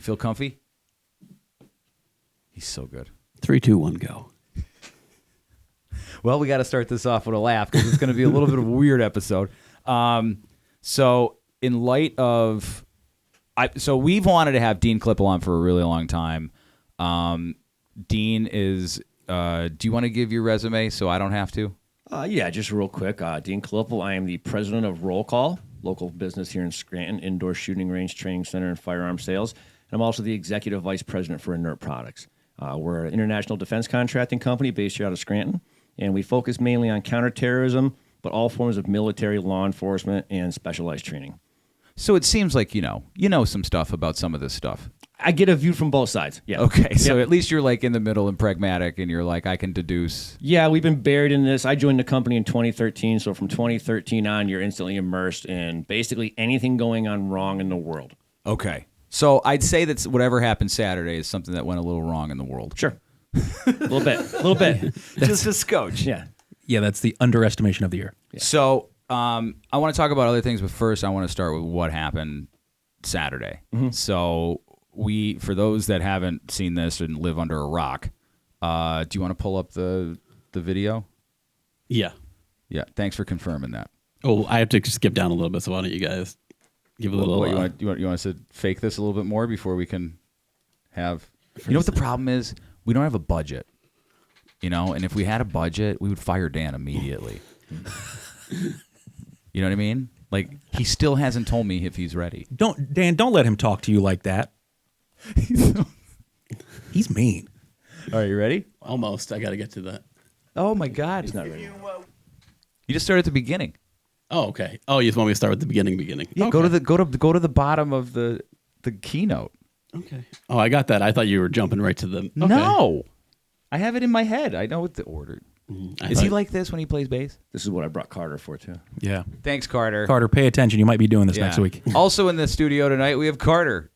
feel comfy? He's so good. 3, 2, 1, go. Well, we got to start this off with a laugh because it's going to be a little bit of a weird episode. So in light of, so we've wanted to have Dean Klipple on for a really long time. Dean is, do you want to give your resume so I don't have to? Yeah, just real quick. Dean Klipple, I am the president of Roll Call, local business here in Scranton, indoor shooting range, training center, and firearm sales. And I'm also the executive vice president for Inert Products. We're an international defense contracting company based here out of Scranton, and we focus mainly on counterterrorism, but all forms of military, law enforcement, and specialized training. So it seems like you know some stuff about some of this stuff. I get a view from both sides. Yeah. Okay, so at least you're like in the middle and pragmatic, and you're like, I can deduce. Yeah, we've been buried in this. I joined the company in 2013, so from 2013 on, you're instantly immersed in basically anything going on wrong in the world. Okay. So I'd say that whatever happened Saturday is something that went a little wrong in the world. Sure. A little bit. Just a scotch. Yeah. Yeah, that's the underestimation of the year. Yeah. So I want to talk about other things, but first I want to start with what happened Saturday. Mm-hmm. So for those that haven't seen this and live under a rock, do you want to pull up the video? Yeah. Yeah. Thanks for confirming that. Oh, I have to skip down a little bit, so why don't you guys give a little... You want us to fake this a little bit more before we can have... You know what the problem is? We don't have a budget. And if we had a budget, we would fire Dan immediately. You know what I mean? Like, he still hasn't told me if he's ready. Dan, don't let him talk to you like that. He's mean. All right, you ready? Almost. I got to get to that. Oh, my God. He's not ready. You just start at the beginning. Oh, okay. Oh, you just want me to start with the beginning? Yeah, okay. go to the bottom of the keynote. Okay. Oh, I got that. I thought you were jumping right to the... Okay. No. I have it in my head. I know what the order. Is he like this when he plays bass? This is what I brought Carter for, too. Yeah. Thanks, Carter. Carter, pay attention. You might be doing this next week. Also in the studio tonight, we have Carter,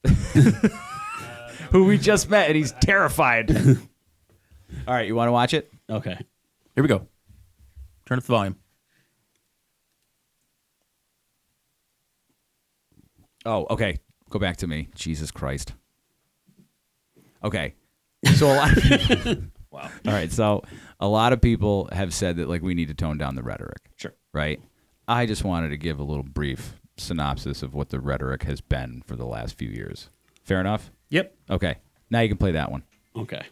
who we just met, and he's terrified. All right, you want to watch it? Okay. Here we go. Turn up the volume. Oh, okay. Go back to me. Jesus Christ. Okay. So a lot of people... Wow. All right, so a lot of people have said that we need to tone down the rhetoric. Sure. Right? I just wanted to give a little brief synopsis of what the rhetoric has been for the last few years. Fair enough? Yep. Okay. Now you can play that one. Okay.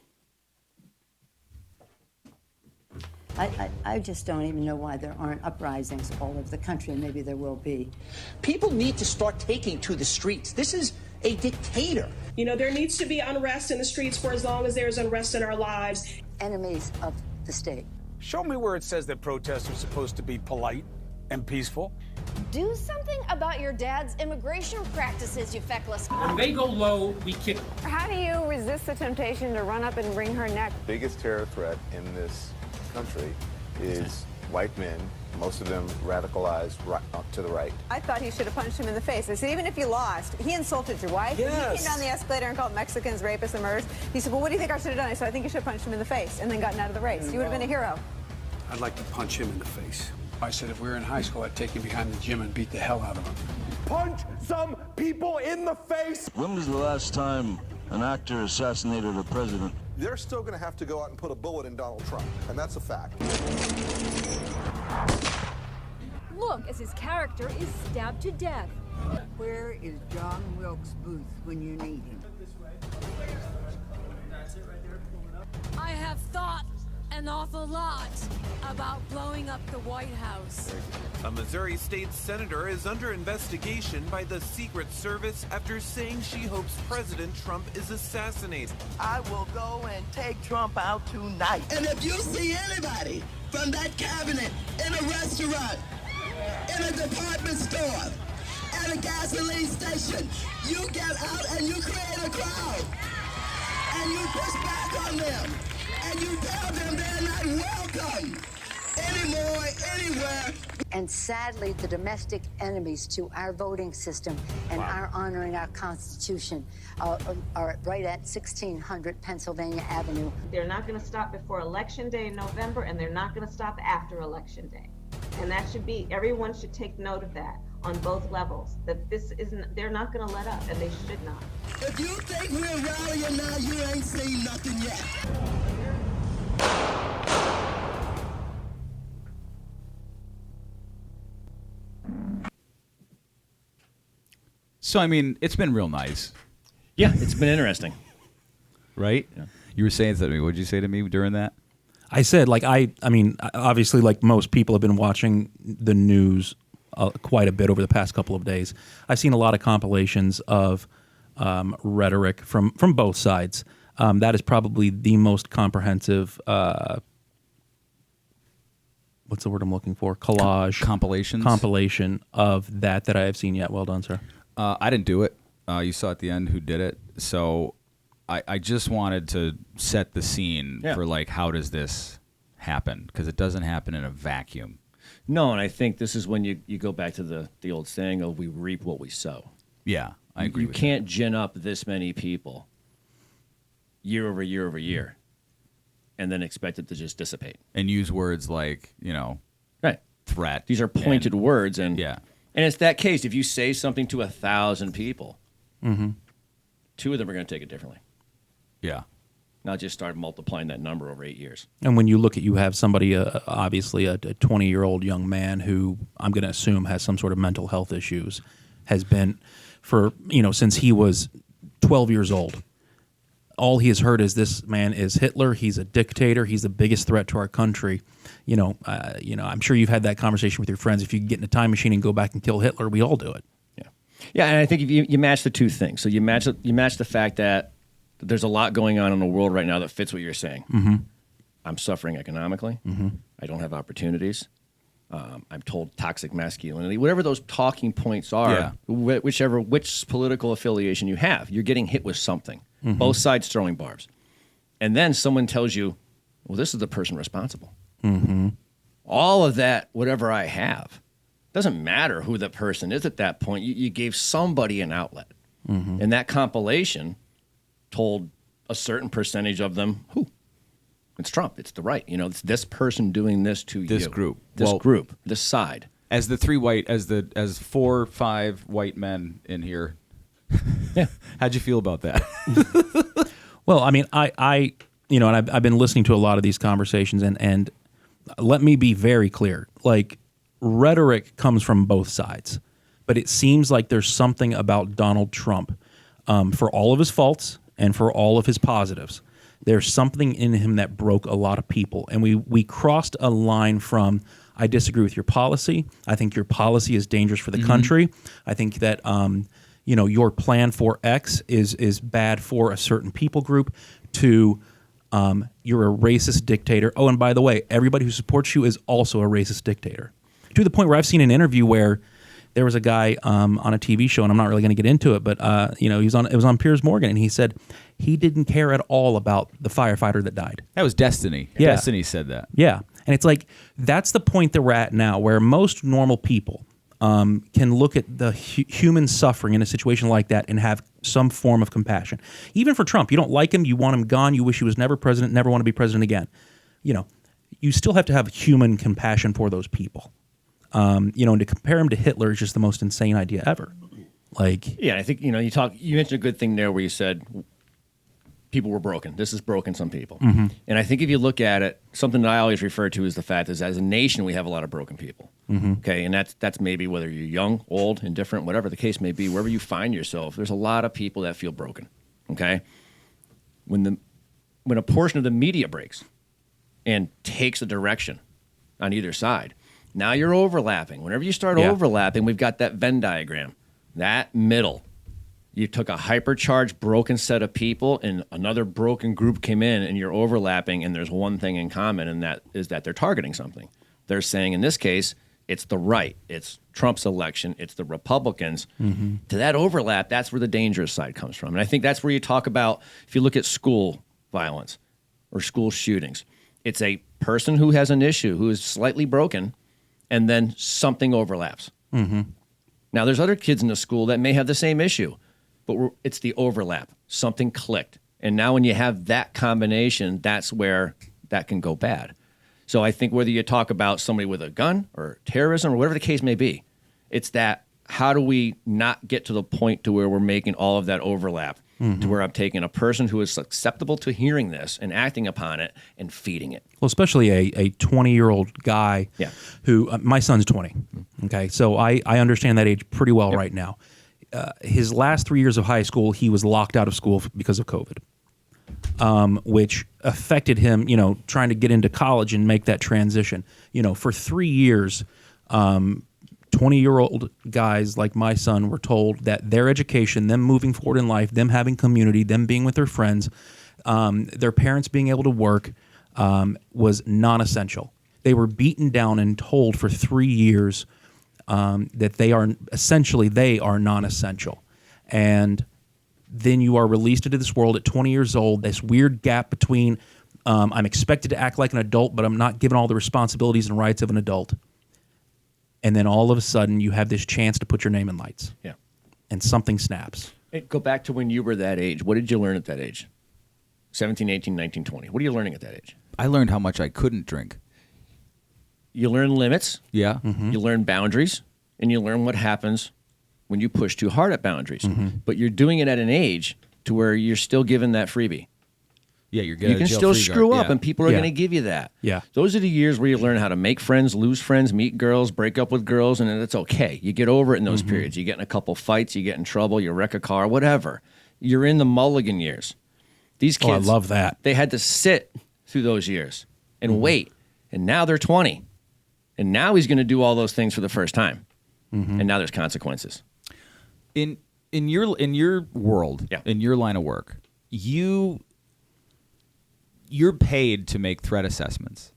I just don't even know why there aren't uprisings all over the country. Maybe there will be. People need to start taking to the streets. This is a dictator. There needs to be unrest in the streets for as long as there's unrest in our lives. Enemies of the state. Show me where it says that protests are supposed to be polite and peaceful. Do something about your dad's immigration practices, you feckless. When they go low, we kick them. How do you resist the temptation to run up and wring her neck? The biggest terror threat in this country is white men, most of them radicalized to the right. I thought he should have punched him in the face. I said, even if you lost, he insulted your wife. Yes. He came down the escalator and called Mexicans rapists and murderers. He said, well, what do you think I should have done? I said, I think you should have punched him in the face and then gotten out of the race. You would have been a hero. I'd like to punch him in the face. I said if we were in high school, I'd take him behind the gym and beat the hell out of him. Punch some people in the face! When was the last time an actor assassinated a president? They're still going to have to go out and put a bullet in Donald Trump, and that's a fact. Look as his character is stabbed to death. Where is John Wilkes Booth when you need him? I have thought an awful lot about blowing up the White House. A Missouri state senator is under investigation by the Secret Service after saying she hopes President Trump is assassinated. I will go and take Trump out tonight. And if you see anybody from that cabinet in a restaurant, in a department store, at a gasoline station, you get out and you create a crowd. And you push back on them. And you tell them they're not welcome anymore, anywhere. And sadly, the domestic enemies to our voting system and our honoring our Constitution are right at 1600 Pennsylvania Avenue. They're not going to stop before Election Day in November, and they're not going to stop after Election Day. And that should be, everyone should take note of that. on both levels. That this isn't, they're not going to let up, and they should not. If you think we're rallying now, you ain't seen nothing yet. So, I mean, it's been real nice. Yeah, it's been interesting. Right? Yeah. You were saying something. What did you say to me during that? I said, like, I mean, obviously, like most people have been watching the news quite a bit over the past couple of days. I've seen a lot of compilations of rhetoric from both sides. That is probably the most comprehensive, what's the word I'm looking for? Collage. Compilation of that I have seen yet. Well done, sir. I didn't do it. You saw at the end who did it. So I just wanted to set the scene for, like, how does this happen? Because it doesn't happen in a vacuum. No, and I think this is when you go back to the old saying of we reap what we sow. Yeah, I agree You with can't gin up this many people year over year over year and then expect it to just dissipate. And use words like, right, threat. These are pointed words. And yeah. And it's that case. If you say something to 1,000 people, mm-hmm. 2 of them are going to take it differently. Yeah. Not just start multiplying that number over 8 years. And when you look at, you have somebody, obviously a 20-year-old young man who I'm going to assume has some sort of mental health issues, has been for, since he was 12 years old. All he has heard is this man is Hitler. He's a dictator. He's the biggest threat to our country. I'm sure you've had that conversation with your friends. If you could get in a time machine and go back and kill Hitler, we all do it. Yeah, and I think if you match the two things. So you match the fact that there's a lot going on in the world right now that fits what you're saying. Mm-hmm. I'm suffering economically. Mm-hmm. I don't have opportunities. I'm told toxic masculinity. Whatever those talking points are, which political affiliation you have, you're getting hit with something. Mm-hmm. Both sides throwing barbs. And then someone tells you, well, this is the person responsible. Mm-hmm. All of that, whatever I have, doesn't matter who the person is at that point. You gave somebody an outlet. Mm-hmm. And that compilation told a certain percentage of them, who? It's Trump. It's the right. It's this person doing this to you. This group. This side. As the 4 or 5 white men in here. Yeah. How'd you feel about that? Well, I mean, and I've been listening to a lot of these conversations, and let me be very clear. Like, rhetoric comes from both sides, but it seems like there's something about Donald Trump, for all of his faults and for all of his positives. There's something in him that broke a lot of people, and we crossed a line from, I disagree with your policy. I think your policy is dangerous for the country. I think that your plan for X is bad for a certain people group, to you're a racist dictator. Oh, and by the way, everybody who supports you is also a racist dictator. To the point where I've seen an interview where there was a guy on a TV show, and I'm not really going to get into it, but it was on Piers Morgan, and he said he didn't care at all about the firefighter that died. That was Destiny. Yeah. Destiny said that. Yeah, and it's like that's the point that we're at now, where most normal people can look at the human suffering in a situation like that and have some form of compassion. Even for Trump, you don't like him, you want him gone, you wish he was never president, never want to be president again. You still have to have human compassion for those people. And to compare him to Hitler is just the most insane idea ever. Like, yeah, I think you mentioned a good thing there where you said people were broken. This has broken some people. Mm-hmm. And I think if you look at it, something that I always refer to is the fact is as a nation we have a lot of broken people. Mm-hmm. Okay, and that's maybe whether you're young, old, indifferent, whatever the case may be, wherever you find yourself, there's a lot of people that feel broken. Okay, when a portion of the media breaks and takes a direction on either side, now you're overlapping. Whenever you start overlapping, we've got that Venn diagram. That middle, you took a hypercharged, broken set of people, and another broken group came in, and you're overlapping, and there's one thing in common, and that is that they're targeting something. They're saying, in this case, it's the right. It's Trump's election. It's the Republicans. Mm-hmm. To that overlap, that's where the dangerous side comes from. And I think that's where you talk about, if you look at school violence or school shootings, it's a person who has an issue, who is slightly broken, and then something overlaps. Mm-hmm. Now, there's other kids in the school that may have the same issue, but it's the overlap. Something clicked. And now when you have that combination, that's where that can go bad. So I think whether you talk about somebody with a gun or terrorism or whatever the case may be, it's that how do we not get to the point to where we're making all of that overlap, to where I'm taking a person who is acceptable to hearing this and acting upon it and feeding it. Well, especially a 20-year-old guy who, my son's 20, okay? So I understand that age pretty well right now. His last 3 years of high school, he was locked out of school because of COVID, which affected him, trying to get into college and make that transition. For 3 years, 20-year-old guys like my son were told that their education, them moving forward in life, them having community, them being with their friends, their parents being able to work, was non-essential. They were beaten down and told for 3 years that they are non-essential. And then you are released into this world at 20 years old, this weird gap between I'm expected to act like an adult, but I'm not given all the responsibilities and rights of an adult. And then all of a sudden you have this chance to put your name in lights. Yeah. And something snaps. Go back to when you were that age. What did you learn at that age? 17, 18, 19, 20. What are you learning at that age? I learned how much I couldn't drink. You learn limits. Yeah. You learn boundaries. And you learn what happens when you push too hard at boundaries. But you're doing it at an age to where you're still given that freebie. Yeah, you're getting You can still screw up, and people are going to give you that. Yeah. Those are the years where you learn how to make friends, lose friends, meet girls, break up with girls, and it's okay. You get over it in those periods. You get in a couple fights, you get in trouble, you wreck a car, whatever. You're in the mulligan years. These kids, I love that. They had to sit through those years and wait, and now they're 20. And now he's going to do all those things for the first time. And now there's consequences. In your world, in your line of work, you're paid to make threat assessments,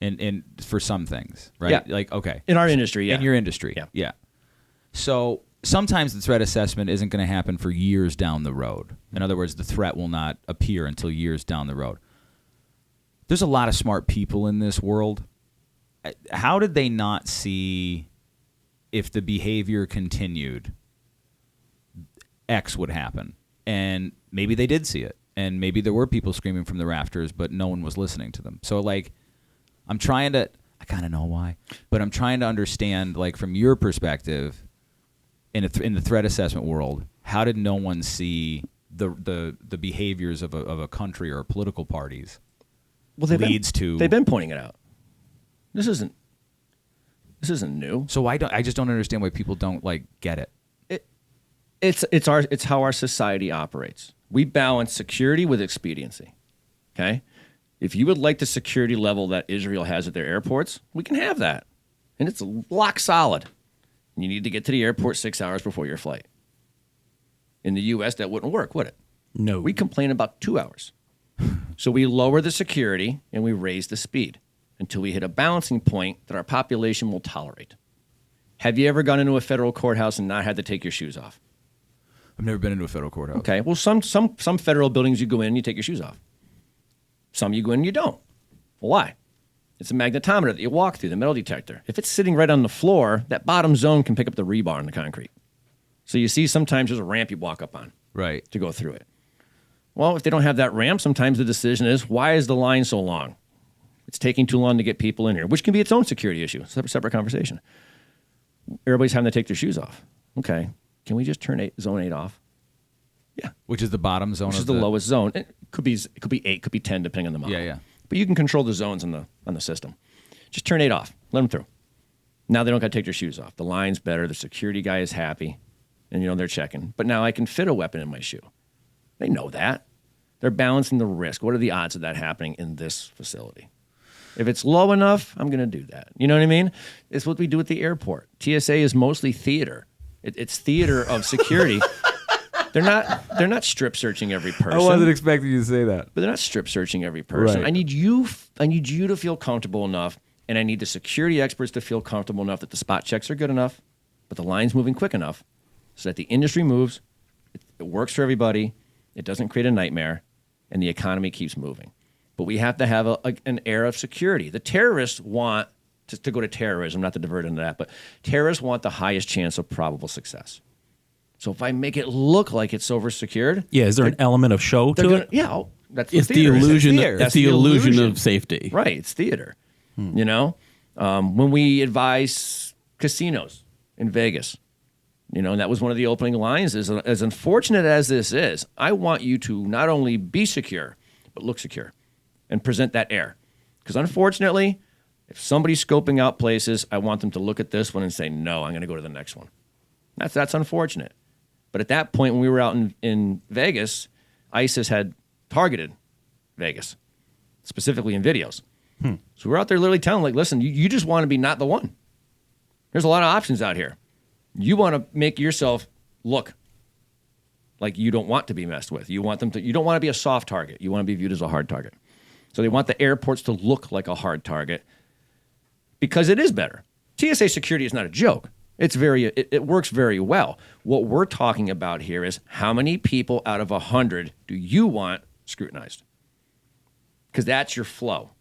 and for some things, right? Yeah. Like, okay, in our industry, in your industry, yeah. So sometimes the threat assessment isn't going to happen for years down the road. In other words, the threat will not appear until years down the road. There's a lot of smart people in this world. How did they not see if the behavior continued, X would happen? And maybe they did see it. And maybe there were people screaming from the rafters, but no one was listening to them. So, like, I kind of know why, but I'm trying to understand, like, from your perspective, in the threat assessment world, how did no one see the behaviors of a country or political parties They've been pointing it out. This isn't new. So I just don't understand why people don't, like, get it. It's how our society operates. We balance security with expediency. Okay? If you would like the security level that Israel has at their airports, we can have that. And it's lock solid. You need to get to the airport 6 hours before your flight. In the U.S., that wouldn't work, would it? No. We complain about 2 hours. So we lower the security and we raise the speed until we hit a balancing point that our population will tolerate. Have you ever gone into a federal courthouse and not had to take your shoes off? I've never been into a federal courthouse. Okay, well, some federal buildings you go in and you take your shoes off. Some you go in and you don't. Well, why? It's a magnetometer that you walk through, the metal detector. If it's sitting right on the floor, that bottom zone can pick up the rebar in the concrete. So you see sometimes there's a ramp you walk up on to go through it. Well, if they don't have that ramp, sometimes the decision is, why is the line so long? It's taking too long to get people in here, which can be its own security issue. Separate conversation. Everybody's having to take their shoes off. Okay. Can we just turn zone 8 off? Yeah. Which is the bottom zone? Which is the lowest zone. It could be 8, could be 10, depending on the model. Yeah. But you can control the zones on the system. Just turn 8 off. Let them through. Now they don't got to take their shoes off. The line's better. The security guy is happy. And, they're checking. But now I can fit a weapon in my shoe. They know that. They're balancing the risk. What are the odds of that happening in this facility? If it's low enough, I'm going to do that. You know what I mean? It's what we do at the airport. TSA is mostly theater. It's theater of security. They're not strip searching every person. I wasn't expecting you to say that. But they're not strip searching every person. Right. I need you to feel comfortable enough, and I need the security experts to feel comfortable enough that the spot checks are good enough, but the line's moving quick enough so that the industry moves, it works for everybody, it doesn't create a nightmare, and the economy keeps moving. But we have to have an air of security. The terrorists want to go to terrorism, not to divert into that, but terrorists want the highest chance of probable success. So if I make it look like it's over-secured... Yeah, is there an element of show to it? Yeah, that's it's the illusion. It's the illusion of safety. Right, it's theater. When we advise casinos in Vegas And that was one of the opening lines. Is as unfortunate as this is, I want you to not only be secure, but look secure and present that air. Because unfortunately, if somebody's scoping out places, I want them to look at this one and say, no, I'm going to go to the next one. That's unfortunate. But at that point, when we were out in Vegas, ISIS had targeted Vegas, specifically in videos. So we were out there literally telling, like, listen, you just want to be not the one. There's a lot of options out here. You want to make yourself look like you don't want to be messed with. You don't want to be a soft target. You want to be viewed as a hard target. So they want the airports to look like a hard target because it is better. TSA security is not a joke. It works very well. What we're talking about here is how many people out of 100 do you want scrutinized? Because that's your flow.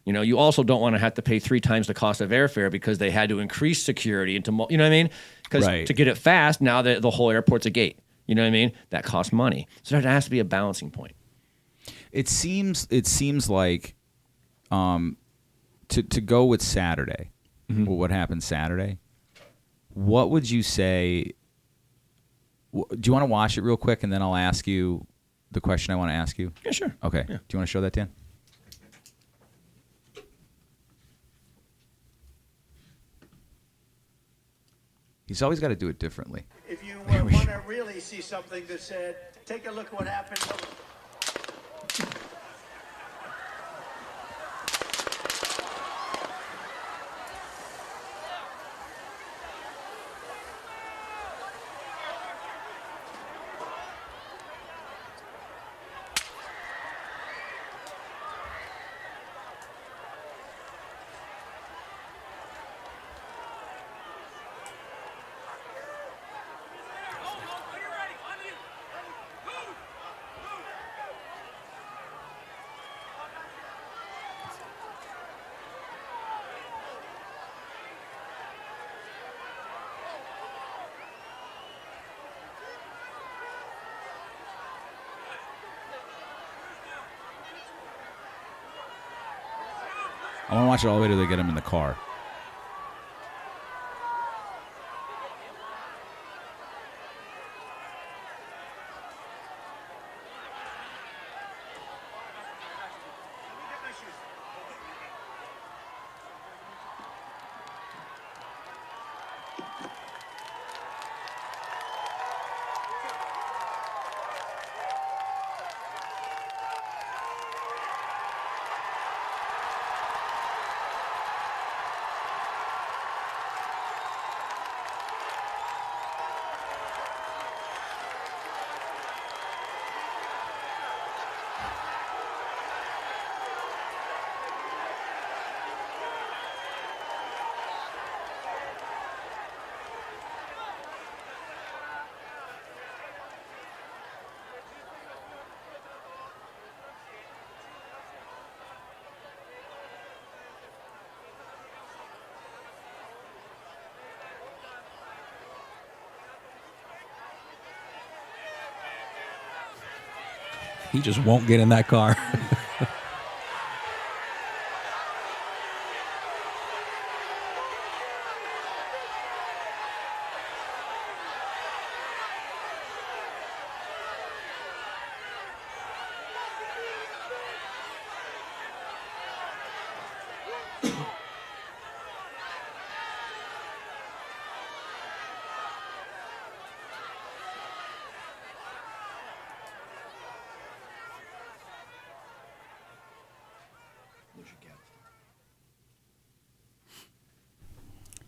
You also don't want to have to pay 3 times the cost of airfare because they had to increase security into, you know what I mean? Because to get it fast, now the whole airport's a gate. You know what I mean? That costs money. So there has to be a balancing point. It seems like to go with Saturday, what happened Saturday, what would you say? Do you want to watch it real quick and then I'll ask you the question I want to ask you? Yeah, sure. Okay. Yeah. Do you want to show that, Dan? He's always got to do it differently. If you want to really see something that said, take a look at what happened. I want to watch it all the way till they get him in the car. He just won't get in that car.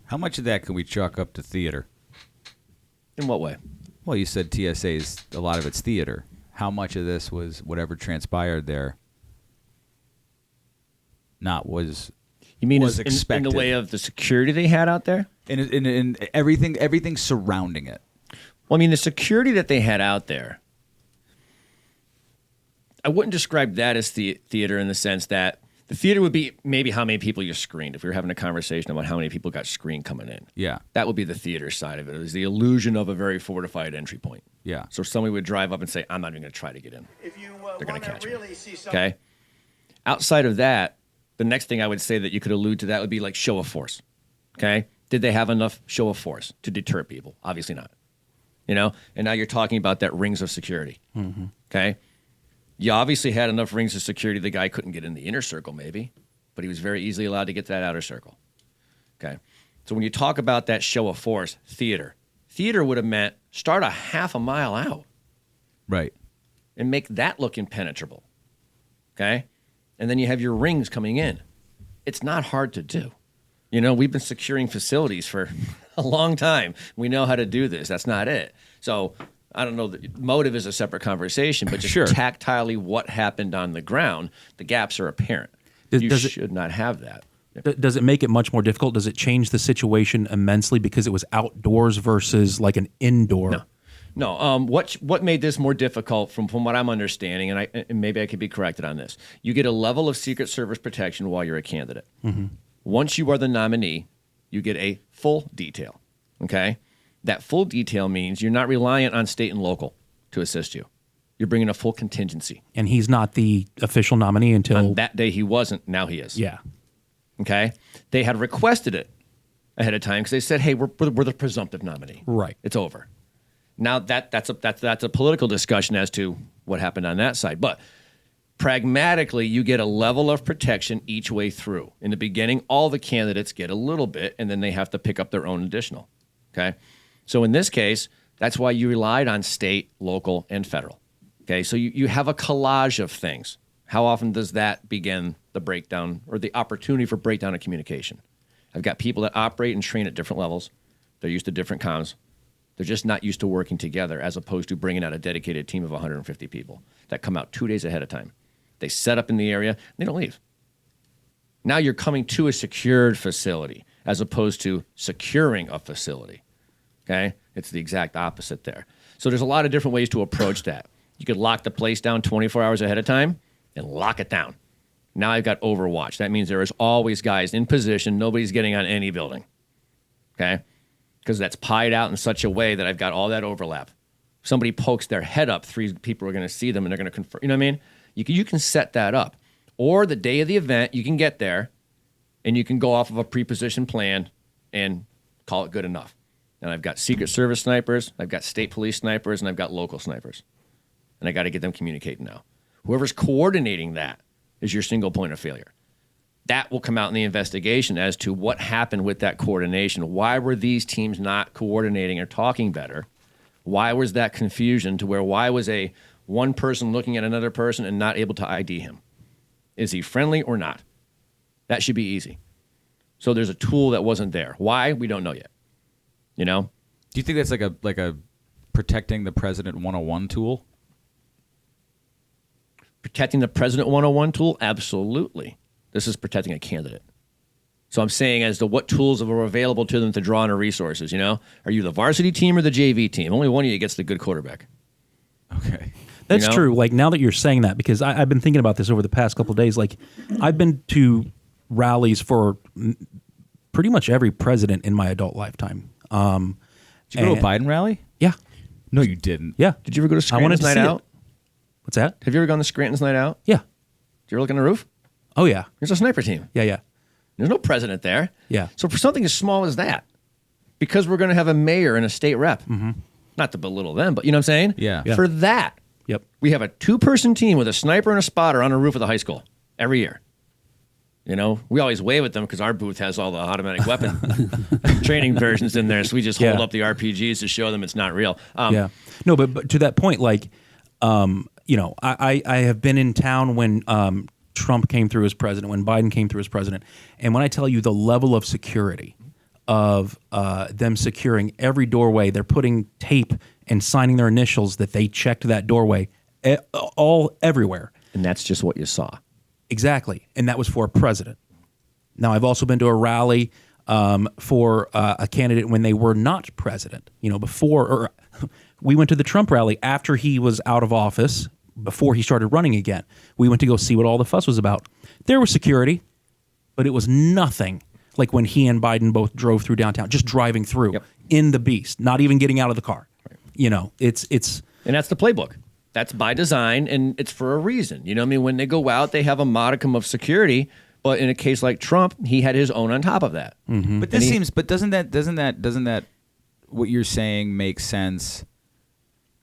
How much of that can we chalk up to theater? In what way? Well, you said TSA's, a lot of it's theater. How much of this was whatever transpired there You mean was expected? in the way of the security they had out there? In everything surrounding it. Well, I mean, the security that they had out there, I wouldn't describe that as theater in the sense that the theater would be maybe how many people you screened. If we were having a conversation about how many people got screened coming in. Yeah. That would be the theater side of it. It was the illusion of a very fortified entry point. Yeah. So somebody would drive up and say, I'm not even going to try to get in. If you They're going to catch really me. see something. Okay? Outside of that, the next thing I would say that you could allude to that would be like show of force. Okay? Did they have enough show of force to deter people? Obviously not. You know, and now you're talking about that rings of security. Mm-hmm. Okay. You obviously had enough rings of security. The guy couldn't get in the inner circle, maybe, but he was very easily allowed to get to that outer circle. Okay. So when you talk about that show of force, theater would have meant start a half a mile out. Right. And make that look impenetrable. Okay. And then you have your rings coming in. It's not hard to do. You know, we've been securing facilities for a long time. We know how to do this. That's not it. So I don't know. The motive is a separate conversation, but just tactilely what happened on the ground, the gaps are apparent. You should not have that. Does it make it much more difficult? Does it change the situation immensely because it was outdoors versus like an indoor? No. What made this more difficult from what I'm understanding, and maybe I could be corrected on this, you get a level of Secret Service protection while you're a candidate. Mm-hmm. Once you are the nominee, you get a full detail, okay? That full detail means you're not reliant on state and local to assist you. You're bringing a full contingency. And he's not the official nominee until... On that day he wasn't, now he is. Yeah. Okay? They had requested it ahead of time because they said, hey, we're the presumptive nominee. Right. It's over. Now that's a political discussion as to what happened on that side. But pragmatically, you get a level of protection each way through. In the beginning, all the candidates get a little bit, and then they have to pick up their own additional. Okay? So in this case, that's why you relied on state, local, and federal. Okay? So you have a collage of things. How often does that begin the breakdown or the opportunity for breakdown of communication? I've got people that operate and train at different levels. They're used to different comms. They're just not used to working together as opposed to bringing out a dedicated team of 150 people that come out 2 days ahead of time. They set up in the area, and they don't leave. Now you're coming to a secured facility as opposed to securing a facility. Okay? It's the exact opposite there. So there's a lot of different ways to approach that. You could lock the place down 24 hours ahead of time and lock it down. Now I've got overwatch. That means there is always guys in position. Nobody's getting on any building. Okay? Because that's pied out in such a way that I've got all that overlap. If somebody pokes their head up, 3 people are going to see them and they're going to confirm. You know what I mean? You can set that up. Or the day of the event, you can get there and you can go off of a pre-positioned plan and call it good enough. And I've got Secret Service snipers, I've got state police snipers, and I've got local snipers. And I got to get them communicating now. Whoever's coordinating that is your single point of failure. That will come out in the investigation as to what happened with that coordination. Why were these teams not coordinating or talking better? Why was that confusion to where why was one person looking at another person and not able to ID him? Is he friendly or not? That should be easy. So there's a tool that wasn't there. Why? We don't know yet. You know? Do you think that's like a protecting the president 101 tool? Protecting the president 101 tool? Absolutely. This is protecting a candidate. So I'm saying as to what tools are available to them to draw on their resources, you know? Are you the varsity team or the JV team? Only one of you gets the good quarterback. Okay. That's true. Like now that you're saying that, because I've been thinking about this over the past couple of days, like I've been to rallies for pretty much every president in my adult lifetime. Did you go to a Biden rally? Yeah. No, you didn't. Yeah. Did you ever go to Scranton's Night Out? What's that? Have you ever gone to Scranton's Night Out? Yeah. Did you ever look on the roof? Oh, yeah. There's a sniper team. Yeah. There's no president there. Yeah. So for something as small as that, because we're going to have a mayor and a state rep, Mm-hmm. not to belittle them, but you know what I'm saying? Yeah. For that, we have a 2-person team with a sniper and a spotter on the roof of the high school every year. You know, we always wave at them because our booth has all the automatic weapon training versions in there. So we just hold up the RPGs to show them it's not real. No, but to that point, like, you know, I have been in town when Trump came through as president, when Biden came through as president. And when I tell you the level of security of them securing every doorway, they're putting tape and signing their initials that they checked that doorway all everywhere. And that's just what you saw. Exactly. And that was for a president. Now, I've also been to a rally for a candidate when they were not president. You know, we went to the Trump rally after he was out of office, before he started running again. We went to go see what all the fuss was about. There was security, but it was nothing like when he and Biden both drove through downtown, just driving through in the beast, not even getting out of the car. Right. You know, it's and that's the playbook. That's by design, and it's for a reason. You know what I mean? When they go out, they have a modicum of security, But in a case like Trump, he had his own on top of that. Mm-hmm. But doesn't that what you're saying make sense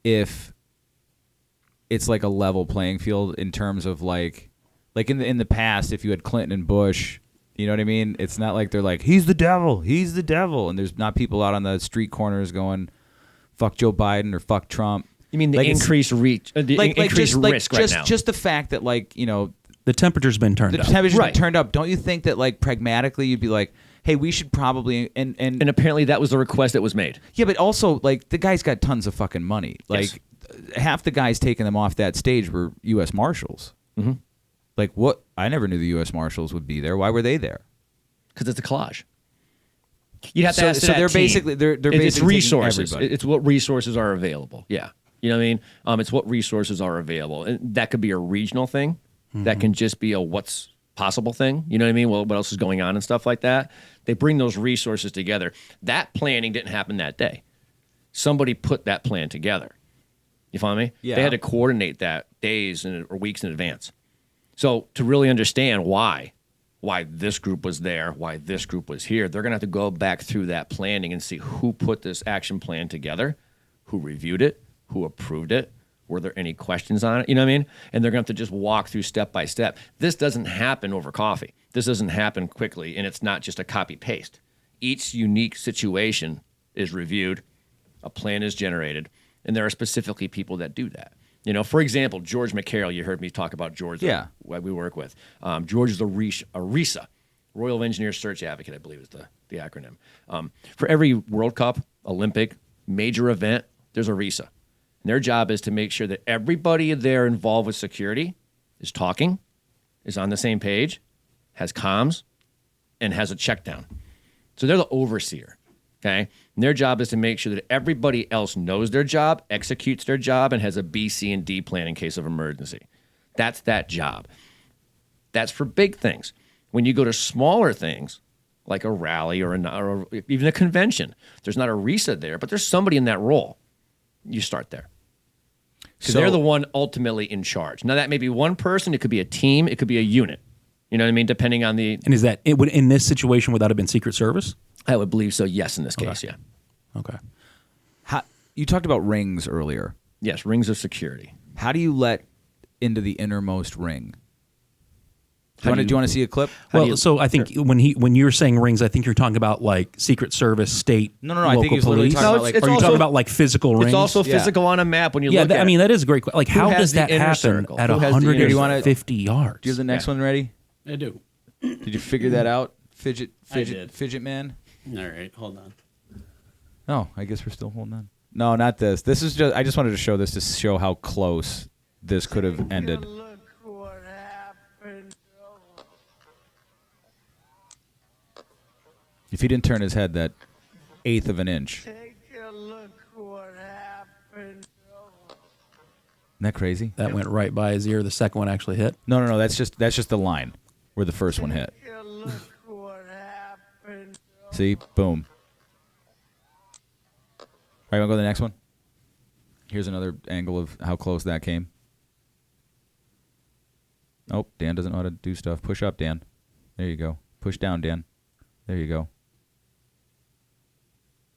if it's like a level playing field in terms of like in the past, if you had Clinton and Bush, you know what I mean? It's not like they're like, he's the devil, and there's not people out on the street corners going, fuck Joe Biden or fuck Trump. You mean the like increased risk right now? Just the fact that the temperature's been turned up. The temperature's been turned up. Don't you think that pragmatically you'd be like, hey, we should probably and apparently that was the request that was made. Yeah, but also the guy's got tons of fucking money. Half the guys taking them off that stage were U.S. Marshals. Mm-hmm. What? I never knew the U.S. Marshals would be there. Why were they there? Because it's a collage. You'd have to ask so that they're team. basically they're basically it's resources. everybody. It's what resources are available. Yeah, you know what I mean. It's what resources are available, and that could be a regional thing. Mm-hmm. That can just be a what's possible thing. You know what I mean? Well, what else is going on and stuff like that. They bring those resources together. That planning didn't happen that day. Somebody put that plan together. You follow me? Yeah. They had to coordinate that days or weeks in advance. So to really understand why this group was there, why this group was here, they're going to have to go back through that planning and see who put this action plan together, who reviewed it, who approved it, were there any questions on it, you know what I mean? And they're going to have to just walk through step by step. This doesn't happen over coffee. This doesn't happen quickly, and it's not just a copy-paste. Each unique situation is reviewed, a plan is generated, and there are specifically people that do that. You know, for example, George McCarroll, you heard me talk about George, what we work with. George is a RESA, Royal Engineer Search Advocate, I believe is the acronym. For every World Cup, Olympic, major event, there's a RESA. And their job is to make sure that everybody there involved with security is talking, is on the same page, has comms, and has a check down. So they're the overseer. Okay, and their job is to make sure that everybody else knows their job, executes their job, and has a B, C, and D plan in case of emergency. That's that job. That's for big things. When you go to smaller things, like a rally or even a convention, there's not a RESA there, but there's somebody in that role. You start there. Because they're the one ultimately in charge. Now, that may be one person. It could be a team. It could be a unit. You know what I mean? Depending on the... And is that, in this situation, would that have been Secret Service? I would believe so, yes, in this case, yeah. Okay. You talked about rings earlier. Yes, rings of security. How do you let into the innermost ring? Do you want to see a clip? Well, so I think when you're saying rings, I think you're talking about like Secret Service, state, No, local I think he's literally police. talking about it's Are you also- talking about like physical rings? It's also physical on a map when you look at it. I mean, that is a great question. Like, Who how has does the that inner happen circle? at Who has the inner 150 yards? Do you have the next one ready? I do. Did you figure that out, fidget man? All right, hold on. No, I guess we're still holding on. No, not this. This is just. I just wanted to show this to show how close this could have ended. If he didn't turn his head that eighth of an inch. Take a look what happened. Isn't that crazy? That went right by his ear. The second one actually hit. No. That's just the line where the first one hit. Take a look what happened. See, boom. All right, want to go to the next one? Here's another angle of how close that came. Oh, Dan doesn't know how to do stuff. Push up, Dan. There you go. Push down, Dan. There you go.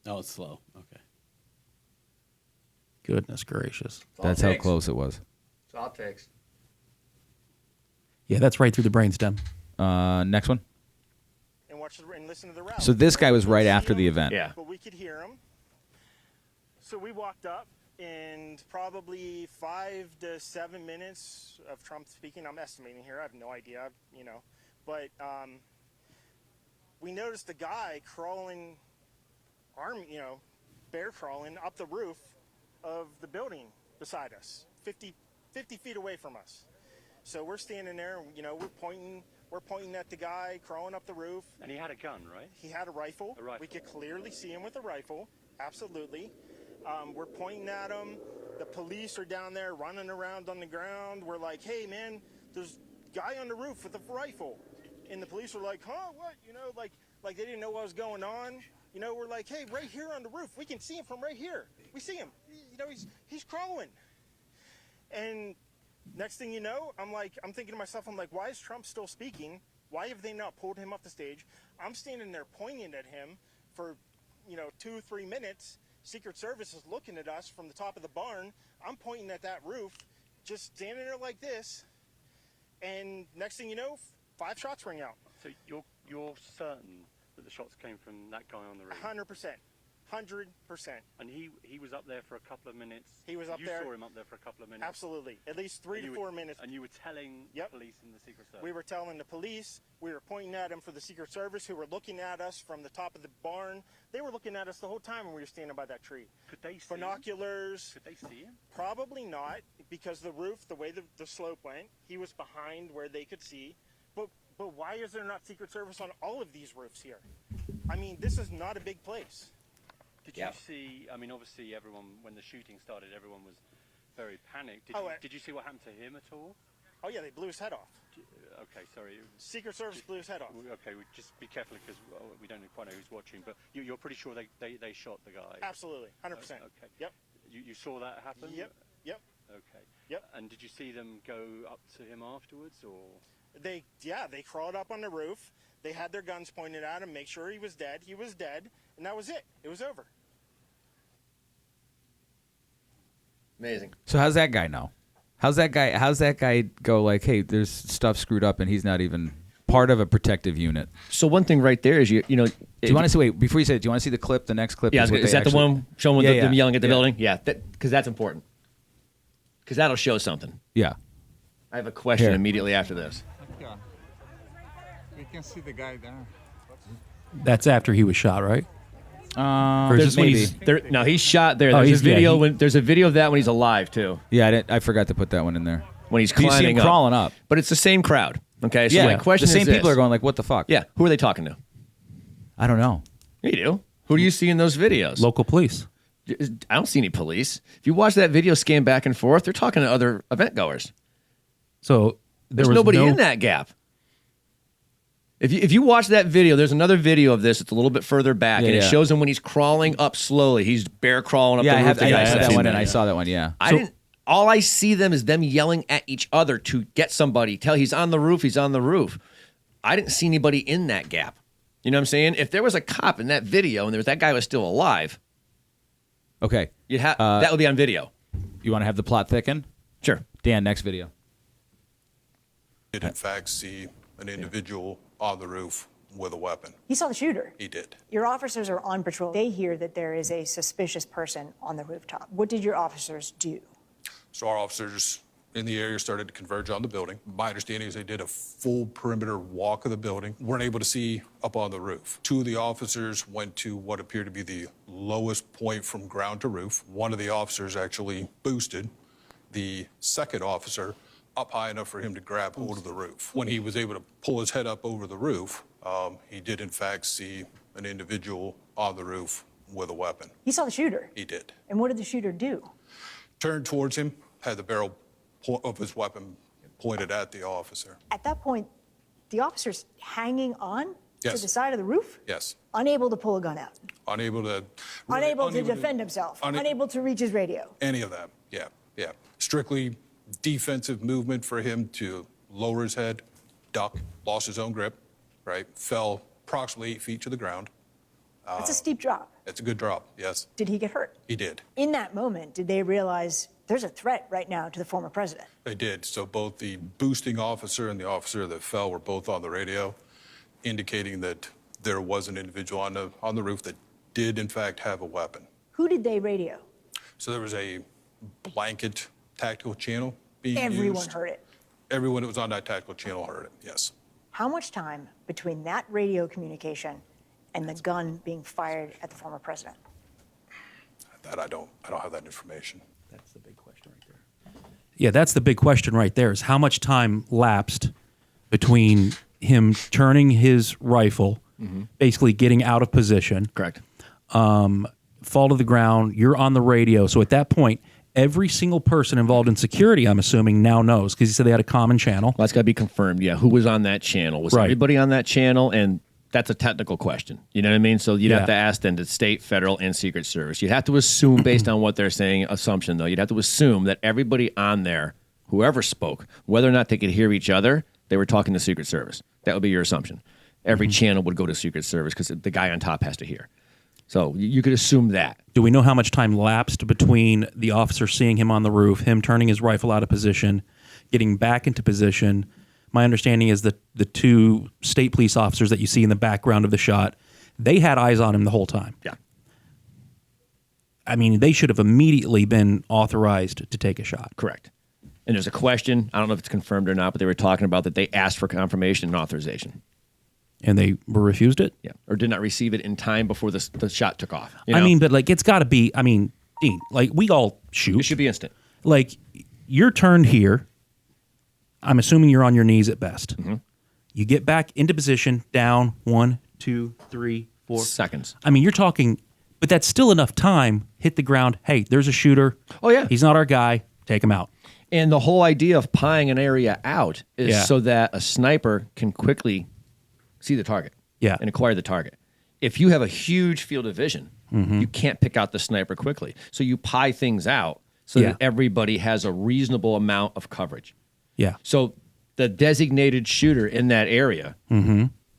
Oh, it's slow. Okay. Goodness gracious. That's how close it was. It's all it takes. Yeah, that's right through the brainstem. Next one. And watch and listen to the rally. So this guy was right after the event. Yeah. But we could hear him. So we walked up, and probably 5 to 7 minutes of Trump speaking. I'm estimating here. I have no idea, But we noticed the guy crawling, bear crawling up the roof of the building beside us, 50 feet away from us. So we're standing there, we're pointing at the guy crawling up the roof. And he had a gun, right? He had a rifle. We could clearly see him with a rifle, absolutely. We're pointing at him. The police are down there running around on the ground. We're like, hey, man, there's a guy on the roof with a rifle. And the police were like, huh, what? Like they didn't know what was going on. We're like, hey, right here on the roof. We can see him from right here. We see him. He's crawling. And next thing you know, I'm thinking to myself, why is Trump still speaking Why have they not pulled him off the stage? I'm standing there pointing at him for, 2-3 minutes. Secret Service is looking at us from the top of the barn. I'm pointing at that roof, just standing there like this. And next thing you know, 5 shots ring out. So you're certain that the shots came from that guy on the roof? 100%. 100%. And he was up there for a couple of minutes? He was up there. You saw him up there for a couple of minutes? Absolutely. At least 3 to 4 minutes. And you were telling the police and the Secret Service? We were telling the police. We were pointing at him for the Secret Service, who were looking at us from the top of the barn. They were looking at us the whole time when we were standing by that tree. Could they see binoculars? Could they see him? Probably not, because the roof, the way the slope went, he was behind where they could see. But why is there not Secret Service on all of these roofs here? I mean, this is not a big place. Did you see, I mean, obviously everyone, when the shooting started, everyone was very panicked. Did you see what happened to him at all? Oh, yeah, they blew his head off. Okay, sorry. Secret Service blew his head off. Okay, just be careful because we don't quite know who's watching, but you're pretty sure they shot the guy? Absolutely, 100%. Okay. Yep. You saw that happen? Yep. Okay. Yep. And did you see them go up to him afterwards, or? They crawled up on the roof. They had their guns pointed at him, make sure he was dead. He was dead, and that was it. It was over. Amazing. So how's that guy know? How's that guy go like, hey, there's stuff screwed up and he's not even part of a protective unit? So one thing right there is do you want to see? Wait, before you say it, do you want to see the clip? The next clip. Yeah, is that the one showing them yelling at the building? Yeah, because that's important. Because that'll show something. Yeah. I have a question immediately after this. Yeah. You can see the guy there. That's after he was shot, right? There's maybe. No, he's shot there. There's a video. There's a video of that when he's alive too. Yeah, I forgot to put that one in there. When he's You see climbing him up. crawling up. But it's the same crowd. Okay, so Yeah, my question the same is this. people are going like, what the fuck? Yeah, who are they talking to? I don't know. You do. Who do you see in those videos? Local police. I don't see any police. If you watch that video scan back and forth, they're talking to other event goers. So there's nobody in that gap. If you watch that video, there's another video of this. It's a little bit further back, and it shows him when he's crawling up slowly. He's bear crawling up the roof. I saw that one. Yeah, All I see them is them yelling at each other to get somebody. Tell he's on the roof. He's on the roof. I didn't see anybody in that gap. You know what I'm saying? If there was a cop in that video and that guy was still alive, okay, that would be on video. You want to have the plot thicken? Sure. Dan, next video. Did in fact see an individual on the roof with a weapon. He saw the shooter. He did. Your officers are on patrol. They hear that there is a suspicious person on the rooftop. What did your officers do? So our officers in the area started to converge on the building. My understanding is they did a full perimeter walk of the building. Weren't able to see up on the roof. 2 of the officers went to what appeared to be the lowest point from ground to roof. One of the officers actually boosted the second officer up high enough for him to grab hold of the roof. When he was able to pull his head up over the roof, he did in fact see an individual on the roof with a weapon. He saw the shooter. He did. And what did the shooter do? Turned towards him, had the barrel of his weapon pointed at the officer. At that point, the officer's hanging on to Yes. the side of the roof, Yes. unable to pull a gun out, Unable to... unable to defend himself, unable to reach his radio. Any of that, yeah. Strictly defensive movement for him to lower his head, duck, lost his own grip, right? Fell approximately 8 feet to the ground. That's a steep drop. It's a good drop, yes. Did he get hurt? He did. In that moment, did they realize there's a threat right now to the former president? They did. So both the boosting officer and the officer that fell were both on the radio, indicating that there was an individual on the roof that did in fact have a weapon. Who did they radio? So there was a blanket tactical channel being Everyone used. heard it. Everyone that was on that tactical channel heard it, yes. How much time between that radio communication and the gun being fired at the former president? That I don't have that information. That's the big question right there. Yeah, that's the big question right there, is how much time lapsed between him turning his rifle, basically getting out of position. Correct. Fall to the ground, you're on the radio. So at that point, every single person involved in security, I'm assuming, now knows, because he said they had a common channel. Well, that's got to be confirmed, yeah. Who was on that channel? Was everybody on that channel? And that's a technical question. You know what I mean? So you'd have to ask then the state, federal, and Secret Service. You'd have to assume, based on what they're saying, assumption though, you'd have to assume that everybody on there, whoever spoke, whether or not they could hear each other, they were talking to Secret Service. That would be your assumption. Every channel would go to Secret Service because the guy on top has to hear. So you could assume that. Do we know how much time lapsed between the officer seeing him on the roof, him turning his rifle out of position, getting back into position? My understanding is that the 2 state police officers that you see in the background of the shot, they had eyes on him the whole time. Yeah. I mean, they should have immediately been authorized to take a shot. Correct. And there's a question, I don't know if it's confirmed or not, but they were talking about that they asked for confirmation and authorization. And they were refused it? Yeah. Or did not receive it in time before the shot took off. I mean, but like, it's got to be, I mean, Dean, like, we all shoot. It should be instant. Like, you're turned here. I'm assuming you're on your knees at best. Mm-hmm. You get back into position, down, 1, 2, 3, 4 seconds. I mean, you're talking, but that's still enough time. Hit the ground. Hey, there's a shooter. Oh, yeah. He's not our guy. Take him out. And the whole idea of pieing an area out is Yeah. so that a sniper can quickly see the target and acquire the target. If you have a huge field of vision, you can't pick out the sniper quickly. So you pie things out so that everybody has a reasonable amount of coverage. Yeah. So the designated shooter in that area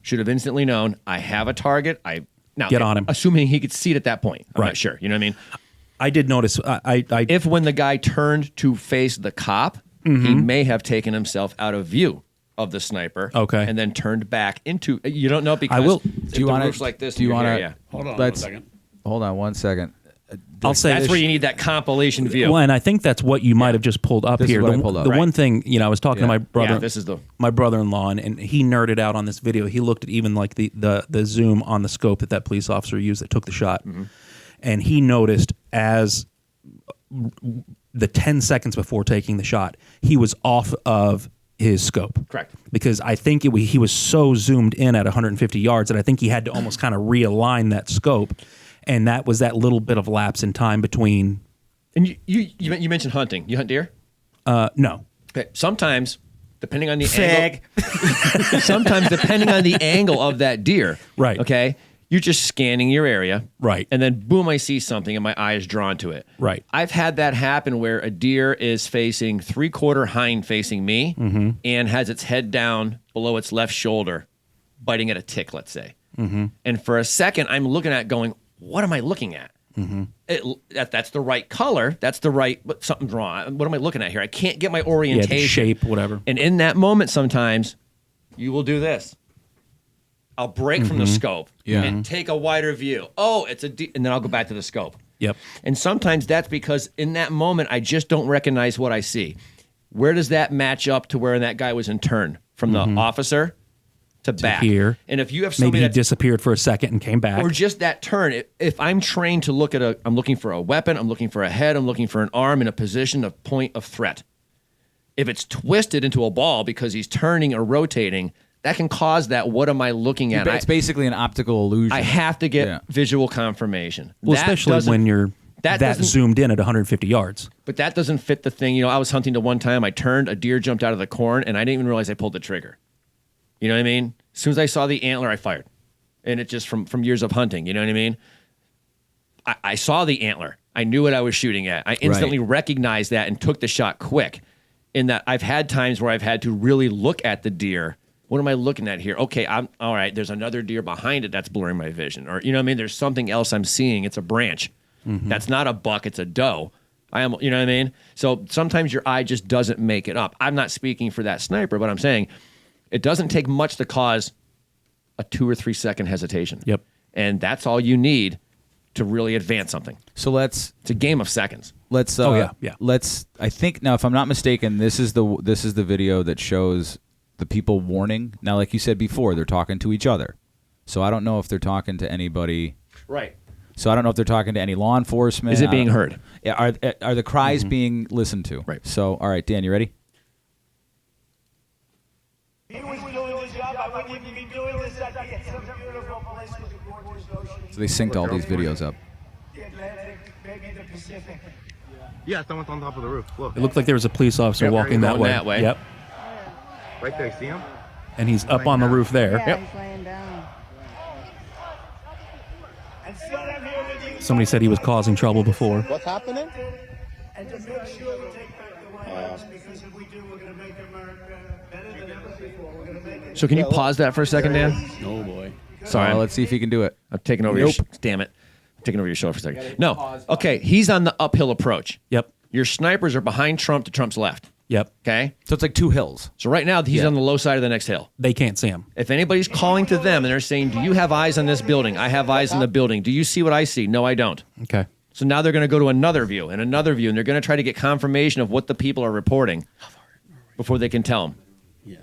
should have instantly known, I have a target. Now, Get on him. Assuming he could see it at that point. I'm Right. not sure. You know what I mean? I did notice. If when the guy turned to face the cop, he may have taken himself out of view of the sniper. Okay. And then turned back into. You don't know because I will. Do you want roof's like this? Do you want to? Hold on Let's, one second. Hold on 1 second. I'll say That's where you need that compilation view. Well, and I think that's what you might have just pulled up This is here. what The, I pulled up. the Right. one thing, I was talking to my brother. Yeah, this is my brother-in-law, and he nerded out on this video. He looked at even like the zoom on the scope that police officer used that took the shot, and he noticed as the 10 seconds before taking the shot, he was off of his scope. Correct. Because I think he was so zoomed in at 150 yards that I think he had to almost kind of realign that scope. And that was that little bit of lapse in time between. And you mentioned hunting. You hunt deer? No. Okay. Sometimes, depending on the angle. Sometimes, depending on the angle of that deer. Right. Okay. You're just scanning your area. Right. And then boom, I see something and my eye is drawn to it. Right. I've had that happen where a deer is facing 3/4 hind facing me and has its head down below its left shoulder, biting at a tick, let's say. And for a second, I'm looking at it going, what am I looking at? That's the right color. That's the right, but something's wrong. What am I looking at here? I can't get my orientation. Yeah, the shape, whatever. And in that moment, sometimes you will do this. I'll break from the scope and take a wider view. Oh, it's and then I'll go back to the scope. Yep. And sometimes that's because in that moment, I just don't recognize what I see. Where does that match up to where that guy was in turn? From the officer to back. Here. And if you have somebody maybe he disappeared for a second and came back. or just that turn, if I'm trained to look at I'm looking for a weapon, I'm looking for a head, I'm looking for an arm in a position of point of threat. If it's twisted into a ball because he's turning or rotating, that can cause that. What am I looking at? It's basically an optical illusion. I have to get visual confirmation. Well, That especially doesn't- when you're that doesn't- zoomed in at 150 yards. But that doesn't fit the thing. I was hunting to one time. I turned, a deer jumped out of the corn, and I didn't even realize I pulled the trigger. You know what I mean? As soon as I saw the antler, I fired. And it just from years of hunting, you know what I mean? I saw the antler. I knew what I was shooting at. I instantly recognized that and took the shot quick. In that I've had times where I've had to really look at the deer. What am I looking at here? Okay, I'm all right. There's another deer behind it that's blurring my vision. Or, you know what I mean? There's something else I'm seeing. It's a branch. That's not a buck. It's a doe. You know what I mean? So sometimes your eye just doesn't make it up. I'm not speaking for that sniper, but I'm saying it doesn't take much to cause a 2 or 3 second hesitation. Yep. And that's all you need to really advance something. So it's a game of seconds. Let's. Let's. I think now, if I'm not mistaken, this is the video that shows the people warning. Now, like you said before, they're talking to each other. So I don't know if they're talking to anybody. Right. So I don't know if they're talking to any law enforcement. Is it being heard? Yeah. Are the cries being listened to? Right. So all right, Dan, you ready? So they synced all these videos up. Yeah, someone's on top of the roof. Look. It looked like there was a police officer walking that way. Yep. Right there, see him? And he's up on the roof there. Yeah, Yep. Somebody said he was causing trouble before. What's happening? And to make sure we take back the White House, because if we do, we're going to make America better than So can you pause that for a second, Dan? Oh boy. Sorry. Let's see if he can do it. I'm taking over your damn it. I'm taking over your show for a second. No. Okay, he's on the uphill approach. Yep. Your snipers are behind Trump to Trump's left. Yep. Okay? So it's like 2 hills. So right now, he's on the low side of the next hill. They can't see him. If anybody's calling to them and they're saying, do you have eyes on this building? I have eyes on the building. Do you see what I see? No, I don't. Okay. So now they're going to go to another view and another view, and they're going to try to get confirmation of what the people are reporting before they can tell them. Yeah.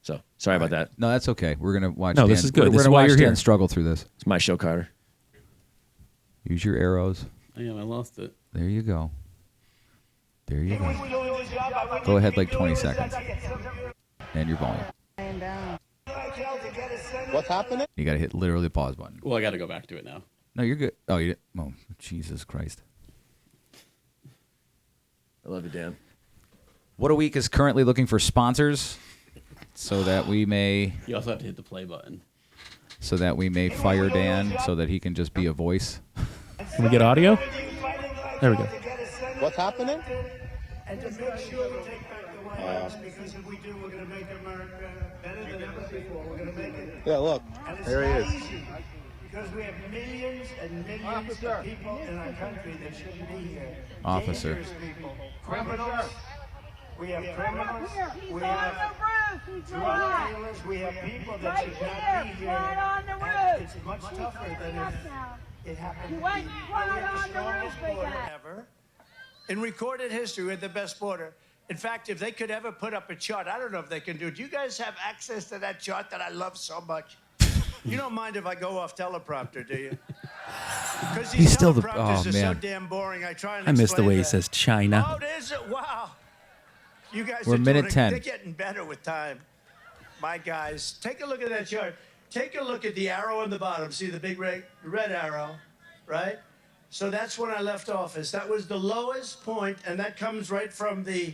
So sorry about that. No, that's okay. We're going to watch No, Dan. this is good. We're This is gonna why watch you're Dan here. struggle through this. It's my show, Carter. Use your arrows. I am. I lost it. There you go. There you go. Go ahead like 20 seconds. And your volume. What's happening? You got to hit literally the pause button. Well, I got to go back to it now. No, you're good. Oh, you did. Oh, Jesus Christ. I love you, Dan. What a Week is currently looking for sponsors so that we may... You also have to hit the play button. So that we may fire Dan so that he can just be a voice. Can we get audio? There we go. What's happening? And to make sure we take back the White House, because if we do, we're going to make America better than ever before. We're going to make it. Yeah, look. And it's There he not is. easy, because we have millions and millions of people in our country that shouldn't be here. Officer. Dangerous people. Criminals. We have criminals. We have drug dealers. We have people that should not be here. And it's much tougher than if it happened. We have the strongest border ever. In recorded history, we're the best border. In fact, if they could ever put up a chart, I don't know if they can do it. Do you guys have access to that chart that I love so much? You don't mind if I go off teleprompter, do you? Because He's still the... teleprompters Oh, are so man. damn boring. I try and I miss the explain way he that. says China. Oh, there's it. Wow. You guys We're are minute doing 10. They're getting better with time. My guys, take a look at that chart. Take a look at the arrow on the bottom. See the big red arrow, right? So that's when I left office. That was the lowest point, and that comes right from the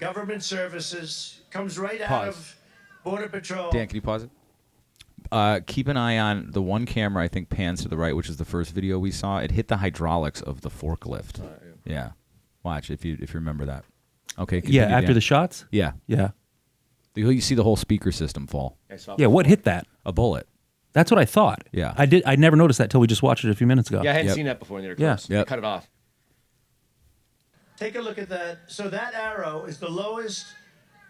government services, comes right out Pause. of Border Patrol. Dan, can you pause it? Keep an eye on the one camera, I think, pans to the right, which is the first video we saw. It hit the hydraulics of the forklift. Yeah. Watch, if you remember that. Okay. Yeah, continue, after Dan. the shots? Yeah. Yeah. You see the whole speaker system fall. Yeah, what hit that? A bullet. That's what I thought. Yeah. I never noticed that till we just watched it a few minutes ago. Yeah, I hadn't seen that before in the Yeah. clips. They cut it off. Take a look at that. So that arrow is the lowest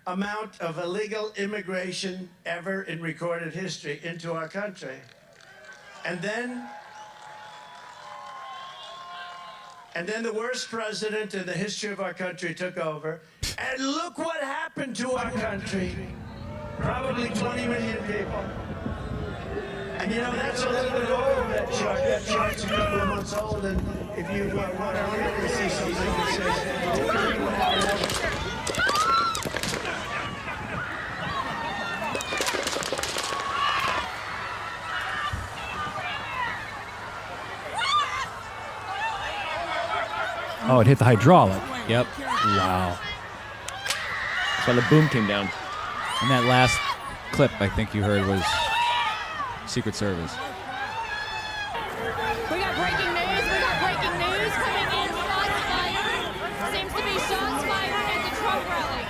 amount of illegal immigration ever in recorded history into our country. And then the worst president in the history of our country took over. And look what happened to our country. Probably 20 million people. And you know, that's a little bit over that chart. That chart's a couple of months old, and if you want to really see something that says... Oh, it hit the hydraulic. Yep. Wow. So the boom came down. And that last clip, I think you heard, was Secret Service. We got breaking news. We got breaking news coming in. Shots fired. Seems to be shots fired at the Trump rally.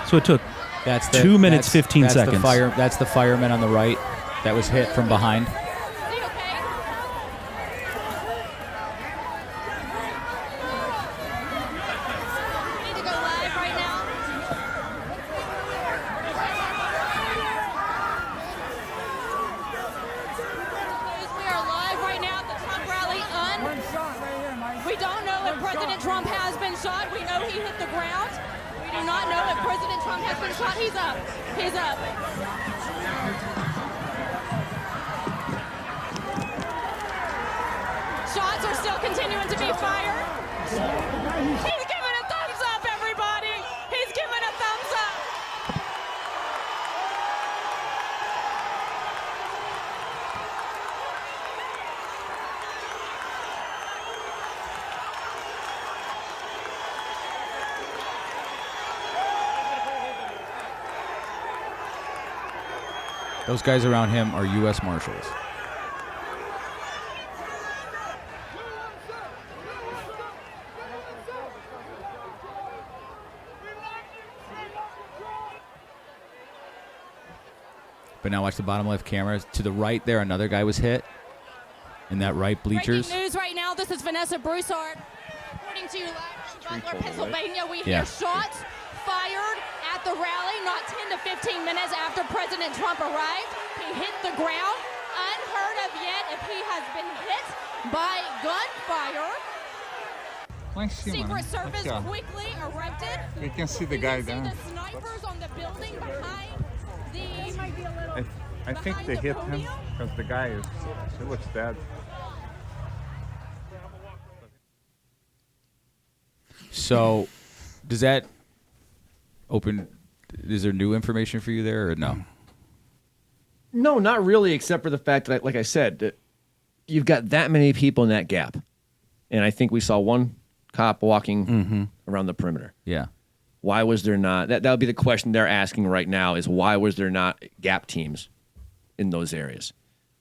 So it took That's 2 minutes, 15 that's seconds. That's the fireman on the right that was hit from behind. Need to go live right now. We are live right now at the Trump rally. We don't know if President Trump has been shot. We know he hit the ground. We do not know if President Trump has been shot. He's up. He's up. Shots are still continuing to be fired. He's giving a thumbs up, everybody. He's giving a thumbs up. Those guys around him are U.S. Marshals. but now watch the bottom left camera. To the right there, another guy was hit in that right bleachers. Breaking news right now. This is Vanessa Broussard. Reporting to you live from Butler, Pennsylvania. We hear shots fired at the rally not 10 to 15 minutes after President Trump arrived. He hit the ground. Unheard of yet if he has been hit by gunfire. Secret Service quickly erupted. We can see the guy there. there. The snipers on the building behind the... I think they hit him because the guy he looks dead. So, does that open? Is there new information for you there, or no? No, not really, except for the fact that, like I said, that you've got that many people in that gap, and I think we saw one cop walking around the perimeter. Yeah. Why was there not? That would be the question they're asking right now: is why was there not gap teams in those areas?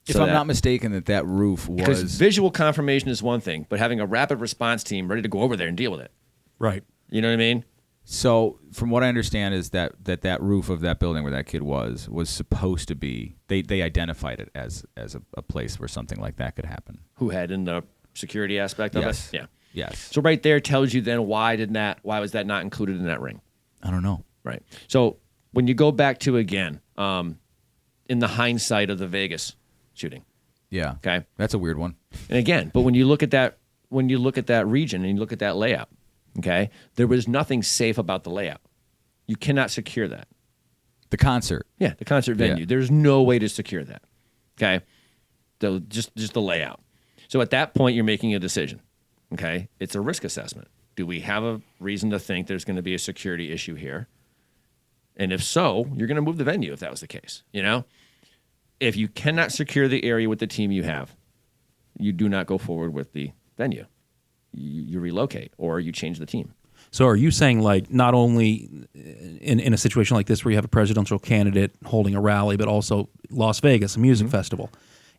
If I'm not mistaken, that roof was... Because visual confirmation is one thing, but having a rapid response team ready to go over there and deal with it. Right. You know what I mean? So, from what I understand, is that roof of that building where that kid was supposed to be... They identified it as a place where something like that could happen. Who had in the security aspect of it? Yeah. Yes. So right there tells you then why was that not included in that ring? I don't know. Right. So when you go back to, again, in the hindsight of the Vegas shooting. Yeah. Okay. That's a weird one. And again, but when you look at that region and you look at that layout, okay, there was nothing safe about the layout. You cannot secure that. The concert. Yeah, the concert venue. Yeah. There's no way to secure that. Okay. Just the layout. So at that point, you're making a decision. Okay. It's a risk assessment. Do we have a reason to think there's going to be a security issue here? And if so, you're going to move the venue if that was the case. You know, if you cannot secure the area with the team you have, you do not go forward with the venue. You relocate or you change the team. So are you saying, like, not only in a situation like this where you have a presidential candidate holding a rally, but also Las Vegas, a music festival,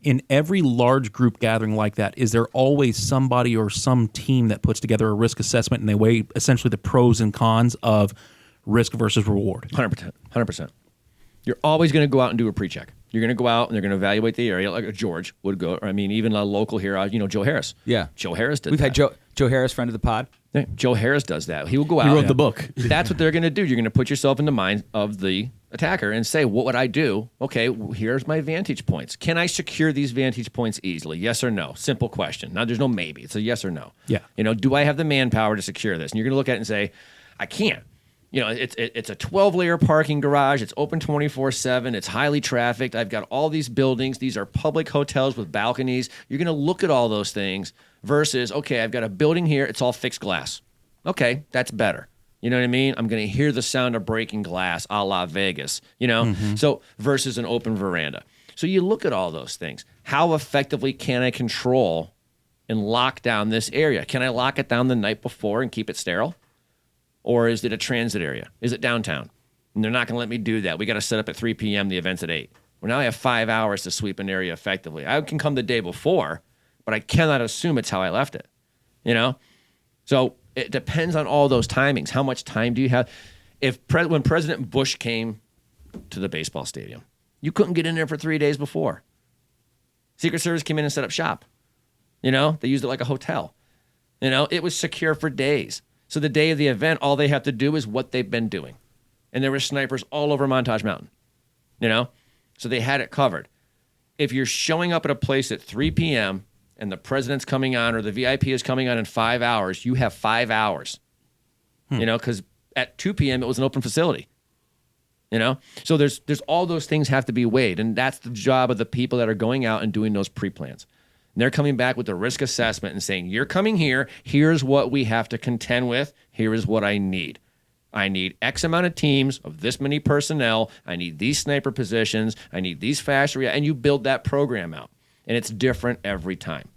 in every large group gathering like that, is there always somebody or some team that puts together a risk assessment and they weigh essentially the pros and cons of risk versus reward? 100%. You're always going to go out and do a pre-check. You're going to go out and they're going to evaluate the area like George would go. Or I mean, even a local here, Joe Harris. Yeah. Joe Harris did We've that. had Joe Harris, friend of the pod. Yeah, Joe Harris does that. He will go out. He wrote the book. That's what they're going to do. You're going to put yourself in the mind of the attacker and say, what would I do? Okay, here's my vantage points. Can I secure these vantage points easily? Yes or no? Simple question. Now, there's no maybe. It's a yes or no. Yeah. Do I have the manpower to secure this? And you're going to look at it and say, I can't. It's a 12-layer parking garage. It's open 24/7. It's highly trafficked. I've got all these buildings. These are public hotels with balconies. You're going to look at all those things versus, okay, I've got a building here. It's all fixed glass. Okay, that's better. You know what I mean? I'm going to hear the sound of breaking glass a la Vegas, So versus an open veranda. So you look at all those things. How effectively can I control and lock down this area? Can I lock it down the night before and keep it sterile? Or is it a transit area? Is it downtown? And they're not going to let me do that. We got to set up at 3 p.m. The event's at 8. Well, now I have 5 hours to sweep an area effectively. I can come the day before, but I cannot assume it's how I left it. So it depends on all those timings. How much time do you have? When President Bush came to the baseball stadium, you couldn't get in there for 3 days before. Secret Service came in and set up shop. They used it like a hotel. It was secure for days. So the day of the event, all they have to do is what they've been doing. And there were snipers all over Montage Mountain, So they had it covered. If you're showing up at a place at 3 p.m. and the president's coming on or the VIP is coming on in 5 hours, you have 5 hours, because at 2 p.m. it was an open facility, So there's all those things have to be weighed. And that's the job of the people that are going out and doing those pre-plans. And they're coming back with a risk assessment and saying, you're coming here. Here's what we have to contend with. Here is what I need. I need X amount of teams of this many personnel. I need these sniper positions. I need these fast react. And you build that program out. And it's different every time.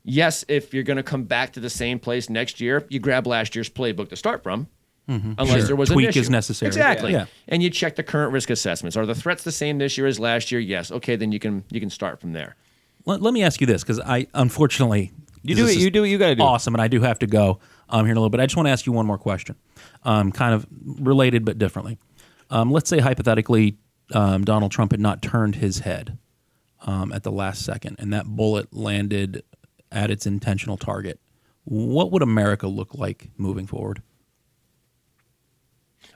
Yes, if you're going to come back to the same place next year, you grab last year's playbook to start from. Unless there was an tweak issue. is necessary. Exactly. Yeah. And you check the current risk assessments. Are the threats the same this year as last year? Yes. Okay, then you can start from there. Let me ask you this, because I unfortunately you do what you got to do. Awesome, and I do have to go here in a little bit. I just want to ask you one more question, kind of related but differently. Let's say hypothetically Donald Trump had not turned his head at the last second, and that bullet landed at its intentional target, what would America look like moving forward?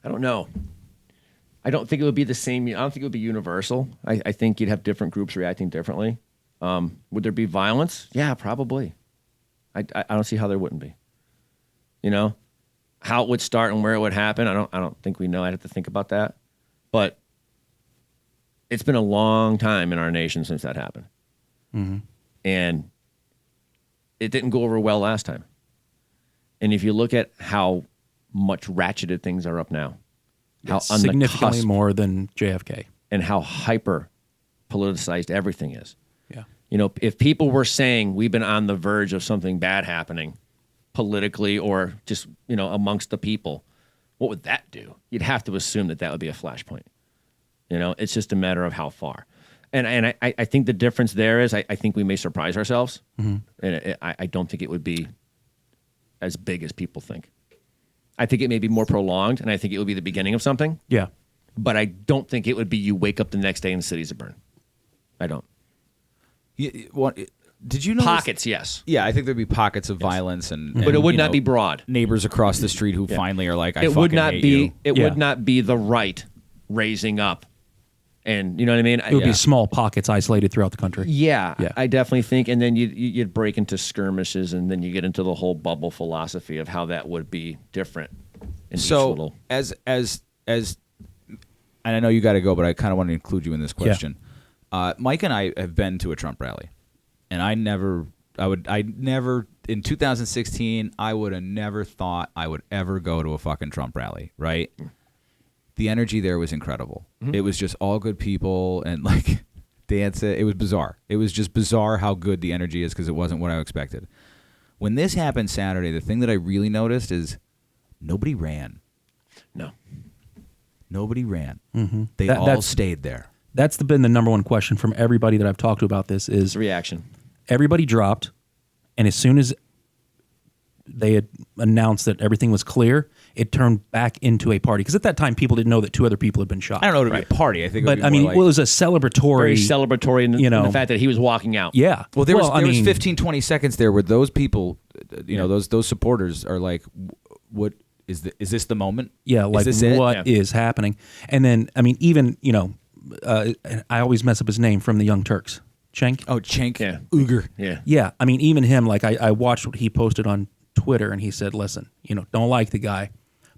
I don't know. I don't think it would be the same. I don't think it would be universal. I think you'd have different groups reacting differently. Would there be violence? Yeah, probably. I don't see how there wouldn't be. You know, how it would start and where it would happen. I don't think we know. I'd have to think about that. But it's been a long time in our nation since that happened. Mm-hmm. And it didn't go over well last time. And if you look at how much ratcheted things are up now, how on the significantly cusp, more than JFK, and how hyper politicized everything is. Yeah. You know, if people were saying we've been on the verge of something bad happening politically or just, you know, amongst the people, what would that do? You'd have to assume that would be a flashpoint. You know, it's just a matter of how far. And I think the difference there is I think we may surprise ourselves. Mm-hmm. And I don't think it would be as big as people think. I think it may be more prolonged, and I think it would be the beginning of something. Yeah. But I don't think it would be you wake up the next day and the city's a burn. I don't. Did you know pockets? Yes. Yeah, I think there'd be pockets of violence, but it would not be broad. Neighbors across the street who finally are like, "I it fucking would not hate be. you." It would not be the right raising up, and you know what I mean. It would be small pockets isolated throughout the country. Yeah, I definitely think, and then you'd break into skirmishes, and then you get into the whole bubble philosophy of how that would be different. In each little. as and I know you got to go, but I kind of want to include you in this question. Mike and I have been to a Trump rally, and I never in 2016 I would have never thought I would ever go to a fucking Trump rally. Right? The energy there was incredible. Mm-hmm. It was just all good people and like dance. It was bizarre. It was just bizarre how good the energy is because it wasn't what I expected. When this happened Saturday, the thing that I really noticed is nobody ran. No. Nobody ran. Mm-hmm. They all stayed there. That's been the number one question from everybody that I've talked to about this is reaction. Everybody dropped, and as soon as they had announced that everything was clear, it turned back into a party. Because at that time, people didn't know that 2 other people had been shot. I don't know if it would be a party. I think, but it would be more it was a celebratory. Very celebratory in the fact that he was walking out. Yeah. Well, there was 15, 20 seconds there where those people, those supporters are like, "What is this the moment? Yeah, like what is happening?" And then, even I always mess up his name from the Young Turks. Cenk? Oh, Cenk. Yeah. Uyghur. Yeah. Yeah. Even him, like I watched what he posted on Twitter and he said, listen, don't like the guy,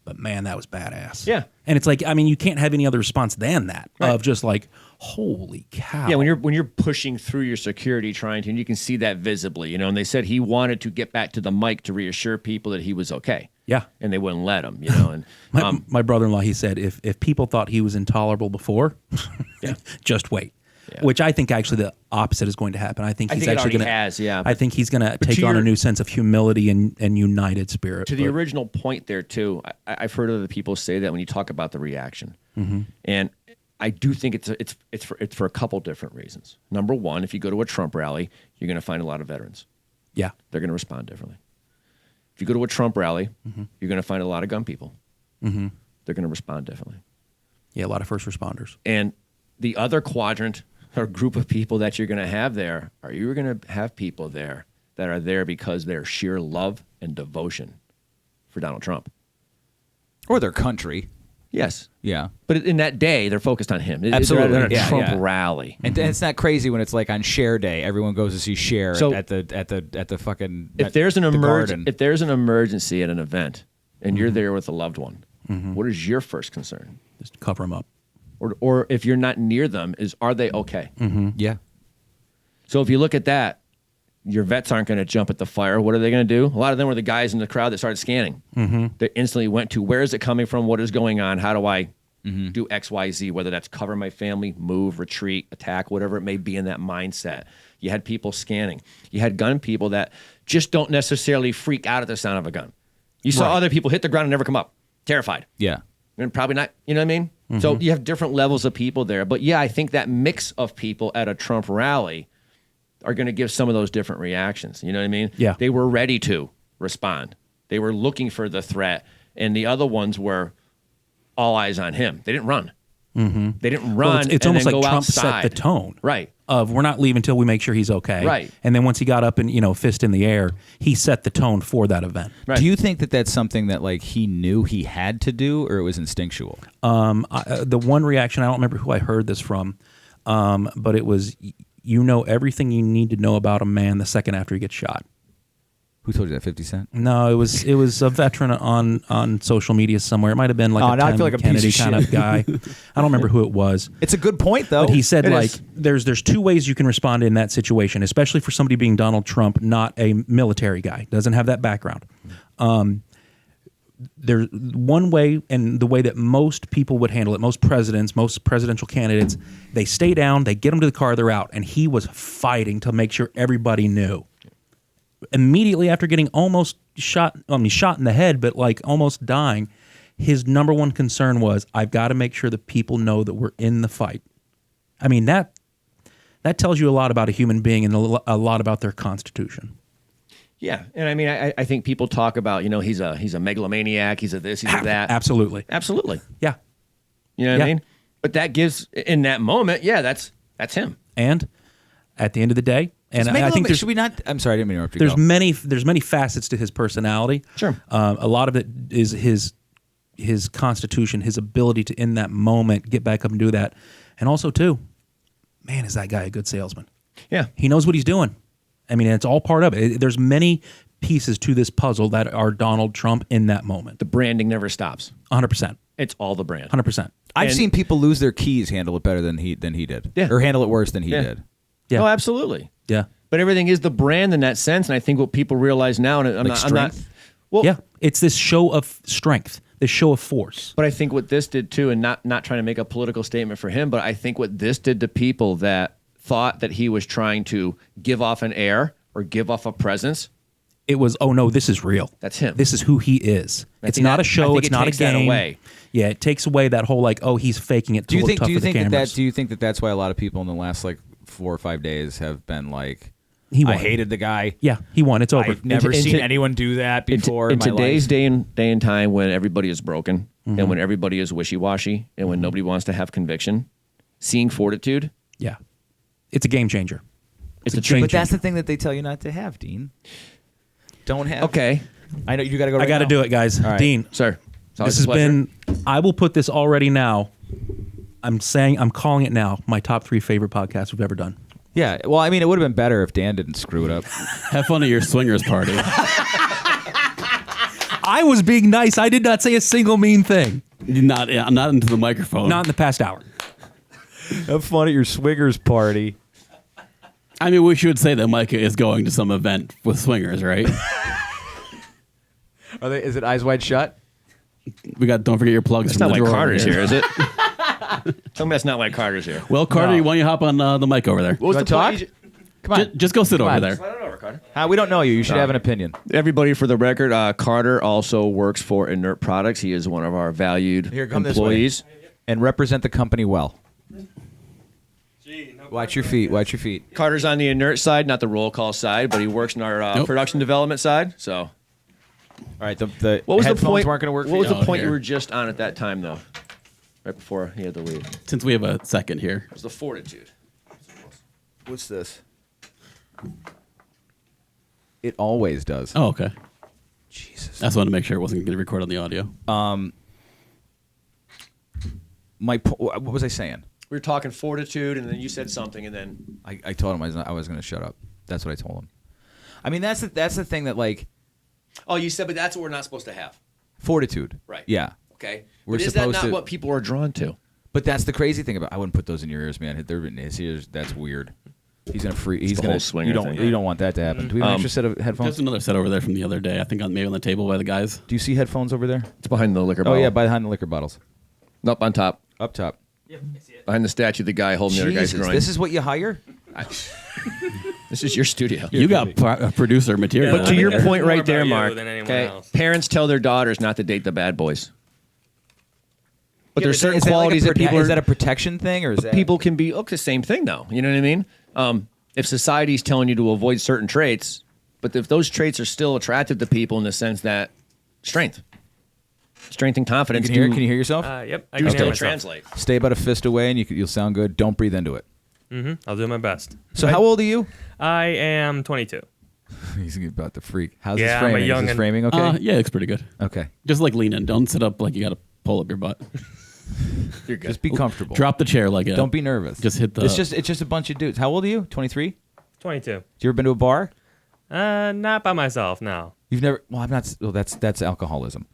but man, that was badass. Yeah. And it's like, you can't have any other response than that of just like, holy cow. Yeah. When you're pushing through your security trying to, and you can see that visibly, and they said he wanted to get back to the mic to reassure people that he was okay. Yeah. And they wouldn't let him, and my brother-in-law, he said, if people thought he was intolerable before, just wait. Yeah. Which I think actually the opposite is going to happen. I think he's actually going to. I think he's going to take on a new sense of humility and united spirit. To the original point there too, I've heard other people say that when you talk about the reaction, and I do think it's for a couple different reasons. Number one, if you go to a Trump rally, you're going to find a lot of veterans. Yeah, they're going to respond differently. If you go to a Trump rally, you're going to find a lot of gun people. Mm-hmm. They're going to respond differently. Yeah, a lot of first responders. And the other quadrant or group of people that you're going to have there are you're going to have people there that are there because they're sheer love and devotion for Donald Trump. Or their country. Yes. Yeah. But in that day, they're focused on him. Absolutely. They're at a Trump rally. And it's not crazy when it's like on Cher Day, everyone goes to see Cher at the fucking if there's an emergency at an event and you're there with a loved one, what is your first concern? Just cover them up. Or if you're not near them, are they okay? Mm-hmm. Yeah. So if you look at that, your vets aren't going to jump at the fire. What are they going to do? A lot of them were the guys in the crowd that started scanning. Mm-hmm. They instantly went to, where is it coming from? What is going on? How do I do X, Y, Z? Whether that's cover my family, move, retreat, attack, whatever it may be in that mindset. You had people scanning. You had gun people that just don't necessarily freak out at the sound of a gun. You saw other people hit the ground and never come up. Terrified. Yeah. And probably not, you know what I mean? Mm-hmm. So you have different levels of people there. But yeah, I think that mix of people at a Trump rally are going to give some of those different reactions. You know what I mean? Yeah. They were ready to respond. They were looking for the threat. And the other ones were all eyes on him. They didn't run. They didn't Well, run. it's and almost then like go Trump outside. set the tone. Right. Of we're not leaving until we make sure he's okay. Right. And then once he got up and fist in the air, he set the tone for that event. Right. Do you think that that's something that like he knew he had to do, or it was instinctual? The one reaction, I don't remember who I heard this from, but it was, you know everything you need to know about a man the second after he gets shot. Who told you that? 50 Cent? No, it was a veteran on social media somewhere. It might have been like a now I Tim feel like a Kennedy piece of kind shit. of guy. I don't remember who it was. It's a good point, though. But he said, It like, is. there's two ways you can respond in that situation, especially for somebody being Donald Trump, not a military guy, doesn't have that background. There's one way, and the way that most people would handle it, most presidents, most presidential candidates, they stay down, they get them to the car, they're out. And he was fighting to make sure everybody knew. Immediately after getting almost shot in the head, but like almost dying, his number one concern was, I've got to make sure that people know that we're in the fight. I mean, that tells you a lot about a human being and a lot about their constitution. Yeah, and I mean, I think people talk about, he's a megalomaniac, he's a this, he's a that. Absolutely. You Yeah. know what I mean? But that gives, in that moment, that's him. And at the end of the day, and I think should we not? I'm sorry, I didn't mean to interrupt you. There's many facets to his personality. Sure. A lot of it is his constitution, his ability to, in that moment, get back up and do that. And also, too, man, is that guy a good salesman? Yeah. He knows what he's doing. I mean, it's all part of it. There's many pieces to this puzzle that are Donald Trump in that moment. The branding never stops. 100%. It's all the brand. 100%. I've seen people lose their keys handle it better than he did. Yeah. Or handle it worse than he did. Yeah. Oh, absolutely. Yeah. But everything is the brand in that sense, and I think what people realize now, and I'm not. Well, Yeah. It's this show of strength, this show of force. But I think what this did too, and not trying to make a political statement for him, but I think what this did to people that thought that he was trying to give off an air or give off a presence. It was, oh no, this is real. That's him. This is who he is. I It's think not that- a show. I think It's it not a takes that game. away. Yeah, it takes away that whole like, oh, he's faking it to look tough for the cameras. Do you think that that's why a lot of people in the last like 4 or 5 days have been like, He won. I hated the guy. Yeah, he won. It's over. I've never seen anyone do that before In my today's life. day and time, when everybody is broken Mm-hmm. and when everybody is wishy-washy and when nobody wants to have conviction, seeing fortitude. Yeah, it's a game changer. It's a But change. that's the thing that they tell you not to have, Dean. Don't have. Okay. I know you got to go. I got to do it, guys. All right. Dean, sir, this has been. I will put this already now. I'm calling it now. My top 3 favorite podcasts we've ever done. Yeah. Well, I mean, it would have been better if Dan didn't screw it up. Have fun at your swingers party. I was being nice. I did not say a single mean thing. Not into the microphone. Not in the past hour. Have fun at your swingers party. I mean, we should say that Micah is going to some event with swingers, right? Is it Eyes Wide Shut? Don't forget your plugs. It's from not the like drawer over Carter's here, is it? it? Tell me that's not like Carter's here. Well, Carter, No. why don't you hop on the mic over there? What was the talk? point? Come on. Just go sit Come over on. there. Slide it over, Carter. We don't know you. You should have an opinion. Everybody, for the record, Carter also works for Inert Products. He is one of our valued Here, come employees. this way. And represent the company well. Watch your feet. Watch your feet. Carter's on the Inert side, not the roll call side, but he works in our production development side. So, all right. The what was the headphones point? weren't going to work. What was for you? the point here. you were just on at that time, though? Right before he had to leave. It Since we have a second here. was the fortitude. What's this? It always does. Oh, okay. Jesus. I just wanted to make sure it wasn't going to record on the audio. What was I saying? We were talking fortitude, and then you said something, and then I told him I was going to shut up. That's what I told him. I mean, that's the thing that like you said, but that's what we're not supposed to have. fortitude. Right. Yeah. Okay. We're But is that supposed not to- what people are drawn to? But that's the crazy thing about. I wouldn't put those in your ears, man. They're in his ears. That's weird. He's gonna free. He's the gonna whole swinger You don't. thing. You don't want that to happen. Do we have an extra set of headphones? There's another set over there from the other day. I think maybe on the table by the guys. Do you see headphones over there? It's behind the liquor Oh bottle. yeah, behind the liquor bottles. Up on top. Up top. Behind the statue, the guy holding the other guy's Jesus, groin. this is what you hire? This is your studio. You got producer material. But to your point More right there, about you Mark, than anyone okay, else. parents tell their daughters not to date the bad boys. But Yeah, there's is that- certain is that like a qualities that people is that a protection thing or is that people can be the same thing though. You know what I mean? If society's telling you to avoid certain traits, but if those traits are still attractive to people in the sense that strength. strength and confidence. Can you hear yourself? Yep. I Do can still hear myself. translate. Stay about a fist away, and you'll sound good. Don't breathe into it. I'll do my best. So how old are you? I am 22. He's about to freak. How's Yeah, his I'm a framing? Is his youngin'. framing okay? Yeah, it's pretty good. Okay. Just like lean in. Don't sit up like you got to pull up your butt. You're good. Just be comfortable. Drop the chair like a. Don't be nervous. Just hit the. It's just a bunch of dudes. How old are you? 23? 22. You ever been to a bar? Not by myself, no. You've never. Well, I'm not. Well, that's alcoholism.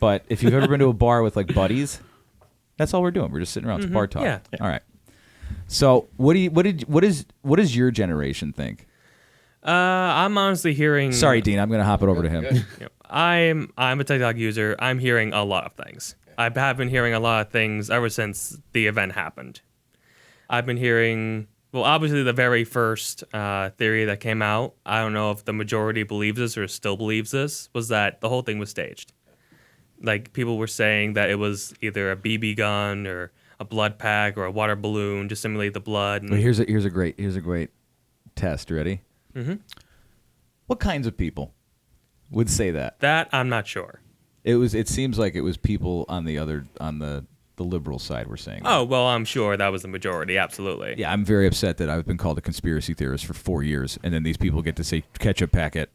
But if you've ever been to a bar with like buddies, that's all we're doing. We're just sitting around. It's bar talk. Yeah. All right. So what does your generation think? I'm honestly hearing. Sorry, Dean. I'm going to hop it over to him. Yep. I'm a TikTok user. I'm hearing a lot of things. I have been hearing a lot of things ever since the event happened. I've been hearing, well, obviously the very first theory that came out, I don't know if the majority believes this or still believes this, was that the whole thing was staged. Like, people were saying that it was either a BB gun or a blood pack or a water balloon to simulate the blood. And Well, here's a great test. Ready? Mm-hmm. What kinds of people would say that? That I'm not sure. It seems like it was people on the liberal side were saying that. Oh, well, I'm sure that was the majority. Absolutely. Yeah, I'm very upset that I've been called a conspiracy theorist for 4 years, and then these people get to say ketchup packet.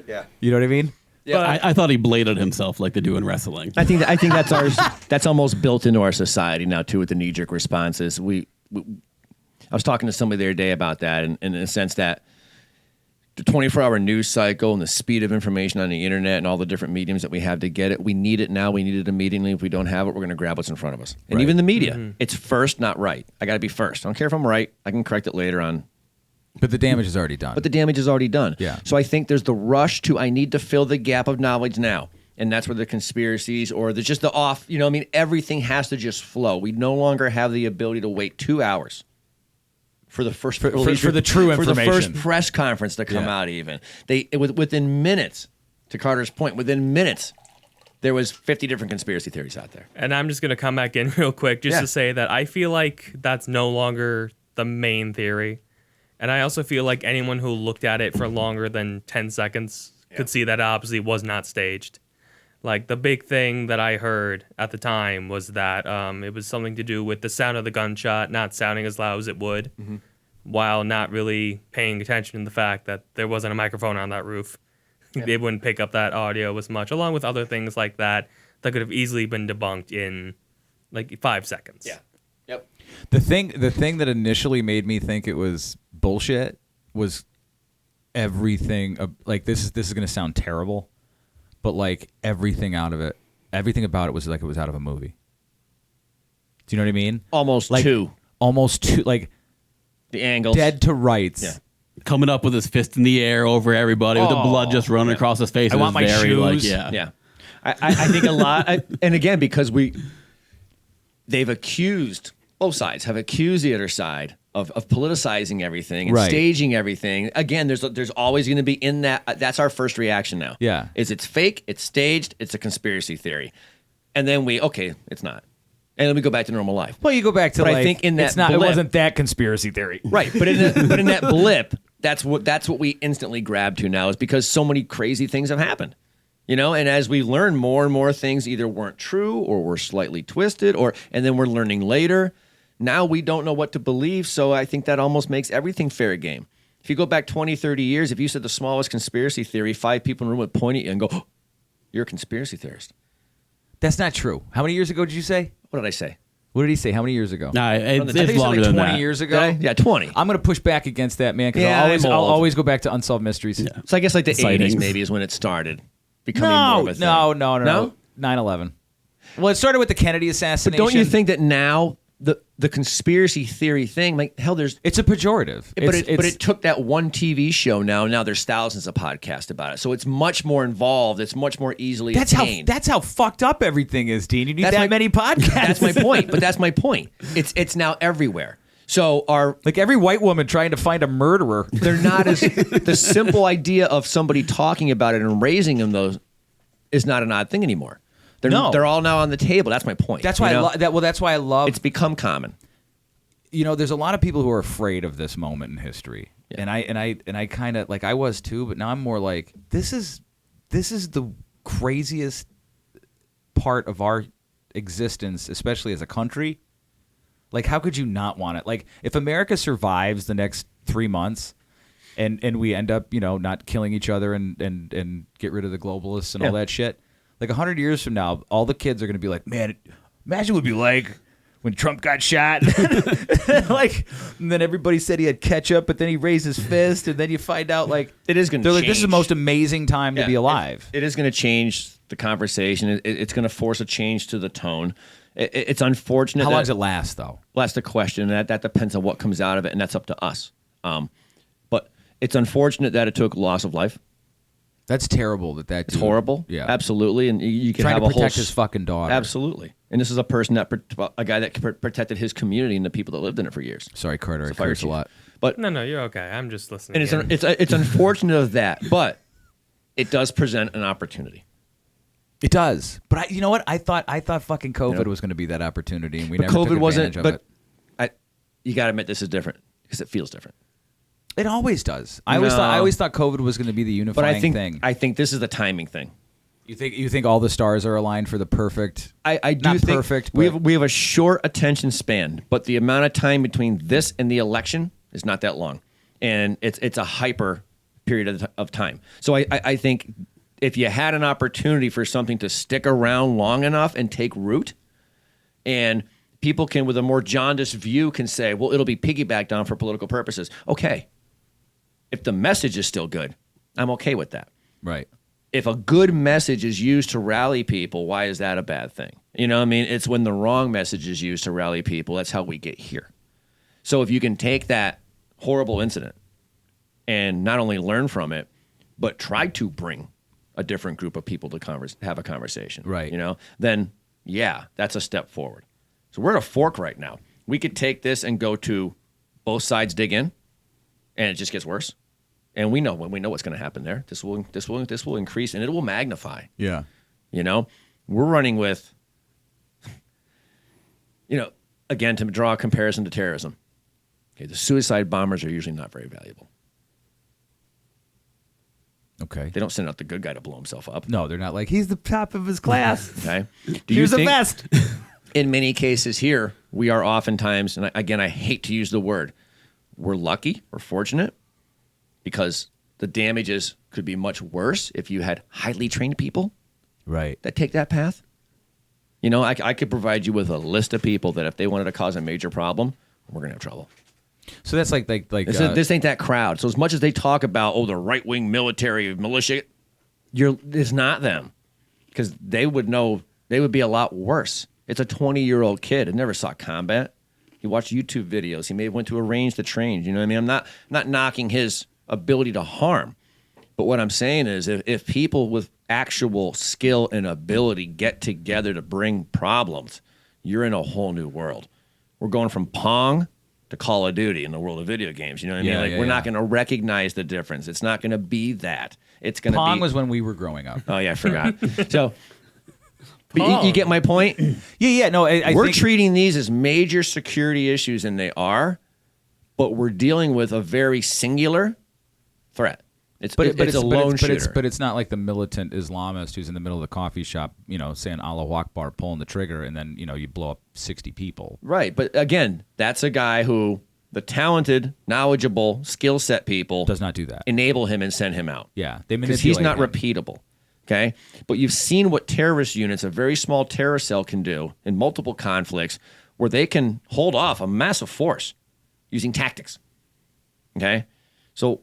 Yeah. You know what I mean? Yeah, I thought he bladed himself like they do in wrestling. I think that's ours. That's almost built into our society now too, with the knee-jerk responses. I was talking to somebody the other day about that, and in a sense that the 24-hour news cycle and the speed of information on the internet and all the different mediums that we have to get it, we need it now. We need it immediately. If we don't have it, we're going to grab what's in front of us. And Right. even the media, it's first, not right. I got to be first. I don't care if I'm right. I can correct it later on. But the damage is already done. But the damage is already done. Yeah. So I think there's the rush to, I need to fill the gap of knowledge now. And that's where the conspiracies or there's just the off, everything has to just flow. We no longer have the ability to wait 2 hours for the first for the true for the information. first press conference to come Yeah. out even. Within minutes, to Carter's point, within minutes, there was 50 different conspiracy theories out there. And I'm just going to come back in real quick just Yeah. to say that I feel like that's no longer the main theory. And I also feel like anyone who looked at it for longer than 10 seconds could see that it obviously was not staged. Like, the big thing that I heard at the time was that it was something to do with the sound of the gunshot not sounding as loud as it would, while not really paying attention to the fact that there wasn't a microphone on that roof. They wouldn't pick up that audio as much, along with other things like that that could have easily been debunked in like 5 seconds. Yeah. Yep. The thing that initially made me think it was bullshit was everything. Like, this is going to sound terrible, but like everything about it was like it was out of a movie. Do you know what I mean? Almost two. Like the angles, dead to rights. Yeah. Coming up with his fist in the air over everybody with the blood just running across his face. I want my very, like, shoes. yeah. I think a lot, and again, because they've accused, both sides have accused the other side of politicizing everything and Right. staging everything. Again, there's always going to be in that. That's our first reaction now. Yeah. It's fake, it's staged, it's a conspiracy theory, and then it's not, and then we go back to normal life. Well, you go back to But like, I think in that it's not. blip, It wasn't that conspiracy theory, right? But in that blip, that's what we instantly grab to now, is because so many crazy things have happened. And as we learn more and more things either weren't true or were slightly twisted, and then we're learning later. Now we don't know what to believe, so I think that almost makes everything fair game. If you go back 20, 30 years, if you said the smallest conspiracy theory, 5 people in the room would point at you and go, oh, you're a conspiracy theorist. That's not true. How many years ago did you say? What did I say? What did he say? How many years ago? No, I it's think he said longer like than 20 that. years ago. Did I? Yeah, 20. I'm going to push back against that, man, because Yeah, I'll I'm old. always go back to unsolved mysteries. Yeah. So I guess like the Sightings. 80s maybe is when it started becoming more of a thing. No. 9/11. Well, it started with the Kennedy But assassination. don't you think that now the conspiracy theory thing, like hell, it's a pejorative. But it took that one TV show now there's thousands of podcasts about it. So it's much more involved. It's much more easily attained. That's how fucked up everything is, Dean. You need That's many podcasts. That's my point. But that's my point. It's now everywhere. So like every white woman trying to find a murderer. They're not as the simple idea of somebody talking about it and raising them though is not an odd thing anymore. They're all now on the table. That's my point. That's why that's why I love. It's become common. There's a lot of people who are afraid of this moment in history, and I kind of like I was too, but now I'm more like this is the craziest part of our existence, especially as a country. Like, how could you not want it? Like, if America survives the next 3 months and we end up, not killing each other and get rid of the globalists and all that shit, like 100 years from now, all the kids are going to be like, man, imagine what it'd be like when Trump got shot. Like, and then everybody said he had ketchup, but then he raised his fist, and then you find out, like, it is going to change. Like, this is the most amazing time to be alive. It is going to change the conversation. It's going to force a change to the tone. It's unfortunate. How long does it last, though? Well, that's the question. That depends on what comes out of it, and that's up to us. But it's unfortunate that it took loss of life. That's terrible. It's horrible. Yeah, absolutely. And you can trying have to a whole protect his fucking daughter. Absolutely. And this is a person a guy that protected his community and the people that lived in it for years. Sorry, Carter. I curse a lot. But no, you're okay. I'm just listening. And it's unfortunate of that, but it does present an opportunity. It does. But you know what? I thought fucking COVID was going to be that opportunity, and we never took advantage of it. You got to admit this is different because it feels different. It always does. I always thought COVID was going to be the unifying thing. I think this is the timing thing. You think all the stars are aligned for the perfect? I do not think perfect. We have a short attention span, but the amount of time between this and the election is not that long, and it's a hyper period of time. So I think if you had an opportunity for something to stick around long enough and take root, and people can, with a more jaundiced view, can say, well, it'll be piggybacked on for political purposes. Okay. If the message is still good, I'm okay with that. Right. If a good message is used to rally people, why is that a bad thing? You know what I mean? It's when the wrong message is used to rally people. That's how we get here. So if you can take that horrible incident and not only learn from it, but try to bring a different group of people to have a conversation, right? Then yeah, that's a step forward. So we're at a fork right now. We could take this and go to both sides dig in, and it just gets worse. And we know what's going to happen there. This will increase and it will magnify. Yeah. We're running with, again, to draw a comparison to terrorism. Okay, the suicide bombers are usually not very valuable. Okay. They don't send out the good guy to blow himself up. No, they're not like, he's the top of his class. Okay. He's the best. In many cases here, we are oftentimes, and again, I hate to use the word, we're lucky, we're fortunate, because the damages could be much worse if you had highly trained people that take that path. I could provide you with a list of people that if they wanted to cause a major problem, we're going to have trouble. So that's like this ain't that crowd. So as much as they talk about, the right-wing military, militia, it's not them, because they would know they would be a lot worse. It's a 20-year-old kid who never saw combat. He watched YouTube videos. He may have went to a range to train. You know what I mean? I'm not knocking his ability to harm. But what I'm saying is if people with actual skill and ability get together to bring problems, you're in a whole new world. We're going from Pong to Call of Duty in the world of video games. You know what I mean? We're not going to recognize the difference. It's not going to be that. It's going to be... Pong was when we were growing up. Oh, yeah, I forgot. So... But you get my point? Yeah. No, we're treating these as major security issues, and they are, but we're dealing with a very singular threat. It's a lone shooter. But it's not like the militant Islamist who's in the middle of the coffee shop, saying Allahu Akbar, pulling the trigger, and then, you blow up 60 people. Right. But again, that's a guy who the talented, knowledgeable, skill set people does not do that. Enable him and send him out. Yeah. They manipulate because he's not him. repeatable. Okay, but you've seen what terrorist units, a very small terror cell, can do in multiple conflicts, where they can hold off a massive force using tactics. Okay, so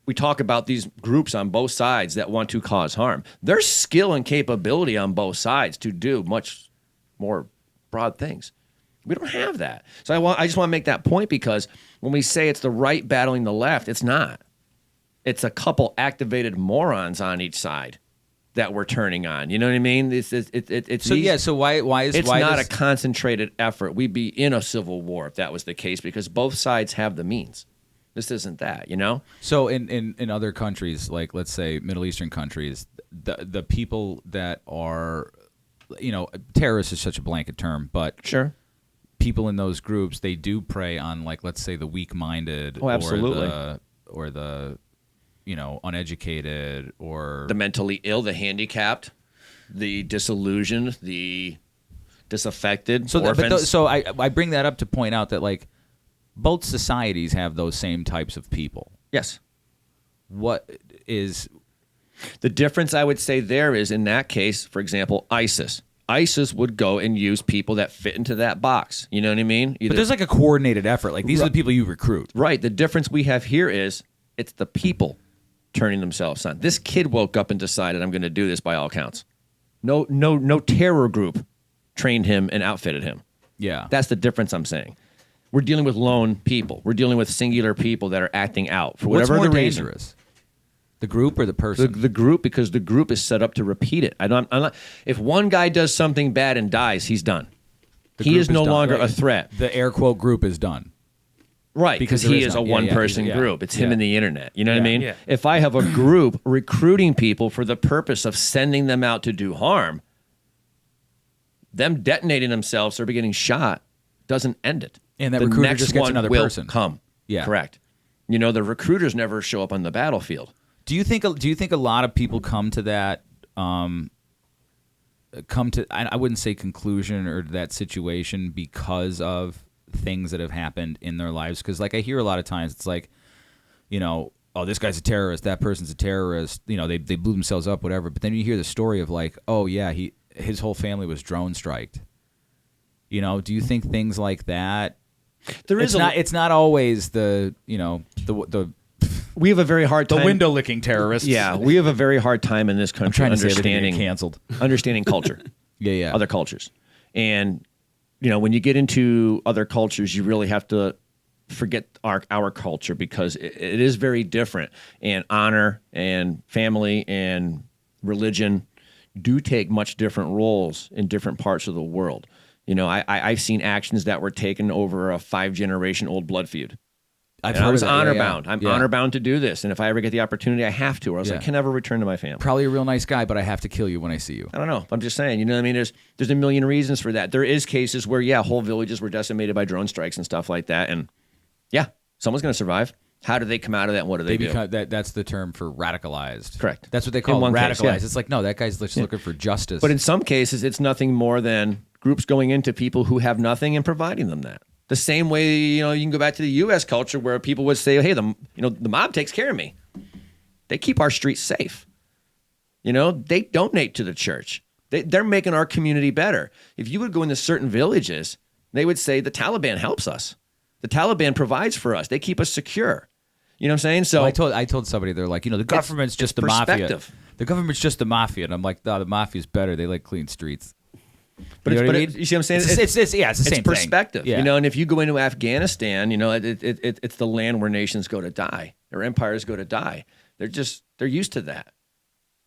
we talk about these groups on both sides that want to cause harm. There's skill and capability on both sides to do much more broad things. We don't have that. So I just want to make that point, because when we say it's the right battling the left, it's not. It's a couple activated morons on each side that we're turning on. You know what I mean? So why is not a concentrated effort? We'd be in a civil war if that was the case, because both sides have the means. This isn't that, So in other countries, like let's say Middle Eastern countries, the people that are, terrorists is such a blanket term, but sure, people in those groups, they do prey on, like, let's say the weak-minded, oh, absolutely, or the uneducated, or the mentally ill, the handicapped. the disillusioned, the disaffected, So, orphans. I bring that up to point out that like both societies have those same types of people. Yes. What is the difference? I would say there is in that case, for example, ISIS. ISIS would go and use people that fit into that box. You know what I mean? But there's like a coordinated effort. Like these are the people you recruit. Right. The difference we have here is it's the people turning themselves on. This kid woke up and decided, I'm going to do this by all accounts. No terror group trained him and outfitted him. Yeah. That's the difference I'm saying. We're dealing with lone people. We're dealing with singular people that are acting out for whatever What's more the reason. dangerous? The group or the person? The group, because the group is set up to repeat it. I'm not, if one guy does something bad and dies, he's done. He is no longer a threat. The air quote group is done. Right, because he is a one-person group. It's him and the internet. You know what I mean? Yeah. If I have a group recruiting people for the purpose of sending them out to do harm, them detonating themselves or getting shot doesn't end it. And that the recruiter next just gets one another will person. come. Yeah. Correct. You know, the recruiters never show up on the battlefield. Do you think a lot of people come to that I wouldn't say conclusion or that situation because of things that have happened in their lives? Because like I hear a lot of times it's like, you know, oh, this guy's a terrorist, that person's a terrorist, you know, they blew themselves up, whatever. But then you hear the story of like, oh yeah, his whole family was drone striked. You know, do you think things like that? It's not always the, you know, the we have a very hard time. The window licking terrorists. Yeah, we have a very hard time in this country understanding culture. Yeah. Other cultures. And, you know, when you get into other cultures, you really have to forget our culture because it is very different. And honor and family and religion do take much different roles in different parts of the world. You know, I've seen actions that were taken over a 5-generation-old blood feud. I was honor bound. I'm honor bound to do this. And if I ever get the opportunity, I have to. Or else I can never return to my family. Probably a real nice guy, but I have to kill you when I see you. I don't know. I'm just saying. You know what I mean? There's a million reasons for that. There is cases where, whole villages were decimated by drone strikes and stuff like that. And, someone's going to survive. How do they come out of that? And what do they do? That's the term for radicalized. Correct. That's what they call radicalized. Case, It's like, no, that guy's just looking for justice. But in some cases, it's nothing more than groups going into people who have nothing and providing them that. The same way, you know, you can go back to the U.S. culture where people would say, hey, the mob takes care of me. They keep our streets safe. You know, they donate to the church. They're making our community better. If you would go into certain villages, they would say the Taliban helps us. The Taliban provides for us. They keep us secure. You know what I'm saying? So I told somebody, they're like, you know, the government's just the mafia. The government's just the mafia. And I'm like, no, the mafia's better. They like clean streets. But you know you see what I'm saying? It's the same thing. Perspective. Yeah. You know, and if you go into Afghanistan, you know, it's the land where nations go to die, or empires go to die. They're used to that.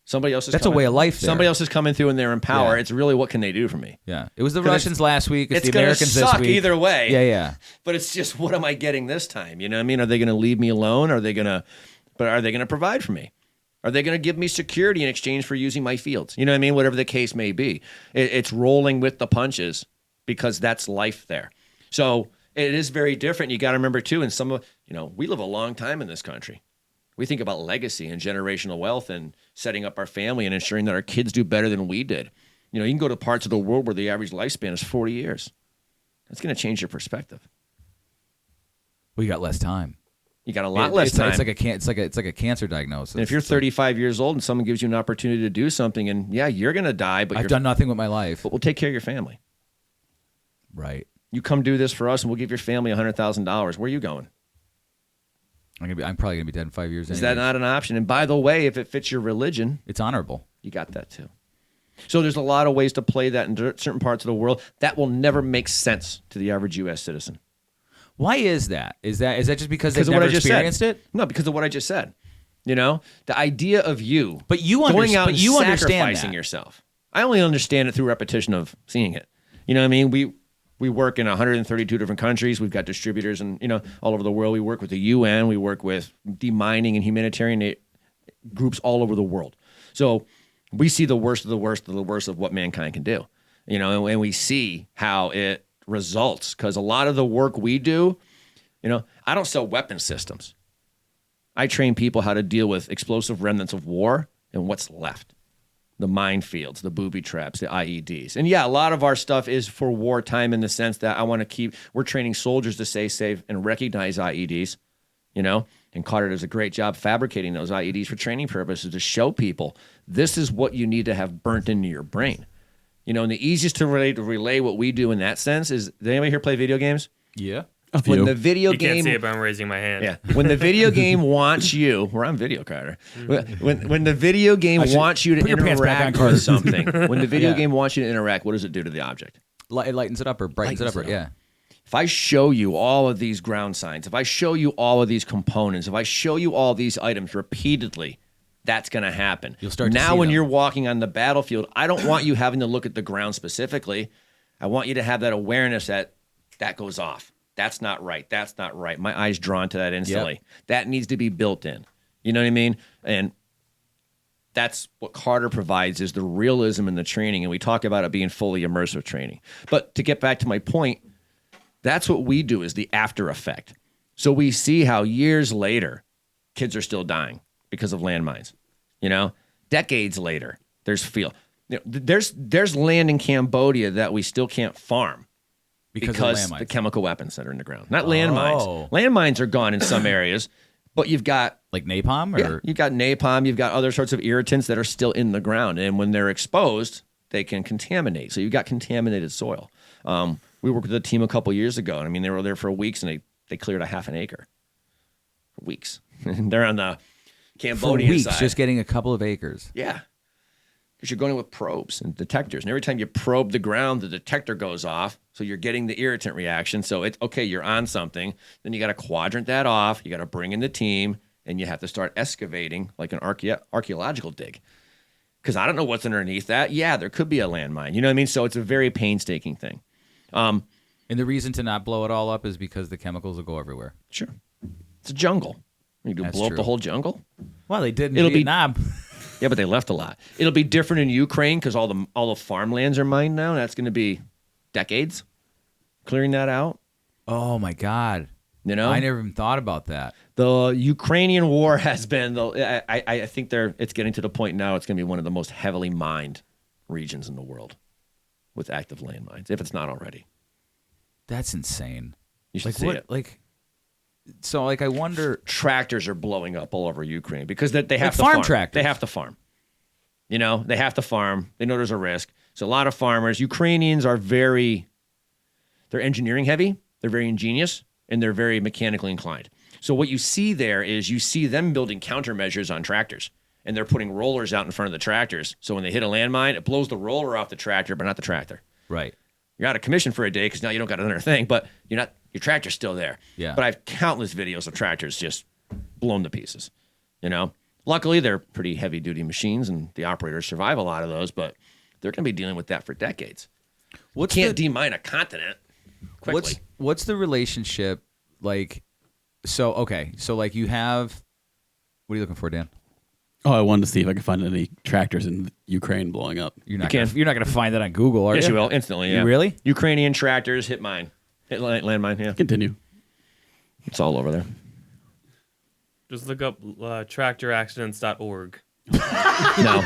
Somebody else is That's a way of life there. Somebody else is coming through and they're in power. It's really, what can they do for me? Yeah. It was the Russians last week. It's the gonna Americans this suck week. Either way. Yeah. But it's just, what am I getting this time? You know what I mean? Are they going to leave me alone? Are they going to provide for me? Are they going to give me security in exchange for using my fields? You know what I mean? Whatever the case may be. It's rolling with the punches because that's life there. So it is very different. You got to remember, too, we live a long time in this country. We think about legacy and generational wealth and setting up our family and ensuring that our kids do better than we did. You know, you can go to parts of the world where the average lifespan is 40 years. That's going to change your perspective. We got less time. You got a lot less time. It's like a cancer diagnosis. And if you're 35 years old and someone gives you an opportunity to do something, and you're going to die, but I've done nothing with my life. But we'll take care of your family. Right. You come do this for us, and we'll give your family $100,000. Where are you going? I'm probably gonna be dead in 5 years. Is that not an option? And by the way, if it fits your religion, it's honorable. You got that too. So there's a lot of ways to play that in certain parts of the world. That will never make sense to the average U.S. citizen. Why is that? Is that just because they've never experienced it? No, because of what I just said. You know, the idea of you, going out and sacrificing yourself. I only understand it through repetition of seeing it. You know what I mean? We work in 132 different countries. We've got distributors and, all over the world. We work with the UN. We work with demining and humanitarian groups all over the world. So we see the worst of the worst of the worst of what mankind can do, and we see how it results. Because a lot of the work we do, I don't sell weapon systems. I train people how to deal with explosive remnants of war and what's left. the minefields, the booby traps, the IEDs. And yeah, a lot of our stuff is for wartime in the sense that we're training soldiers to stay safe and recognize IEDs, and Carter does a great job fabricating those IEDs for training purposes to show people this is what you need to have burnt into your brain. And the easiest to relay what we do in that sense is, did anybody here play video games? Yeah. When the video You game, can't see it, but I'm raising my hand. yeah. When the video game wants you, we're on video, Carter. When the video game wants you to put your pants back on, interact Carter. with something, when the video Yeah. game wants you to interact, what does it do to the object? It lightens it up or brightens it up. Yeah. If I show you all of these ground signs, if I show you all of these components, if I show you all these items repeatedly, that's going to happen. You'll start to now see when them. you're walking on the battlefield, I don't want you having to look at the ground specifically. I want you to have that awareness that goes off. That's not right. That's not right. My eye's drawn to that instantly. Yep. That needs to be built in. You know what I mean? And that's what Carter provides, is the realism in the training. And we talk about it being fully immersive training. But to get back to my point, that's what we do, is the after effect. So we see how years later, kids are still dying because of landmines. Decades later, there's land in Cambodia that we still can't farm because of the chemical weapons that are in the ground. Not landmines. Landmines are gone in some areas, but you've got like napalm, or you've got napalm. You've got other sorts of irritants that are still in the ground, and when they're exposed, they can contaminate. So you've got contaminated soil. We worked with a team a couple years ago, and they were there for weeks, and they cleared a half an acre for weeks. They're on the Cambodian For weeks, side. just getting a couple of acres. Yeah. Because you're going with probes and detectors. And every time you probe the ground, the detector goes off. So you're getting the irritant reaction. So it's okay, you're on something. Then you got to quadrant that off. You got to bring in the team, and you have to start excavating like an archaeological dig. Because I don't know what's underneath that. Yeah, there could be a landmine. You know what I mean? So it's a very painstaking thing. And the reason to not blow it all up is because the chemicals will go everywhere. Sure. It's a jungle. You do That's blow true. up the whole jungle? Well, they did in Vietnam. Yeah, but they left a lot. It'll be different in Ukraine because all the farmlands are mined now. That's going to be decades clearing that out. Oh my God! I never even thought about that. The Ukrainian war has been. I think it's getting to the point now. It's going to be one of the most heavily mined regions in the world with active landmines, if it's not already. That's insane. You should see it. So I wonder. Tractors are blowing up all over Ukraine because they have to farm tractors. They have to farm. They have to farm. They know there's a risk. So a lot of farmers, Ukrainians are they're engineering heavy. They're very ingenious, and they're very mechanically inclined. So what you see there is you see them building countermeasures on tractors, and they're putting rollers out in front of the tractors. So when they hit a landmine, it blows the roller off the tractor, but not the tractor. Right. You're out of commission for a day because now you don't got another thing, but your tractor's still there. Yeah. But I have countless videos of tractors just blown to pieces. Luckily they're pretty heavy duty machines, and the operators survive a lot of those, but they're going to be dealing with that for decades. Can't demine a continent quickly. What's the relationship like? So you have. What are you looking for, Dan? Oh, I wanted to see if I could find any tractors in Ukraine blowing up. You're not going to find that on Google, are you? Yes, you will instantly. Yeah. You really? Ukrainian tractors hit landmine. Yeah. Continue. It's all over there. Just look up tractoraccidents.org. No.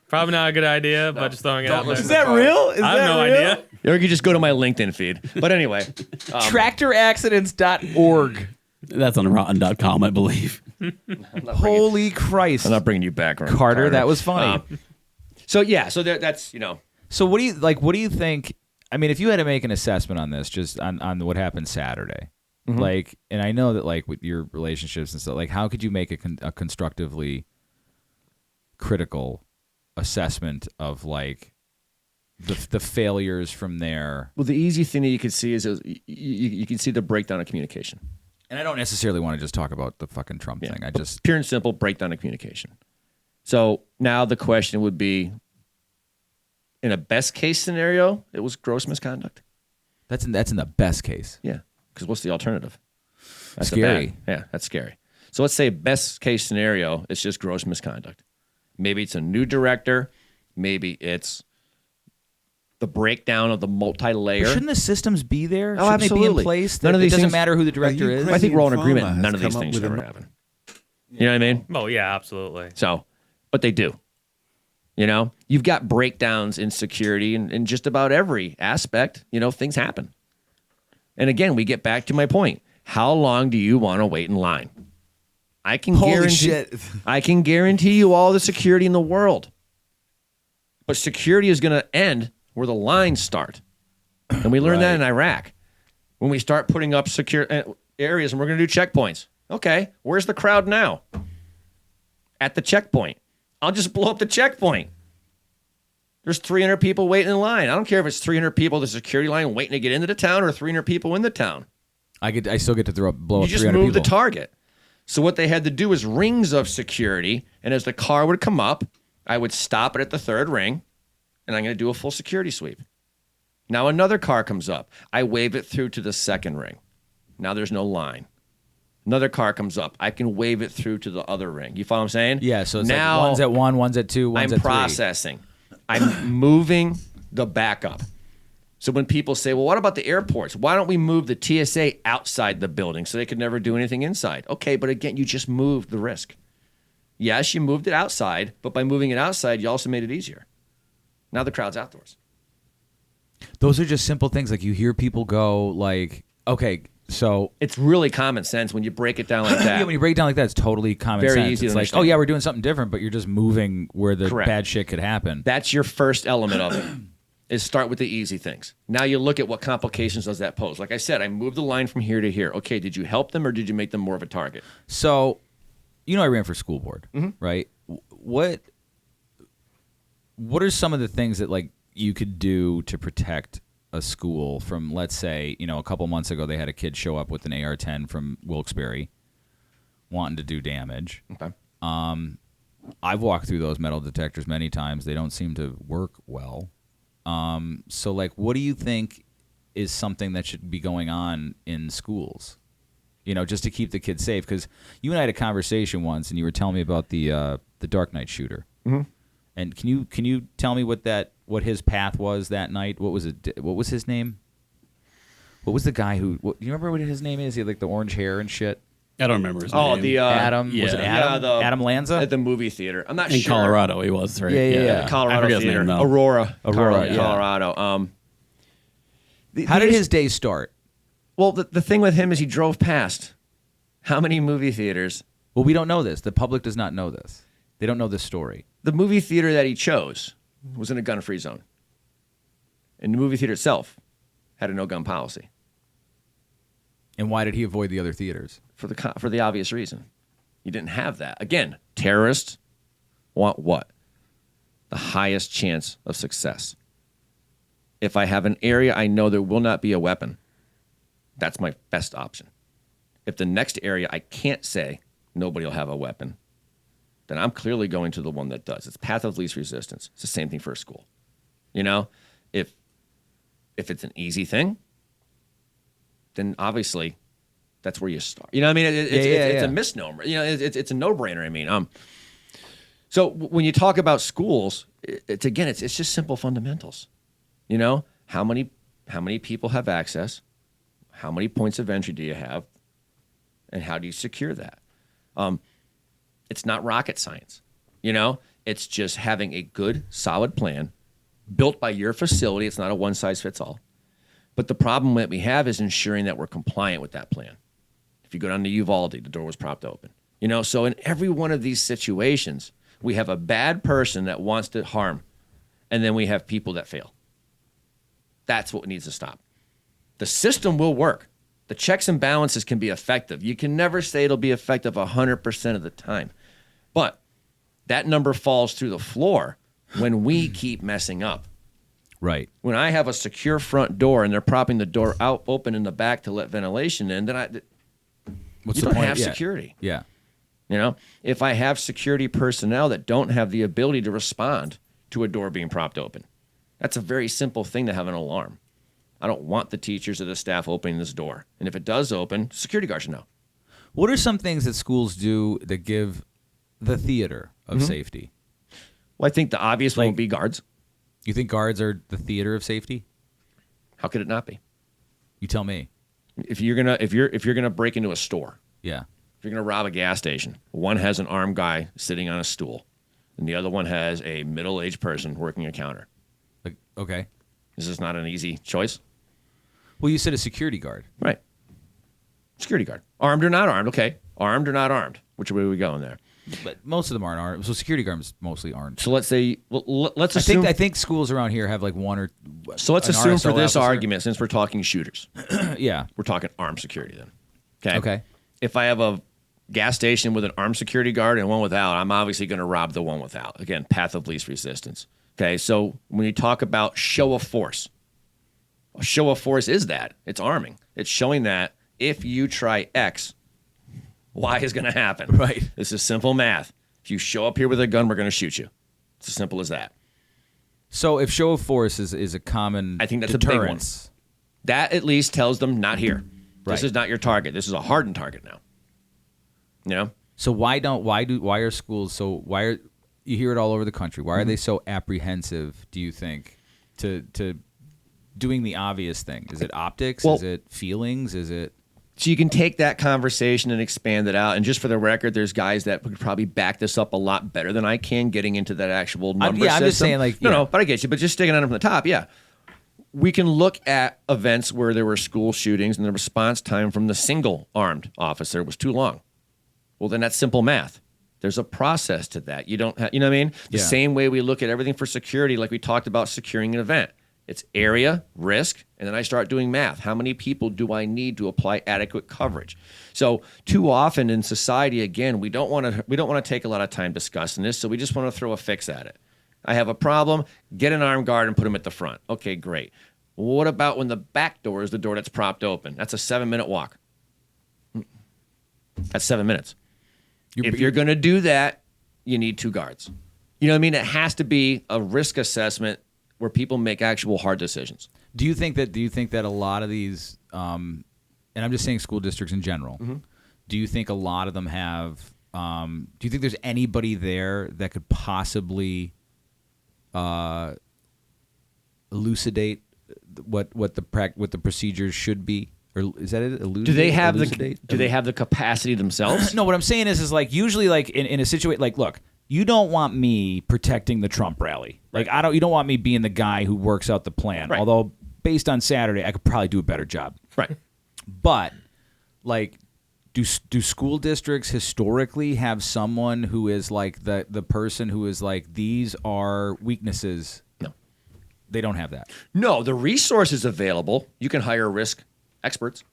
Probably not a good idea, but just throwing it out there. Is that real? I have no idea. Or you could just go to my LinkedIn feed. But anyway. Tractoraccidents.org. That's on rotten.com, I believe. Holy Christ. I'm not bringing you back, Carter. That was funny. So that's. So what do you think? I mean, if you had to make an assessment on this, just on what happened Saturday, Mm-hmm. and I know that with your relationships and stuff, how could you make a constructively critical assessment of the failures from there? Well, the easy thing that you could see is you can see the breakdown of communication. And I don't necessarily want to just talk about the fucking Trump thing. I just pure and simple breakdown of communication. So now the question would be, in a best case scenario, it was gross misconduct. That's in the best case. Yeah, because what's the alternative? That's scary. That's scary. So let's say best case scenario, it's just gross misconduct. Maybe it's a new director. Maybe it's the breakdown of the multi-layer. But shouldn't the systems be there? Oh, Shouldn't absolutely. they be in place? None of It these doesn't things- matter who the director is. I think we're all in agreement. Pharma None of has these come up things with should a ever happen. You know what I mean? Oh, yeah, absolutely. So, but they do. You know, you've got breakdowns in security in just about every aspect. You know, things happen. And again, we get back to my point. How long do you want to wait in line? I can guarantee you all the security in the world. But security is going to end where the lines start. And we learned that in Iraq. When we start putting up secure areas and we're going to do checkpoints. Okay, where's the crowd now? At the checkpoint. I'll just blow up the checkpoint. There's 300 people waiting in line. I don't care if it's 300 people at the security line waiting to get into the town or 300 people in the town. I still get to blow up 300 people. You just move the target. So what they had to do was rings of security, and as the car would come up, I would stop it at the third ring, and I'm going to do a full security sweep. Now another car comes up. I wave it through to the second ring. Now there's no line. Another car comes up. I can wave it through to the other ring. You follow what I'm saying? Yeah, so it's now, like one's at 1, one's at 2, one's at 3. I'm processing. I'm moving the backup. So when people say, well, what about the airports? Why don't we move the TSA outside the building so they could never do anything inside? Okay, but again, you just moved the risk. Yes, you moved it outside, but by moving it outside, you also made it easier. Now the crowd's outdoors. Those are just simple things. Like you hear people go like, okay, so it's really common sense when you break it down like that. Yeah, when you break it down like that, it's totally common sense. Very easy It's to like, understand. oh yeah, we're doing something different, but you're just moving where the Correct. bad shit could happen. That's your first element of it, is start with the easy things. Now you look at what complications does that pose. Like I said, I moved the line from here to here. Okay, did you help them or did you make them more of a target? So, you know, I ran for school board, right? What are some of the things that like you could do to protect a school from, let's say, you know, a couple months ago they had a kid show up with an AR-10 from Wilkes-Barre wanting to do damage. Okay. I've walked through those metal detectors many times. They don't seem to work well. So, like, what do you think is something that should be going on in schools? You know, just to keep the kids safe. Because you and I had a conversation once, and you were telling me about the Dark Knight shooter. Mm-hmm. And can you tell me what his path was that night? What was it? What was his name? What was the guy who? Do you remember what his name is? He had like the orange hair and shit. I don't remember his Oh, name. the Adam. yeah. Was it Adam? Yeah, Adam Lanza at the movie theater. I'm not in sure. Colorado, he was right. Yeah. I Colorado forget his theater. name, though. Aurora, yeah. Colorado. How did his day start? Well, the thing with him is he drove past how many movie theaters? Well, we don't know this. The public does not know this. They don't know this story. The movie theater that he chose was in a gun-free zone. And the movie theater itself had a no-gun policy. And why did he avoid the other theaters? For the obvious reason. You didn't have that. Again, terrorists want what? The highest chance of success. If I have an area I know there will not be a weapon, that's my best option. If the next area I can't say nobody will have a weapon, then I'm clearly going to the one that does. It's path of least resistance. It's the same thing for a school. You know, if it's an easy thing, then obviously that's where you start. You know what I mean? It's a misnomer. You know, it's a no-brainer. I mean, so when you talk about schools, it's just simple fundamentals. You know, how many people have access? How many points of entry do you have? And how do you secure that? It's not rocket science. You know, it's just having a good, solid plan built by your facility. It's not a one-size-fits-all. But the problem that we have is ensuring that we're compliant with that plan. If you go down to Uvalde, the door was propped open. You know, so in every one of these situations, we have a bad person that wants to harm, and then we have people that fail. That's what needs to stop. The system will work. The checks and balances can be effective. You can never say it'll be effective 100% of the time. But that number falls through the floor when we keep messing up. Right. When I have a secure front door and they're propping the door out open in the back to let ventilation in, then you don't have security. Yeah. You know, if I have security personnel that don't have the ability to respond to a door being propped open, that's a very simple thing to have an alarm. I don't want the teachers or the staff opening this door. And if it does open, security guards should know. What are some things that schools do that give the theater of safety? Well, I think the obvious one would be guards. You think guards are the theater of safety? How could it not be? You tell me. If you're gonna break into a store, Yeah. if you're gonna rob a gas station, one has an armed guy sitting on a stool. and the other one has a middle-aged person working a counter. Like, okay. Is this not an easy choice? Well, you said a security guard. Right. Security guard. Armed or not armed. Okay. Armed or not armed. Which way are we going there? But most of them aren't armed. So security guards mostly aren't. So let's say, let's assume. I think schools around here have like one or. So let's an assume RSO for this officer. argument, since we're talking shooters. Yeah. We're talking armed security then. Okay. Okay. If I have a gas station with an armed security guard and one without, I'm obviously going to rob the one without. Again, path of least resistance. Okay. So when you talk about show of force, a show of force is that. It's arming. It's showing that if you try X, Y is going to happen. Right. This is simple math. If you show up here with a gun, we're going to shoot you. It's as simple as that. So if show of force is a common I think that's deterrence. a big one. That at least tells them not here. Right. This is not your target. This is a hardened target now. You know? So why are schools you hear it all over the country? Why are they so apprehensive, do you think, to doing the obvious thing? Is it optics? Well, is it feelings? Is it So you can take that conversation and expand it out. And just for the record, there's guys that could probably back this up a lot better than I can, getting into that actual number system. I'm just saying, like, No, but I get you. But just sticking on it from the top, yeah. We can look at events where there were school shootings and the response time from the single armed officer was too long. Well, then that's simple math. There's a process to that. You don't have, you know what I mean? The Yeah. same way we look at everything for security, like we talked about securing an event. It's area, risk, and then I start doing math. How many people do I need to apply adequate coverage? So too often in society, again, we don't want to take a lot of time discussing this, so we just want to throw a fix at it. I have a problem, get an armed guard and put him at the front. Okay, great. What about when the back door is the door that's propped open? That's a 7-minute walk. That's 7 minutes. If you're going to do that, you need 2 guards. You know what I mean? It has to be a risk assessment where people make actual hard decisions. Do you think that a lot of these, and I'm just saying school districts in general, do you think a lot of them have, do you think there's anybody there that could possibly elucidate what the procedures should be? Or is that it? Do they have the capacity themselves? No, what I'm saying is like usually like in a situation, like, look, you don't want me protecting the Trump rally. Like you don't want me being the guy who works out the plan. Right. Although based on Saturday, I could probably do a better job. Right. But like, do school districts historically have someone who is like the person who is like, these are weaknesses? No. They don't have that. No, the resources available. You can hire risk experts.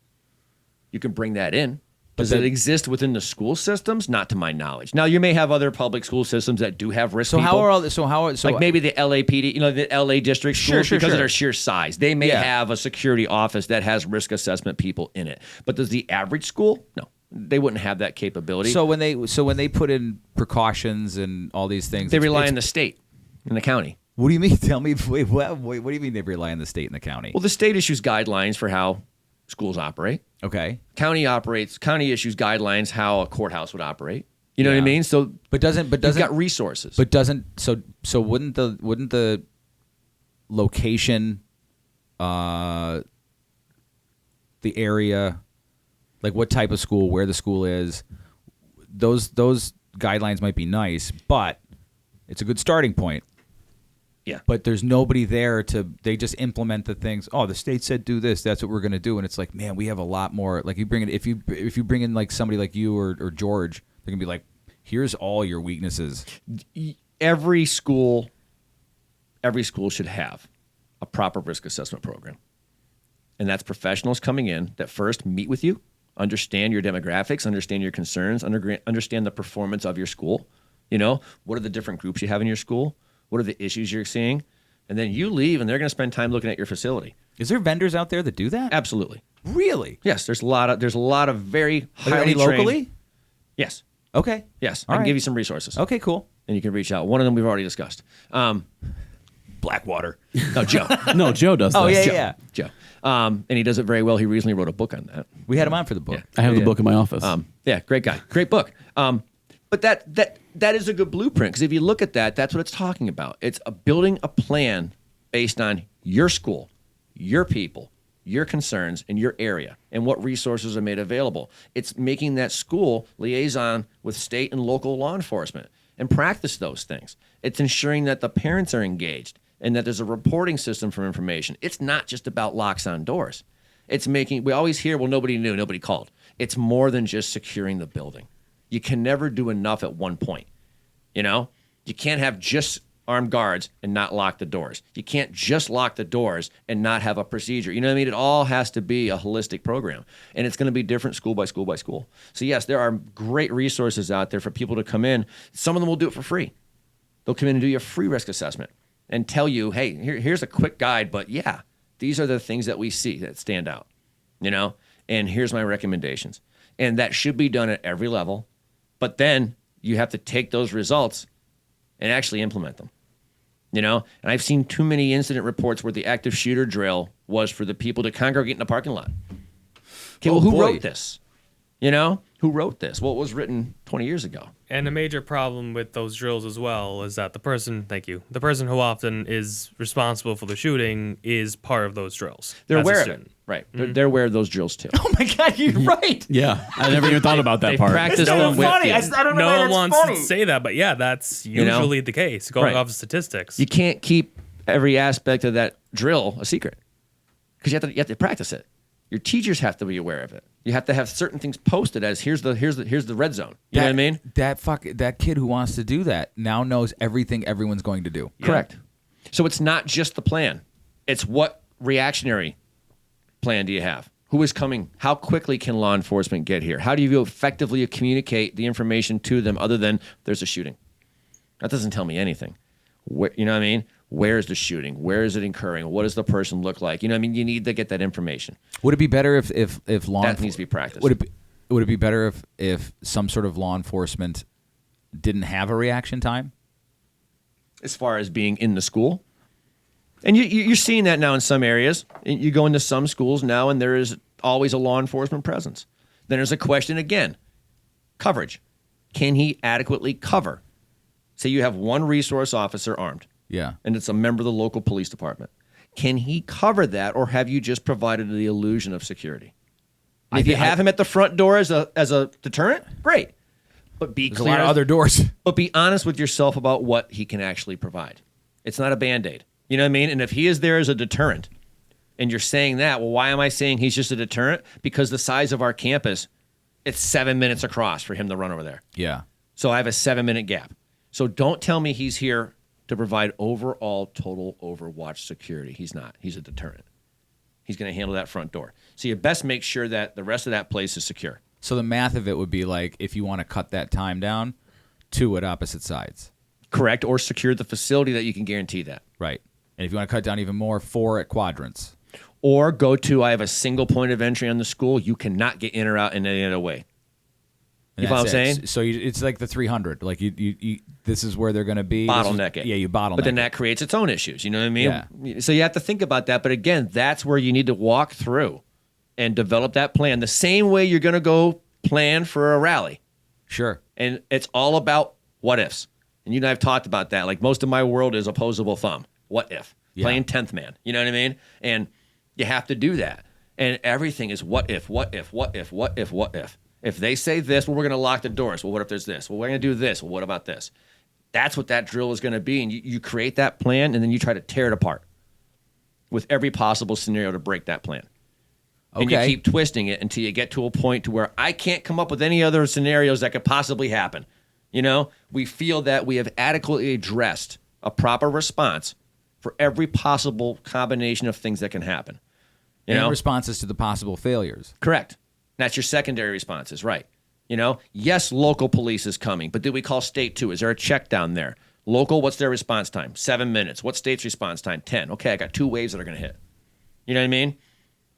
You can bring that in. Does it exist within the school systems? Not to my knowledge. Now, you may have other public school systems that do have risk people. So maybe the LAPD, the LA district schools, because of their sheer size. They may have a security office that has risk assessment people in it. But does the average school? No. They wouldn't have that capability. So when they put in precautions and all these things, they rely on the state and the county. What do you mean? Tell me. Wait, what do you mean they rely on the state and the county? Well, the state issues guidelines for how schools operate. Okay. County issues guidelines how a courthouse would operate. You know what I mean? So but doesn't you've got resources. But doesn't so wouldn't the location, the area, like what type of school, where the school is, those guidelines might be nice, but it's a good starting point. Yeah. But there's nobody there they just implement the things. Oh, the state said do this, that's what we're going to do. And it's like, man, we have a lot more. Like if you bring in like somebody like you or George, they're going to be like, here's all your weaknesses. Every school should have a proper risk assessment program. And that's professionals coming in that first meet with you, understand your demographics, understand your concerns, understand the performance of your school. What are the different groups you have in your school? What are the issues you're seeing? And then you leave, and they're going to spend time looking at your facility. Is there vendors out there that do that? Absolutely. Really? Yes. There's a lot of very highly trained. Locally? Yes. Okay. Yes. All I can right. give you some resources. Okay, cool. And you can reach out. One of them we've already discussed. Blackwater. No, Joe. No, Joe does that. Oh, yeah. Joe. And he does it very well. He recently wrote a book on that. We had him on for the book. I have the book in my office. Yeah, great guy. Great book. But that is a good blueprint, because if you look at that, that's what it's talking about. It's building a plan based on your school, your people, your concerns, and your area, and what resources are made available. It's making that school liaison with state and local law enforcement. and practice those things. It's ensuring that the parents are engaged and that there's a reporting system for information. It's not just about locks on doors. We always hear, well, nobody knew, nobody called. It's more than just securing the building. You can never do enough at one point. You know, you can't have just armed guards and not lock the doors. You can't just lock the doors and not have a procedure. You know what I mean? It all has to be a holistic program, and it's going to be different school by school by school. So yes, there are great resources out there for people to come in. Some of them will do it for free. They'll come in and do you a free risk assessment and tell you, hey, here's a quick guide, but yeah, these are the things that we see that stand out, you know, and here's my recommendations. And that should be done at every level, but then you have to take those results and actually implement them. You know, and I've seen too many incident reports where the active shooter drill was for the people to congregate in the parking lot. Okay, well, who wrote this? You know, who wrote this? Well, it was written 20 years ago. And a major problem with those drills as well is that the person who often is responsible for the shooting is part of those drills. They're aware of it. Right. Mm-hmm. They're aware of those drills too. Oh my God, you're right. Yeah, I never even thought about that part. Practice It's them so funny. with you. I don't know why No one that's wants funny. to say that, but yeah, that's You know? usually the case, going Right. off of statistics. You can't keep every aspect of that drill a secret because you have to practice it. Your teachers have to be aware of it. You have to have certain things posted as here's the red zone. You know what I mean? That kid who wants to do that now knows everything everyone's going to do. Correct. So it's not just the plan. It's what reactionary plan do you have? Who is coming? How quickly can law enforcement get here? How do you effectively communicate the information to them other than there's a shooting? That doesn't tell me anything. You know what I mean? Where is the shooting? Where is it occurring? What does the person look like? You know what I mean? You need to get that information. Would it be better if law That needs to be practiced. Would it be better if some sort of law enforcement didn't have a reaction time? As far as being in the school? And you're seeing that now in some areas. You go into some schools now, and there is always a law enforcement presence. Then there's a question again. Coverage. Can he adequately cover? Say you have one resource officer armed. Yeah. And it's a member of the local police department. Can he cover that, or have you just provided the illusion of security? If you have him at the front door as a deterrent, great. But be There's clear. a lot of other doors. But be honest with yourself about what he can actually provide. It's not a Band-Aid. You know what I mean? And if he is there as a deterrent, and you're saying that, well, why am I saying he's just a deterrent? Because the size of our campus, it's 7 minutes across for him to run over there. Yeah. So I have a 7-minute gap. So don't tell me he's here to provide overall total overwatch security. He's not. He's a deterrent. He's going to handle that front door. So you best make sure that the rest of that place is secure. So the math of it would be like, if you want to cut that time down, 2 at opposite sides. Correct. Or secure the facility that you can guarantee that. Right. And if you want to cut down even more, 4 at quadrants. Or go to, I have a single point of entry on the school. You cannot get in or out in any other way. And You follow what I'm that's it. saying? So it's like the 300. Like you this is where they're going to be. Bottleneck it. Yeah, you bottleneck. But then that creates its own issues. You know what I mean? Yeah. So you have to think about that. But again, that's where you need to walk through and develop that plan. The same way you're going to go plan for a rally. Sure. And it's all about what ifs. And you and I have talked about that. Like most of my world is opposable thumb. What if? Yeah. Playing 10th man. You know what I mean? And you have to do that. And everything is what if, what if, what if, what if, what if. If they say this, well, we're going to lock the doors. Well, what if there's this? Well, we're going to do this. Well, what about this? That's what that drill is going to be. And you create that plan, and then you try to tear it apart with every possible scenario to break that plan. And you keep twisting it until you get to a point to where I can't come up with any other scenarios that could possibly happen. You know, we feel that we have adequately addressed a proper response for every possible combination of things that can happen. You and know, responses to the possible failures. correct. That's your secondary responses, right? You know, yes, local police is coming, but did we call state too? Is there a check down there? Local, what's their response time? 7 minutes. What's state's response time? 10. Okay, I got 2 waves that are going to hit. You know what I mean?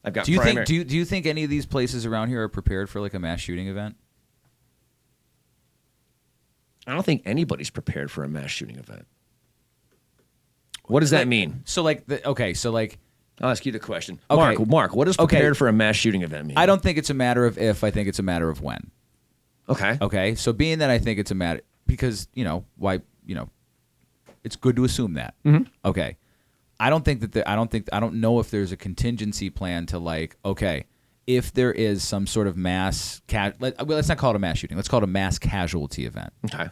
I've got Do you primary. think do you think any of these places around here are prepared for like a mass shooting event? I don't think anybody's prepared for a mass shooting event. What does that mean? So like I'll ask you the question. Okay. Mark, what does prepared for a mass shooting event mean? I don't think it's a matter of if, I think it's a matter of when. Okay. Okay. So being that I think it's a matter because, it's good to assume that. Mhm. Okay. I don't know if there's a contingency plan to like, okay, if there is some sort of let's not call it a mass shooting. Let's call it a mass casualty event. Okay.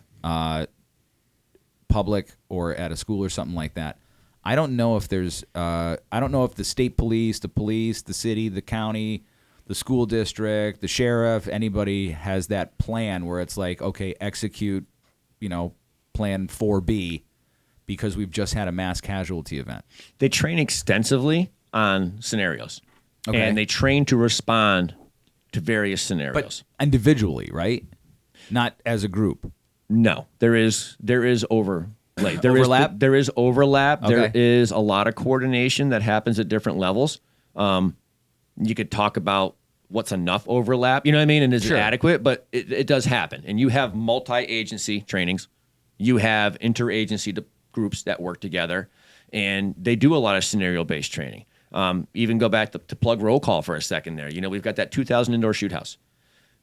public or at a school or something like that. I don't know if there's I don't know if the state police, the city, the county, the school district, the sheriff, anybody has that plan where it's like, okay, execute, plan 4B because we've just had a mass casualty event. They train extensively on scenarios. Okay. And they train to respond to various scenarios. But individually, right? Not as a group. No, there is overlay. Overlap? There is overlap. Okay. There is a lot of coordination that happens at different levels. You could talk about what's enough overlap, you know what I mean? And is it adequate? But it does happen. And you have multi-agency trainings. You have interagency groups that work together. And they do a lot of scenario-based training. Even go back to plug roll call for a second there. We've got that 2,000 indoor shoot house.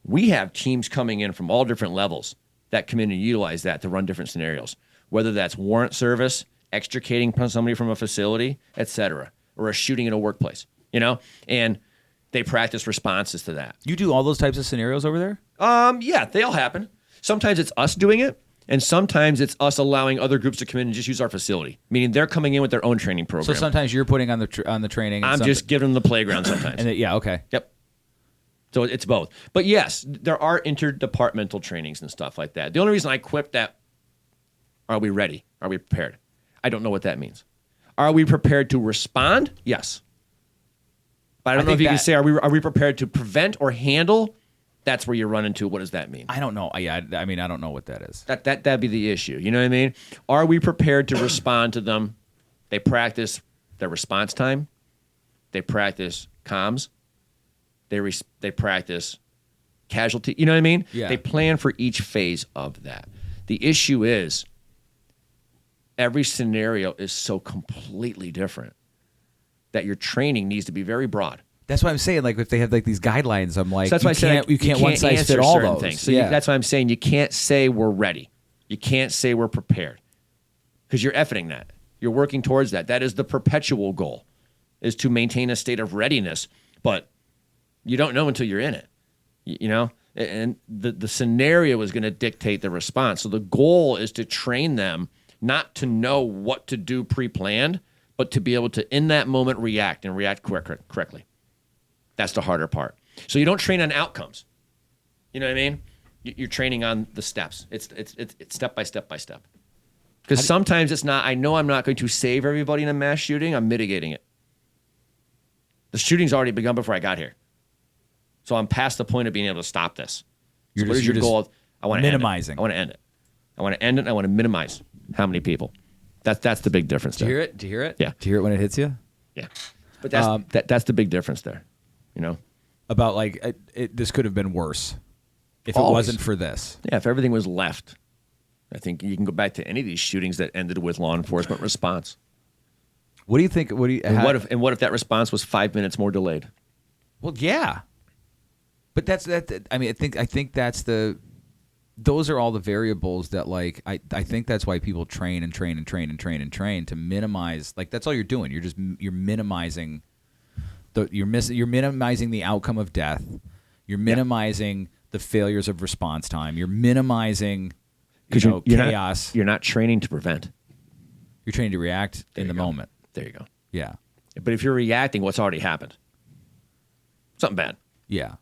We have teams coming in from all different levels that come in and utilize that to run different scenarios, whether that's warrant service, extricating somebody from a facility, et cetera, or a shooting in a workplace, and they practice responses to that. You do all those types of scenarios over there? Yeah, they all happen. Sometimes it's us doing it, and sometimes it's us allowing other groups to come in and just use our facility, meaning they're coming in with their own training program. So sometimes you're putting on the training. And I'm just giving them the playground sometimes. Okay. Yep. So it's both. But yes, there are interdepartmental trainings and stuff like that. The only reason I quipped that, are we ready? Are we prepared? I don't know what that means. Are we prepared to respond? Yes. But I don't know if you can say, are we prepared to prevent or handle? That's where you run into, what does that mean? I don't know. Yeah, I mean, I don't know what that is. That'd be the issue. You know what I mean? Are we prepared to respond to them? They practice their response time. They practice comms. They practice casualty. You know what I mean? Yeah. They plan for each phase of that. The issue is every scenario is so completely different that your training needs to be very broad. That's why I'm saying, like, if they have like these guidelines, I'm like, So that's why I said you can't one size answer fit all certain those. things. So that's why I'm saying you can't say we're ready. You can't say we're prepared because you're efforting that. You're working towards that. That is the perpetual goal, is to maintain a state of readiness. But you don't know until you're in it, and the scenario is going to dictate the response. So the goal is to train them not to know what to do pre-planned, but to be able to, in that moment, react correctly. That's the harder part. So you don't train on outcomes. You know what I mean? You're training on the steps. It's step by step by step. Because sometimes it's not, I know I'm not going to save everybody in a mass shooting. I'm mitigating it. The shooting's already begun before I got here. So I'm past the point of being able to stop this. So what is your goal? I want to minimizing. I want to end it. I want to end it. And I want to minimize how many people. That's the big difference there. Do you hear it? Do you hear it? Yeah. Do you hear it when it hits you? Yeah. But that's the big difference there. About like this could have been worse if Always. it wasn't for this. Yeah, if everything was left. I think you can go back to any of these shootings that ended with law enforcement response. What do you think? What if that response was 5 minutes more delayed? Well, yeah. But that's that. I mean, I think that's those are all the variables that, like, I think that's why people train to minimize. Like, that's all you're doing. You're minimizing you're minimizing the outcome of death. You're minimizing the failures of response time. You're minimizing chaos. You're not training to prevent. You're training to react in the moment. There you go. Yeah. But if you're reacting, what's already happened? Something bad. Yeah.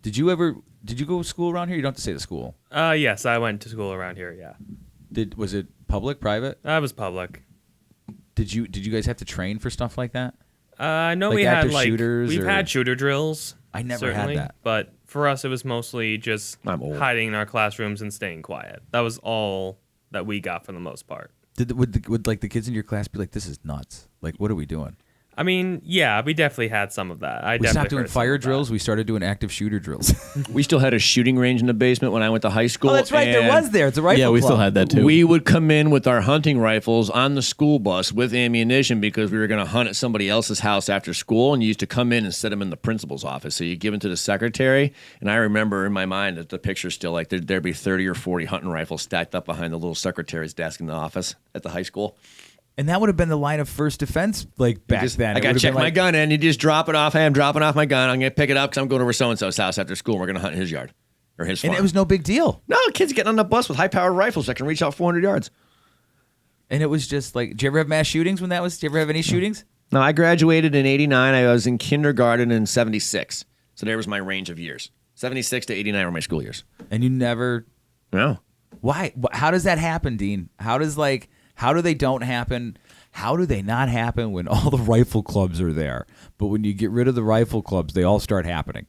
Did you go to school around here? You don't have to say the school. Yes, I went to school around here, yeah. Was it public, private? I was public. Did you guys have to train for stuff like that? No, like we had active shooters we've had shooter drills. I never certainly, had that. But for us, it was mostly just hiding in our classrooms and staying quiet. That was all that we got for the most part. Would like the kids in your class be like, "This is nuts"? Like, what are we doing? I mean, yeah, we definitely had some of that. We stopped doing fire drills. We started doing active shooter drills. We still had a shooting range in the basement when I went to high school. Oh, that's right. There was there. It's a rifle Yeah, we club. still had that too. We would come in with our hunting rifles on the school bus with ammunition because we were going to hunt at somebody else's house after school, and you used to come in and set them in the principal's office. So you give them to the secretary, and I remember in my mind that the picture's still like there'd be 30 or 40 hunting rifles stacked up behind the little secretary's desk in the office at the high school. And that would have been the line of first defense, like back then. I got to check my gun in. You just drop it off. Hey, I'm dropping off my gun. I'm going to pick it up because I'm going over so-and-so's house after school. And we're going to hunt in his yard or his farm. And it was no big deal. No, kids getting on the bus with high-powered rifles that can reach out 400 yards. And it was just like, did you ever have mass shootings when that was? Did you ever have any shootings? No, I graduated in 89. I was in kindergarten in 76. So there was my range of years. 76 to 89 were my school years. And you never... No. Why? How does that happen, Dean? How do they don't happen? How do they not happen when all the rifle clubs are there? But when you get rid of the rifle clubs, they all start happening.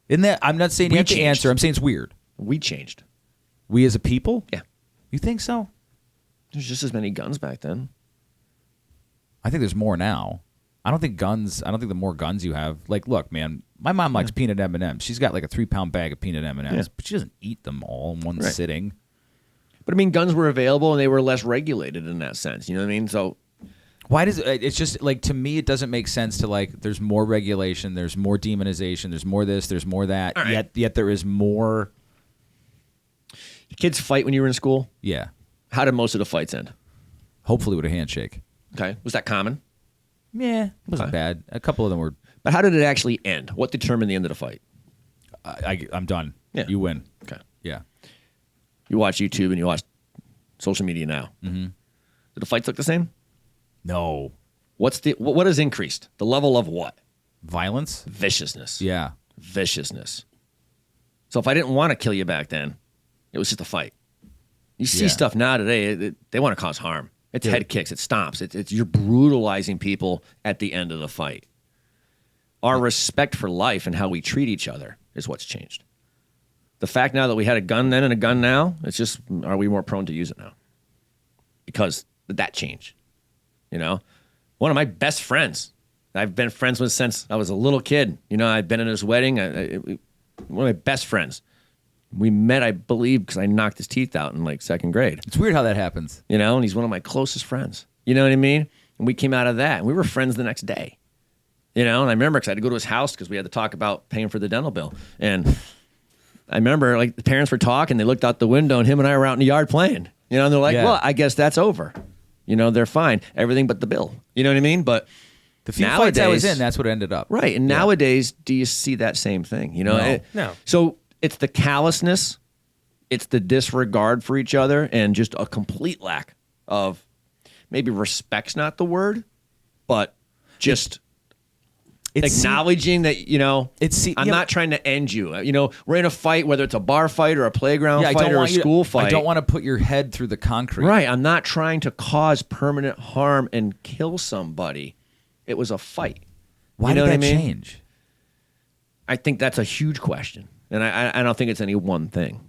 Isn't that... I'm not saying you have to answer. I'm saying it's weird. We changed. We as a people? Yeah. You think so? There's just as many guns back then. I think there's more now. I don't think the more guns you have, like, look, man, my mom likes peanut M&Ms. She's got like a 3-pound bag of peanut M&Ms, but she doesn't eat them all in one sitting. But I mean, guns were available and they were less regulated in that sense. You know what I mean? So why does it's just like, to me, it doesn't make sense to like, there's more regulation, there's more demonization, there's more this, there's more that, yet there is more. Did kids fight when you were in school? Yeah. How did most of the fights end? Hopefully with a handshake. Okay. Was that common? Yeah, it wasn't bad. A couple of them were. But how did it actually end? What determined the end of the fight? I'm done. Yeah. You win. Okay. Yeah. You watch YouTube and you watch social media now. Mm-hmm. Did the fights look the same? No. What has increased? The level of what? Violence? Viciousness. Yeah. Viciousness. So if I didn't want to kill you back then, it was just a fight. You see stuff now today, they want to cause harm. It's head kicks, it's stomps. It's you're brutalizing people at the end of the fight. Our respect for life and how we treat each other is what's changed. The fact now that we had a gun then and a gun now, it's just, are we more prone to use it now? Because that changed. You know? One of my best friends, I've been friends with since I was a little kid. You know, I've been in his wedding. One of my best friends. We met, I believe, because I knocked his teeth out in like second grade. It's weird how that happens. You know, and he's one of my closest friends. You know what I mean? And we came out of that, and we were friends the next day. You know, and I remember because I had to go to his house because we had to talk about paying for the dental bill. And I remember, like, the parents were talking, they looked out the window, and him and I were out in the yard playing. You know, and they're like, well, I guess that's over. You know, they're fine. Everything but the bill. You know what I mean? But the few fights I was in, that's what ended up. Right. And nowadays, do you see that same thing? You know? No. So it's the callousness, it's the disregard for each other, and just a complete lack of, maybe respect's not the word, but just acknowledging that, you know, I'm not trying to end you. You know, we're in a fight, whether it's a bar fight or a playground fight or a school fight. I don't want to put your head through the concrete. Right. I'm not trying to cause permanent harm and kill somebody. It was a fight. Why did that change? I think that's a huge question. And I don't think it's any one thing.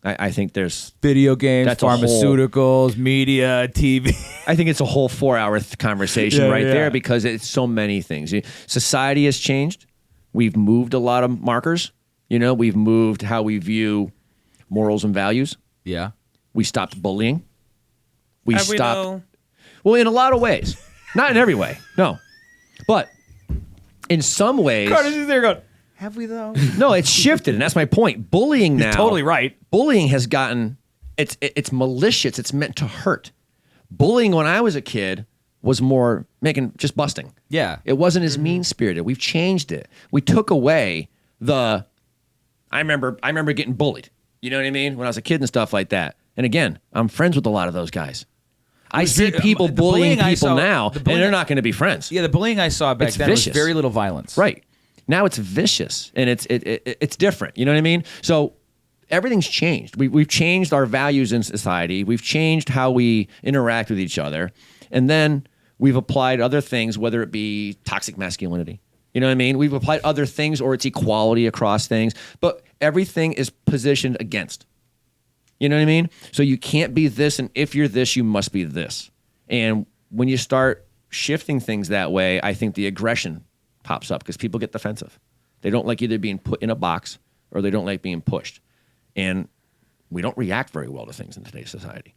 I think there's video games, pharmaceuticals, media, TV. I think it's a whole 4-hour conversation there because it's so many things. Society has changed. We've moved a lot of markers. You know, we've moved how we view morals and values. Yeah. We stopped bullying. We Have we, stopped. though? Well, in a lot of ways. Not in every way. No. But in some ways. Carter's just there going, have we though? No, it's shifted, and that's my point. Bullying now. You're totally right. Bullying has gotten, it's malicious. It's meant to hurt. Bullying when I was a kid was more just busting. Yeah. It wasn't as mean-spirited. We've changed it. We took away I remember getting bullied. You know what I mean? When I was a kid and stuff like that. And again, I'm friends with a lot of those guys. I see people bullying people now, and they're not going to be friends. Yeah, the bullying I saw back then was very little violence. Right. Now it's vicious, and it's different. You know what I mean? So everything's changed. We've changed our values in society. We've changed how we interact with each other. And then we've applied other things, whether it be toxic masculinity. You know what I mean? We've applied other things, or it's equality across things. But everything is positioned against. You know what I mean? So you can't be this, and if you're this, you must be this. And when you start shifting things that way, I think the aggression pops up because people get defensive. They don't like either being put in a box or they don't like being pushed. And we don't react very well to things in today's society.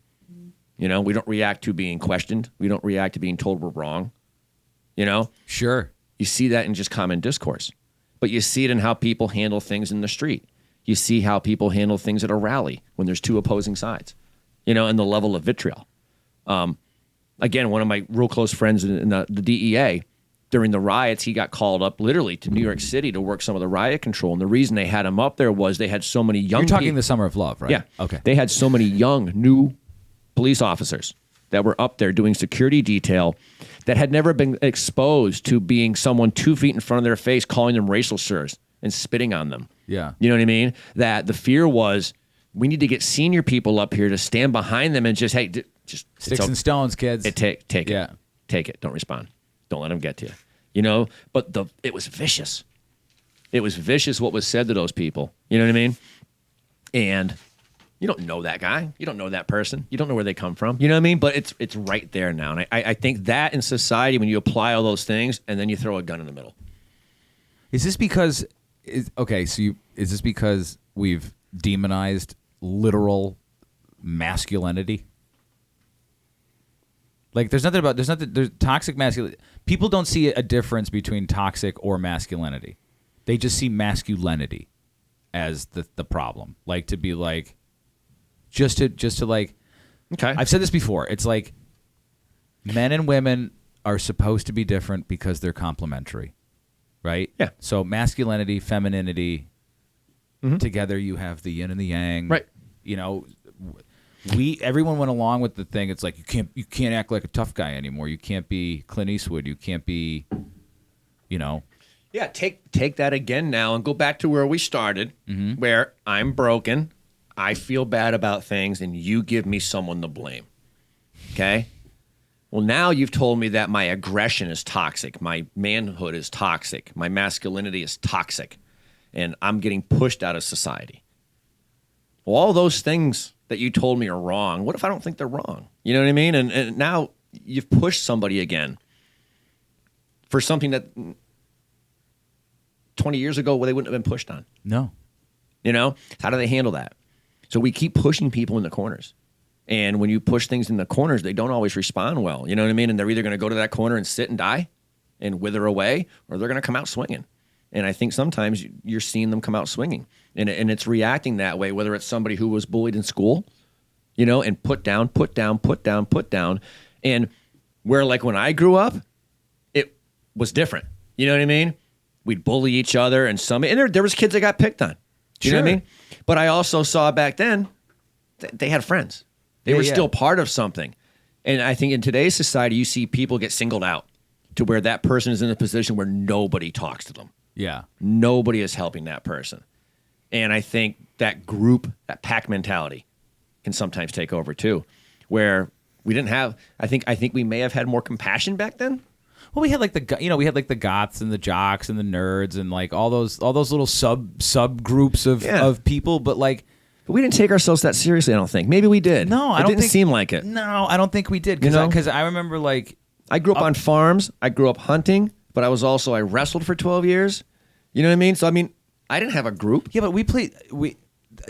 You know, we don't react to being questioned. We don't react to being told we're wrong. You know? Sure. You see that in just common discourse. But you see it in how people handle things in the street. You see how people handle things at a rally when there's two opposing sides. You know, and the level of vitriol. Again, one of my real close friends in the DEA, during the riots, he got called up literally to New York City to work some of the riot control. And the reason they had him up there was they had so many young people. You're talking the Summer of Love, right? Yeah. Okay. They had so many young, new police officers that were up there doing security detail that had never been exposed to being someone 2 feet in front of their face, calling them racial slurs and spitting on them. Yeah. You know what I mean? That the fear was, we need to get senior people up here to stand behind them and just, hey, just Sticks and stones, kids. Take it. Yeah. Take it. Don't respond. Don't let them get to you. You know, but it was vicious. It was vicious what was said to those people. You know what I mean? And you don't know that guy. You don't know that person. You don't know where they come from. You know what I mean? But it's right there now. And I think that in society, when you apply all those things and then you throw a gun in the middle. Is this because is this because we've demonized literal masculinity? Like there's toxic masculinity. People don't see a difference between toxic or masculinity. They just see masculinity as the problem. Like to be like just to like, okay. I've said this before. It's like men and women are supposed to be different because they're complementary. Right? Yeah. So masculinity, femininity, together you have the yin and the yang. Right. You know, everyone went along with the thing. It's like you can't act like a tough guy anymore. You can't be Clint Eastwood. You can't be, you know. Yeah, take that again now and go back to where we started, where I'm broken, I feel bad about things, and you give me someone to blame. Okay? Well, now you've told me that my aggression is toxic, my manhood is toxic, my masculinity is toxic, and I'm getting pushed out of society. Well, all those things that you told me are wrong, what if I don't think they're wrong? You know what I mean? And now you've pushed somebody again for something that 20 years ago they wouldn't have been pushed on. No. You know? How do they handle that? So we keep pushing people in the corners. And when you push things in the corners, they don't always respond well. You know what I mean? And they're either going to go to that corner and sit and die and wither away, or they're going to come out swinging. And I think sometimes you're seeing them come out swinging. And it's reacting that way, whether it's somebody who was bullied in school, you know, and put down. And where, like, when I grew up, it was different. You know what I mean? We'd bully each other, and there was kids that got picked on. You know what I mean? But I also saw back then they had friends. They were still part of something. And I think in today's society, you see people get singled out to where that person is in a position where nobody talks to them. Yeah. Nobody is helping that person. And I think that group, that pack mentality can sometimes take over too, where we didn't have, I think we may have had more compassion back then. Well, we had like the goths and the jocks and the nerds and like all those little subgroups of people, but like, we didn't take ourselves that seriously, I don't think. Maybe we did. No, it didn't seem like it. No, I don't think we did. Because I remember, like, I grew up on farms. I grew up hunting, but I wrestled for 12 years. You know what I mean? So, I mean, I didn't have a group. Yeah, but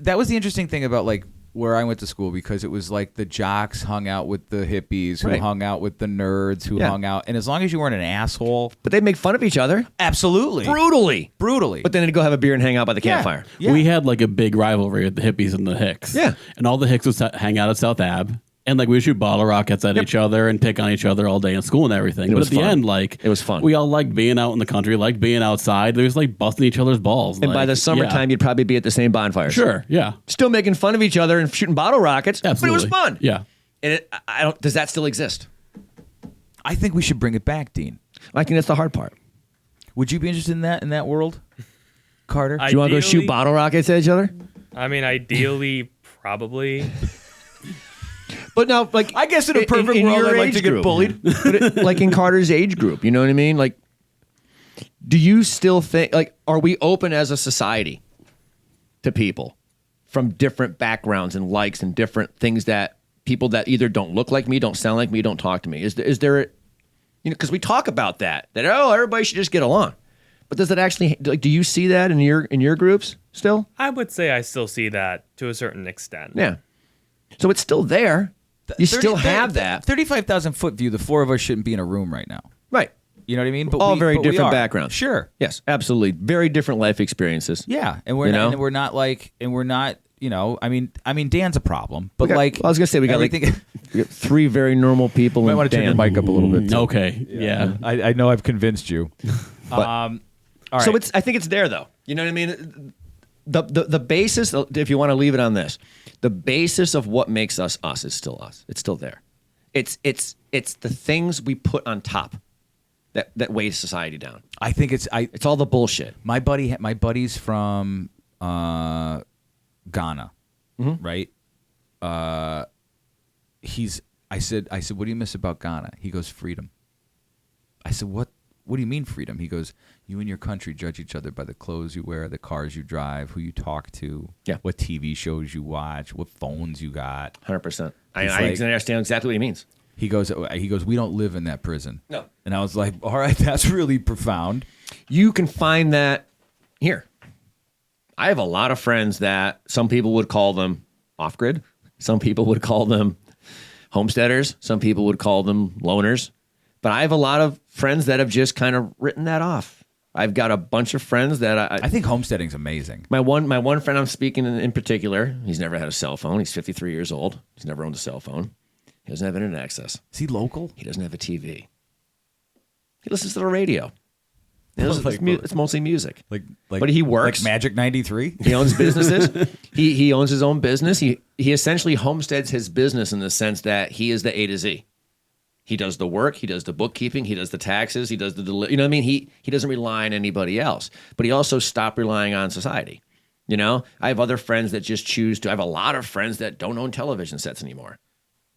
that was the interesting thing about, like, where I went to school, because it was like the jocks hung out with the hippies, who hung out with the nerds, who hung out. And as long as you weren't an asshole. But they'd make fun of each other. Absolutely. Brutally. But then they'd go have a beer and hang out by the campfire. Yeah. We had like a big rivalry with the hippies and the Hicks. Yeah. And all the Hicks would hang out at South Ave. And like we would shoot bottle rockets at each other and pick on each other all day in school and everything. But at the end, like, it was fun. We all liked being out in the country, liked being outside. There was like busting each other's balls. And by the summertime, you'd probably be at the same bonfires. Sure, yeah. Still making fun of each other and shooting bottle rockets. Absolutely. But it was fun. Yeah. And does that still exist? I think we should bring it back, Dean. I think that's the hard part. Would you be interested in that world, Carter? Do you want to go shoot bottle rockets at each other? I mean, ideally, probably. But now, like, I guess in a perfect world, I'd like to get bullied. But like in Carter's age group, you know what I mean? Like, do you still think, like, are we open as a society to people from different backgrounds and likes and different things, that people that either don't look like me, don't sound like me, don't talk to me? Is there, you know, because we talk about that everybody should just get along. But does it actually, like, do you see that in your groups still? I would say I still see that to a certain extent. Yeah. So it's still there. You still have that. 35,000 foot view. The four of us shouldn't be in a room right now. Right. You know what I mean? But all very we different are. backgrounds. Sure. Yes, absolutely. Very different life experiences. Yeah, and we're not. You know, I mean, Dan's a problem, but I was gonna say we got three very normal people. You might want to turn your mic up a little bit. Too. Okay. Yeah. I know I've convinced you. But, all right. So I think it's there though. You know what I mean? the basis, if you want to leave it on this, the basis of what makes us us is still us. It's still there. It's the things we put on top that weigh society down. I think it's all the bullshit. My buddy's from Ghana, right? I said, what do you miss about Ghana? He goes, freedom. I said, what do you mean freedom? He goes, you and your country judge each other by the clothes you wear, the cars you drive, who you talk to, what TV shows you watch, what phones you got. 100%. I understand exactly what he means. He goes, we don't live in that prison. No. And I was like, all right, that's really profound. You can find that here. I have a lot of friends that some people would call them off-grid. Some people would call them homesteaders. Some people would call them loners. But I have a lot of friends that have just kind of written that off. I've got a bunch of friends that I think homesteading's amazing. My one friend I'm speaking in particular, he's never had a cell phone. He's 53 years old. He's never owned a cell phone. He doesn't have internet access. Is he local? He doesn't have a TV. He listens to the radio. It's mostly music. But he works. Like Magic 93? He owns businesses. he owns his own business. He essentially homesteads his business in the sense that he is the A to Z. He does the work. He does the bookkeeping. He does the taxes. He does the you know what I mean? He doesn't rely on anybody else. But he also stopped relying on society. You know, I have other friends that just choose to. I have a lot of friends that don't own television sets anymore.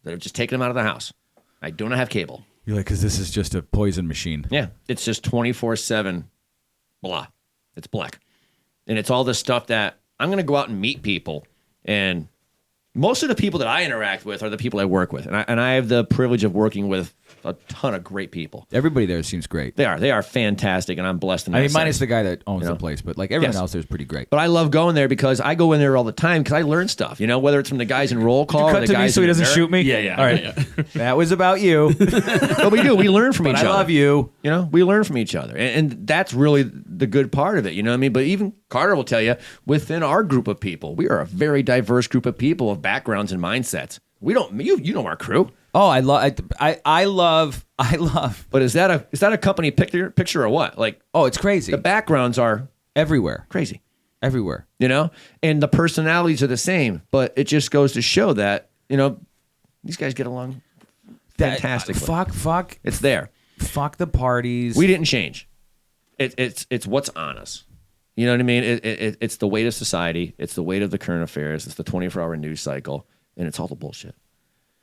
That have just taken them out of the house. I do not have cable. You're like, because this is just a poison machine. Yeah, it's just 24/7, blah. It's black. And it's all this stuff that I'm going to go out and meet people. And most of the people that I interact with are the people I work with. And I have the privilege of working with a ton of great people. Everybody there seems great. They are fantastic, and I'm blessed in that sense. Minus the guy that owns the place, but like everyone else there is pretty great. But I love going there because I go in there all the time because I learn stuff, whether it's from the guys in roll call or the guys so he doesn't shoot me? Yeah. All right. That was about you. But we do. We learn from each other. I love you. We learn from each other. And that's really the good part of it, you know what I mean? But even Carter will tell you, within our group of people, we are a very diverse group of people of backgrounds and mindsets. We don't, you know our crew. Oh, I love. But is that a company picture or what? Like, oh, it's crazy. The backgrounds are everywhere. Crazy. Everywhere. And the personalities are the same, but it just goes to show that, these guys get along fantastically. Fuck. It's there. Fuck the parties. We didn't change. It's what's on us. You know what I mean? It's the weight of society. It's the weight of the current affairs. It's the 24-hour news cycle. And it's all the bullshit.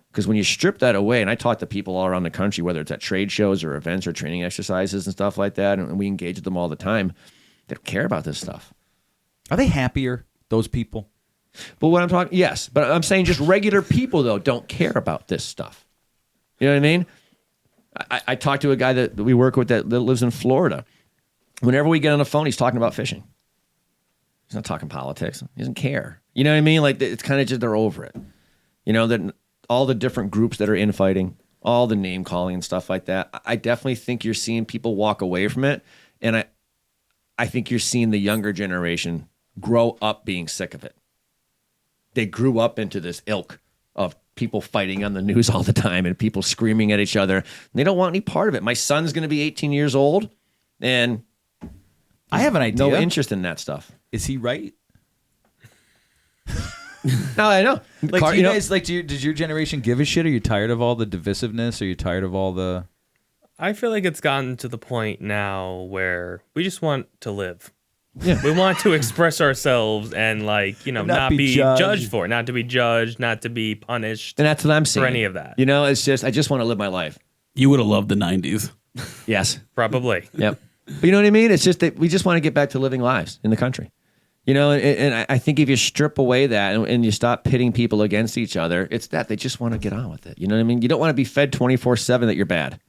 Because when you strip that away, and I talk to people all around the country, whether it's at trade shows or events or training exercises and stuff like that, and we engage with them all the time, they don't care about this stuff. Are they happier, those people? But what I'm talking, yes. But I'm saying just regular people, though, don't care about this stuff. You know what I mean? I talked to a guy that we work with that lives in Florida. Whenever we get on the phone, he's talking about fishing. He's not talking politics. He doesn't care. You know what I mean? Like, it's kind of just they're over it. That all the different groups that are infighting, all the name calling and stuff like that. I definitely think you're seeing people walk away from it. And I think you're seeing the younger generation grow up being sick of it. They grew up into this ilk of people fighting on the news all the time and people screaming at each other. They don't want any part of it. My son's going to be 18 years old, and I have an idea. No interest in that stuff. Is he right? No, I know. Like, do you guys does your generation give a shit? Are you tired of all the divisiveness? Are you tired of all the? I feel like it's gotten to the point now where we just want to live. Yeah. We want to express ourselves and not be judged for it, not to be judged, not to be punished. And that's what I'm saying. For any of that. It's just I just want to live my life. You would have loved the 90s. Yes. Probably. Yep. But you know what I mean? It's just that we just want to get back to living lives in the country. And I think if you strip away that and you stop pitting people against each other, it's that they just want to get on with it. You know what I mean? You don't want to be fed 24/7 that you're bad.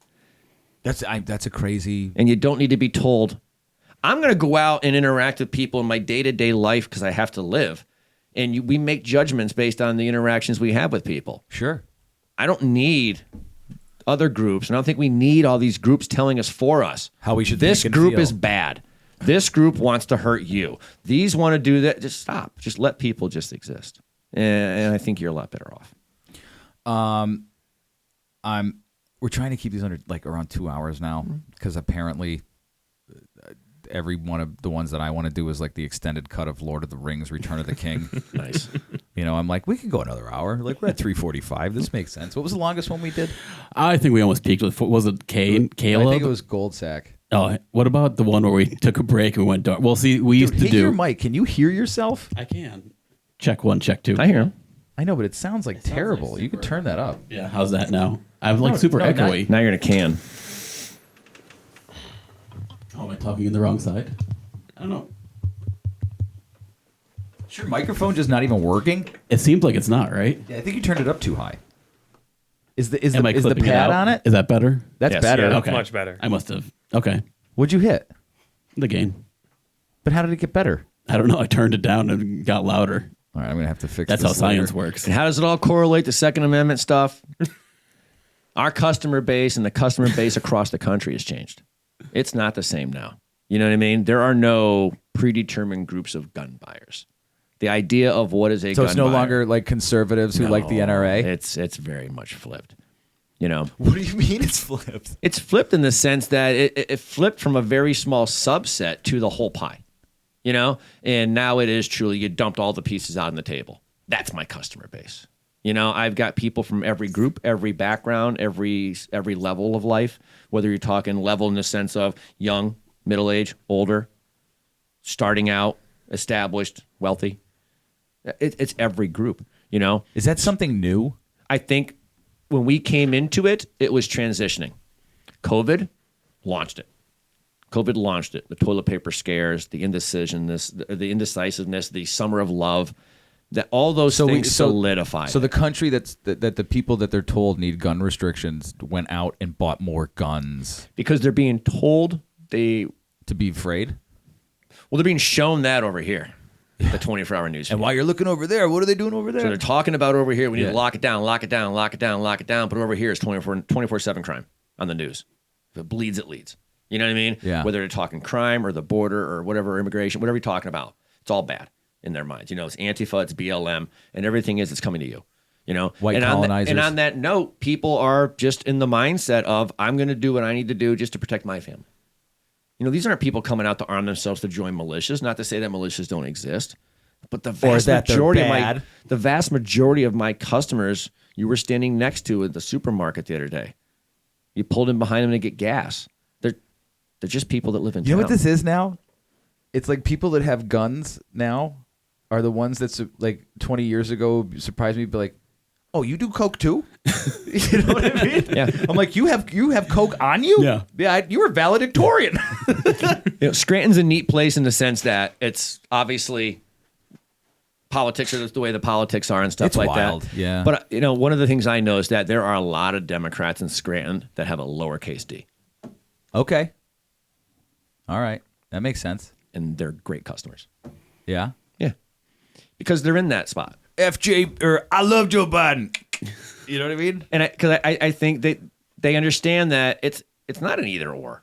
That's a crazy. And you don't need to be told, I'm going to go out and interact with people in my day-to-day life because I have to live. And we make judgments based on the interactions we have with people. Sure. I don't need other groups. And I don't think we need all these groups telling us for us how we should. This think and group feel. is bad. This group wants to hurt you. These want to do that. Just stop. Just let people just exist. And I think you're a lot better off. We're trying to keep these under around 2 hours now because apparently every one of the ones that I want to do is like the extended cut of Lord of the Rings: Return of the King. Nice. I'm like, we can go another hour. Like we're at 3:45. This makes sense. What was the longest one we did? I think we almost peaked with, was it Caleb? I think it was Goldsack. Oh, what about the one where we took a break and we went dark? Well, see, we used to hit do. your mic. Can you hear yourself? I can. Check 1, check 2. I hear him. I know, but it sounds like terrible. You could turn that up. Yeah, how's that now? I'm like super echoey. Now you're in a can. Oh, am I talking in the wrong side? I don't know. Is your microphone just not even working? It seems like it's not, right? Yeah, I think you turned it up too high. Is the Am I clipping it pad out? on it? Is that better? That's Yes, better. yeah, That's Okay. much better. I must have. Okay. What'd you hit? The gain. But how did it get better? I don't know. I turned it down and got louder. All right, I'm gonna have to fix. That's this how science later. works. And how does it all correlate to Second Amendment stuff? Our customer base and the customer base across the country has changed. It's not the same now. You know what I mean? There are no predetermined groups of gun buyers. The idea of what is a So gun it's no buyer, longer like conservatives who like the NRA. It's very much flipped. You know, What do you mean it's flipped? it's flipped in the sense that it flipped from a very small subset to the whole pie. You know, and now it is truly you dumped all the pieces out on the table. That's my customer base. You know, I've got people from every group, every background, every level of life. Whether you're talking level in the sense of young, middle age, older, starting out, established, wealthy. It's every group. You know, Is that something new? I think when we came into it, it was transitioning. COVID launched it. COVID launched it. The toilet paper scares, the indecisiveness, the indecisiveness, the summer of love, that all those things solidified. So the country that the people that they're told need gun restrictions went out and bought more guns because they're being told to be afraid. Well, they're being shown that over here, the 24-hour news. And while you're looking over there, what are they doing over there? So they're talking about over here. We need Yeah. to lock it down, lock it down, lock it down, lock it down. But over here is 24/7 crime on the news. If it bleeds, it leads. You know what I mean? Yeah. Whether they're talking crime or the border or whatever, immigration, whatever you're talking about, it's all bad in their minds. You know, it's Antifa, it's BLM, and everything it's coming to you. You know, White and colonizers. and on that note, people are just in the mindset of I'm going to do what I need to do just to protect my family. You know, these aren't people coming out to arm themselves to join militias. Not to say that militias don't exist, but the vast that they're majority bad. the vast majority of my customers you were standing next to at the supermarket the other day. You pulled in behind them to get gas. They're just people that live in town. You know what this is now? It's like people that have guns now are the ones that like 20 years ago surprised me. Be like, oh, you do coke too? You know what I mean? Yeah. I'm like, you have coke on you? Yeah. Yeah, you were valedictorian. You know, Scranton's a neat place in the sense that it's obviously politics are the way the politics are and stuff It's like wild, that. yeah. But you know, one of the things I know is that there are a lot of Democrats in Scranton that have a lowercase d, Okay. All right. That makes sense. and they're great customers. Yeah. Yeah, because they're in that spot. FJ or I love Joe Biden. You know what I mean? And because I think they understand that it's not an either or.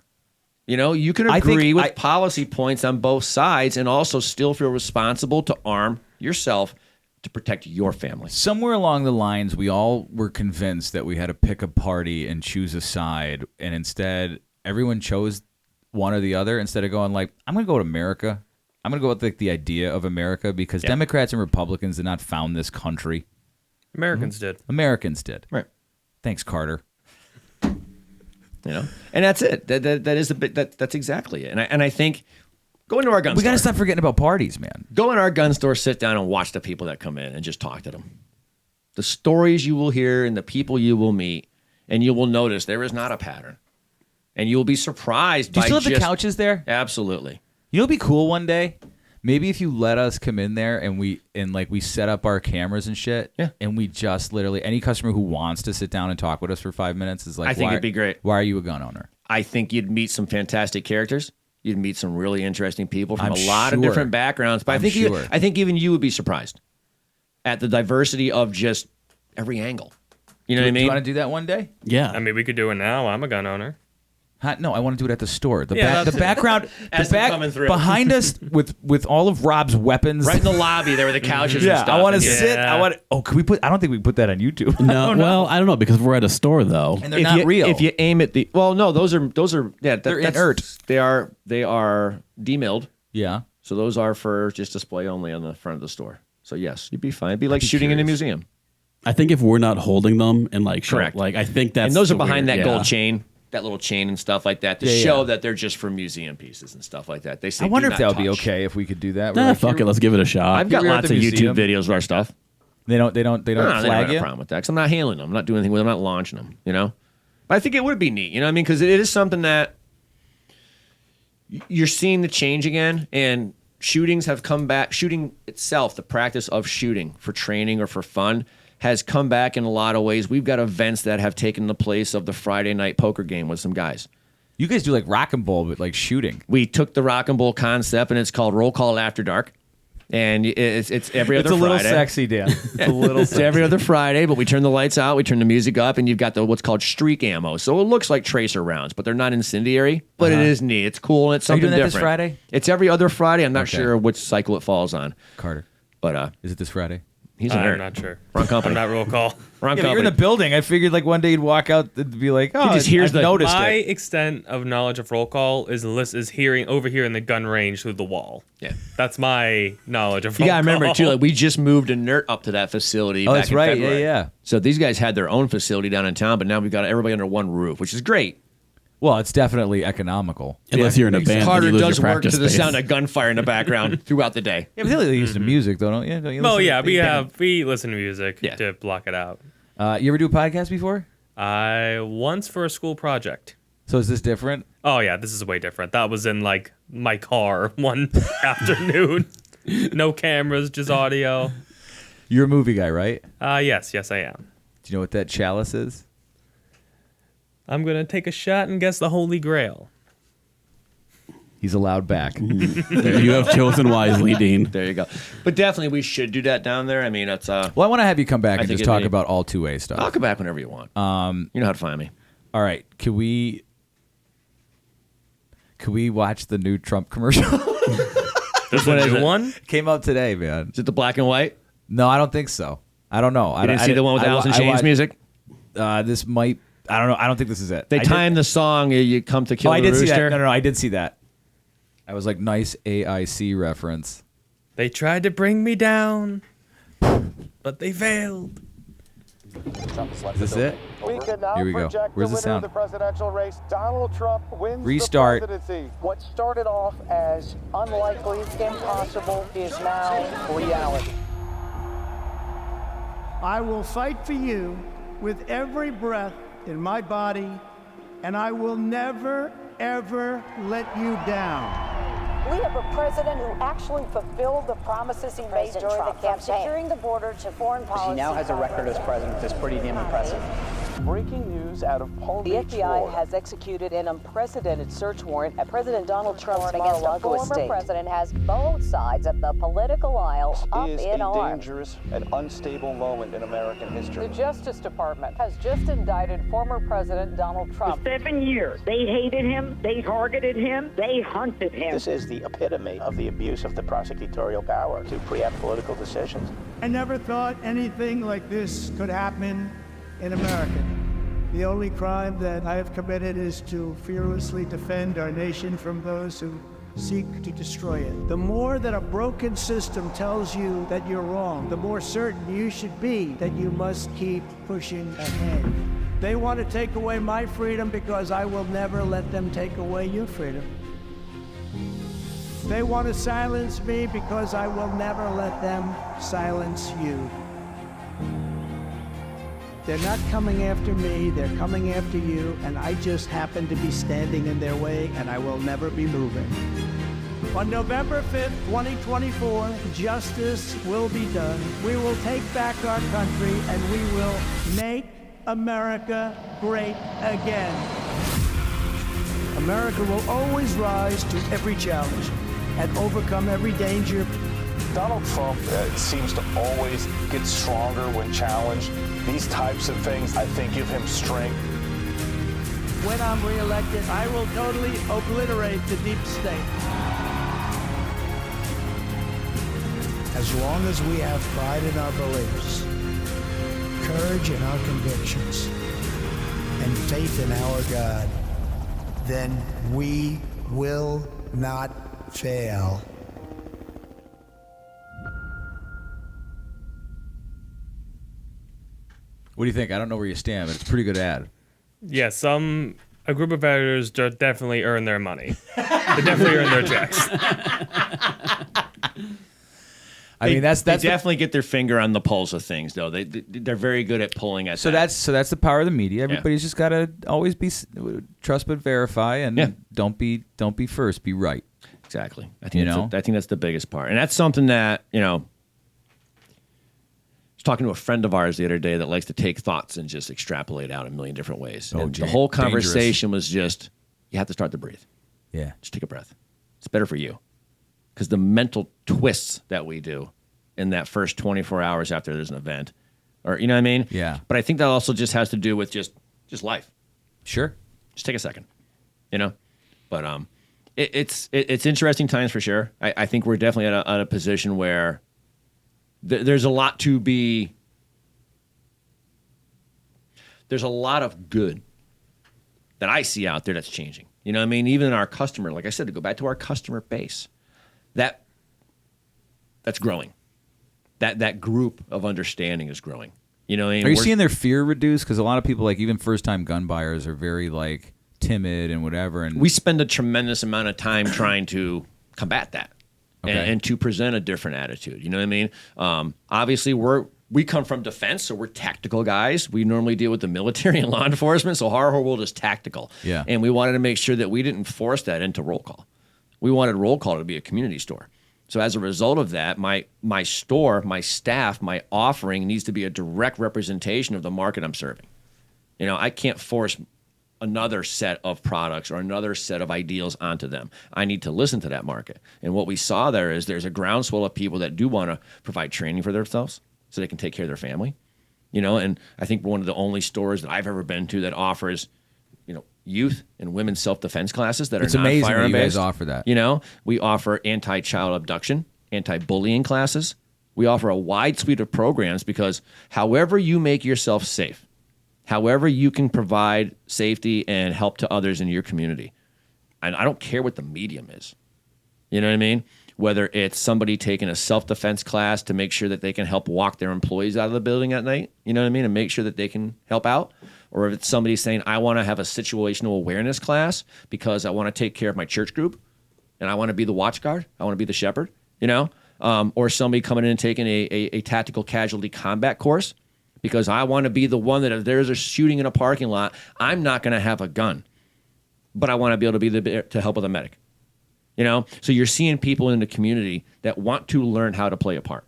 You know, you can I think agree with policy points on both sides and also still feel responsible to arm yourself to protect your family. Somewhere along the lines, we all were convinced that we had to pick a party and choose a side, and instead, everyone chose one or the other instead of going like, I'm going to go with America. I'm going to go with like the idea of America because Democrats and Republicans did not found this country. Americans did. Americans did. Right. Thanks, Carter. You know, and that's it. That is the bit. That's exactly it. And I think go into our gun. We got to store. stop forgetting about parties, man. Go in our gun store, sit down, and watch the people that come in, and just talk to them. The stories you will hear and the people you will meet, and you will notice there is not a pattern, and you will be surprised. Do you by still have the just- couches there? Absolutely. You know, it'd be cool one day. Maybe if you let us come in there and we set up our cameras and shit, and we just literally any customer who wants to sit down and talk with us for 5 minutes is like, I think it'd be great. Why are you a gun owner? I think you'd meet some fantastic characters. You'd meet some really interesting people from I'm a lot of sure. different backgrounds. But I'm I think sure. I think even you would be surprised at the diversity of just every angle. You know what I Do mean? you want to do that one day? Yeah. I mean, we could do it now. I'm a gun owner. No, I want to do it at the store. The Yeah, that's it. background, As they're coming through. behind us with all of Rob's weapons, Right in the lobby there with the couches. Yeah, and stuff. I want to And sit. I want. Oh, can we put? I don't think we can put that on YouTube. No, well, I don't know because we're at a store though. And they're not real. If you aim at the those are yeah, They're that's, inert. They are demilled. Yeah. So those are for just display only on the front of the store. So yes, you'd be fine. It'd be like shooting in a museum. I think if we're not holding them and like show, Correct. like I think that's and those are the behind weird- that yeah. gold chain, that little chain and stuff like that to Yeah, show yeah. that they're just for museum pieces and stuff like that. They say I wonder do if not that would be touch. okay if we could do that. Nah, We're like, fuck here- it, let's give it a shot. I've got Here we're at lots the of museum. YouTube videos of our stuff. They don't They flag don't have you. a problem with that because I'm not handling them. I'm not doing anything with them. I'm not launching them. You know, but I think it would be neat. You know what I mean? Because it is something that you're seeing the change again, and shootings have come back. Shooting itself, the practice of shooting for training or for fun, has come back in a lot of ways. We've got events that have taken the place of the Friday night poker game with some guys. You guys do like rock and roll, but like shooting. We took the rock and roll concept, and it's called Roll Call After Dark. And it's every other Friday. It's a little sexy, Dan. It's a little It's every other Friday, but we turn the lights out, we turn the music up, and you've got what's called streak ammo. So it looks like tracer rounds, but they're not incendiary. But it is neat. It's cool, and it's Are you something doing that different. this Friday? It's every other Friday. I'm not Okay. sure which cycle it falls on. Carter, But is it this Friday? he's a I'm nerd. not sure. Wrong company. I'm not roll call. Wrong Yeah, but you're in company. the building. I figured like one day you'd walk out and be like, oh, just hears I've the- noticed My it. extent of knowledge of roll call is overhearing the gun range through the wall. Yeah. That's my knowledge of You roll gotta remember call. too, like we just moved Inert up to that facility. Oh, back that's in right. February. Yeah. So these guys had their own facility down in town, but now we've got everybody under one roof, which is great. Well, it's definitely economical. Unless you're in a band, then Carter you lose does your work practice to the space. sound of gunfire in the background throughout the day. Yeah, but they listen to music though, don't you? Don't you Oh listen yeah, to we listen to music to block it out. You ever do a podcast before? I once for a school project. So is this different? Oh yeah, this is way different. That was in like my car one afternoon. No cameras, just audio. You're a movie guy, right? Yes, I am. Do you know what that chalice is? I'm gonna take a shot and guess the Holy Grail. He's allowed back. There, you have chosen wisely, Dean. There you go. But definitely we should do that down there. I mean, it's Well, I want to have you come back I and think just it'd talk be- about all 2A stuff. I'll come back whenever you want. You know how to find me. All right. Could we watch the new Trump commercial? There's a new one? Came out today, man. Is it the black and white? No, I don't think so. I don't know. You didn't see the one with Alice in Chains music? This might. I don't know. I don't think this is it. They I did- timed the song, You Come to Kill Oh, I the did see Rooster. that. No, I did see that. I was like, nice AIC reference. They tried to bring me down, but they failed. Is this it? We can now Here we go. project Where's the winner sound? of the presidential race. Donald Trump wins Restart. the presidency. What started off as unlikely, impossible, is now reality. I will fight for you with every breath in my body, and I will never, ever let you down. We have a president who actually fulfilled the promises he made during the campaign. Securing the border to foreign policy. He now has a record as president that's pretty damn impressive. Breaking news out of Palm Beach, The FBI Florida. has executed an unprecedented search warrant at President Donald Trump's Against a Mar-a-Lago former estate. President has both sides of the political aisle up is in a arms. dangerous and unstable moment in American history. The Justice Department has just indicted former President Donald Trump. For 7 years, they hated him, they targeted him, they hunted him. This is the epitome of the abuse of the prosecutorial power to preempt political decisions. I never thought anything like this could happen in America. The only crime that I have committed is to fearlessly defend our nation from those who seek to destroy it. The more that a broken system tells you that you're wrong, the more certain you should be that you must keep pushing ahead. They want to take away my freedom because I will never let them take away your freedom. They want to silence me because I will never let them silence you. They're not coming after me, they're coming after you, and I just happen to be standing in their way, and I will never be moving. On November 5th, 2024, justice will be done. We will take back our country, and we will make America great again. America will always rise to every challenge and overcome every danger. Donald Trump seems to always get stronger when challenged. These types of things, I think, give him strength. when I'm reelected, I will totally obliterate the deep state. As long as we have pride in our beliefs, courage in our convictions, and faith in our God, then we will not fail. What do you think? I don't know where you stand, but it's a pretty good ad. Yeah, a group of editors definitely earn their money. They definitely earn their checks. I mean, that's they definitely get their finger on the pulse of things, though. They're very good at pulling at that. That's the power of the media. Everybody's just got to always be trust but verify, and don't be first, be right. Exactly. I think that's the biggest part, and that's something that I was talking to a friend of ours the other day that likes to take thoughts and just extrapolate out a million different ways. And the whole conversation was just, you have to start to breathe. Yeah. Just take a breath. It's better for you. Because the mental twists that we do in that first 24 hours after there's an event, or you know what I mean? Yeah. But I think that also just has to do with just life. Sure. Just take a second, But it's interesting times for sure. I think we're definitely at a position where there's a lot to be. There's a lot of good that I see out there that's changing. You know what I mean? Even in our customer, like I said, to go back to our customer base, that's growing. That group of understanding is growing. You know what I mean? Are you seeing their fear reduce? Because a lot of people, like even first-time gun buyers, are very like timid and whatever. And we spend a tremendous amount of time trying to combat that. Okay. And to present a different attitude. You know what I mean? Obviously, we come from defense, so we're tactical guys. We normally deal with the military and law enforcement, so our whole world is tactical. Yeah. And we wanted to make sure that we didn't force that into roll call. We wanted roll call to be a community store. So as a result of that, my store, my staff, my offering needs to be a direct representation of the market I'm serving. I can't force another set of products or another set of ideals onto them. I need to listen to that market. And what we saw there's a groundswell of people that do want to provide training for themselves so they can take care of their family. And I think we're one of the only stores that I've ever been to that offers, youth and women's self-defense classes that are it's amazing that you guys non-firearm-based. offer that. We offer anti-child abduction, anti-bullying classes. We offer a wide suite of programs because however you make yourself safe, however you can provide safety and help to others in your community. And I don't care what the medium is. You know what I mean? Whether it's somebody taking a self-defense class to make sure that they can help walk their employees out of the building at night, you know what I mean, and make sure that they can help out. Or if it's somebody saying, I want to have a situational awareness class because I want to take care of my church group and I want to be the watch guard, I want to be the shepherd, or somebody coming in and taking a tactical casualty combat course because I want to be the one that if there's a shooting in a parking lot, I'm not going to have a gun, but I want to be able to to help with a medic. So you're seeing people in the community that want to learn how to play a part.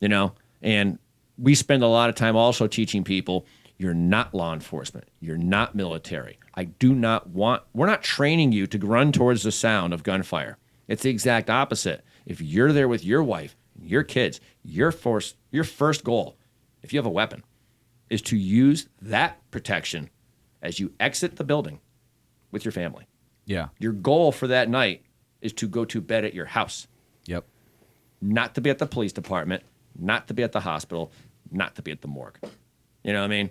And we spend a lot of time also teaching people, you're not law enforcement, you're not military. We're not training you to run towards the sound of gunfire. It's the exact opposite. If you're there with your wife, your kids, your first goal, if you have a weapon, is to use that protection as you exit the building with your family. Yeah. Your goal for that night is to go to bed at your house. Yep. Not to be at the police department, not to be at the hospital, not to be at the morgue. You know what I mean?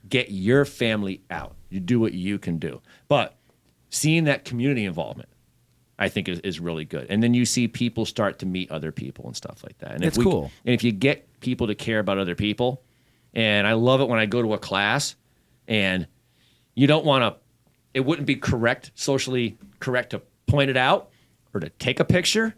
Get your family out. You do what you can do. But seeing that community involvement, I think is really good. And then you see people start to meet other people and stuff like that. And it's cool. And if you get people to care about other people, and I love it when I go to a class and you don't want to, it wouldn't be socially correct to point it out or to take a picture,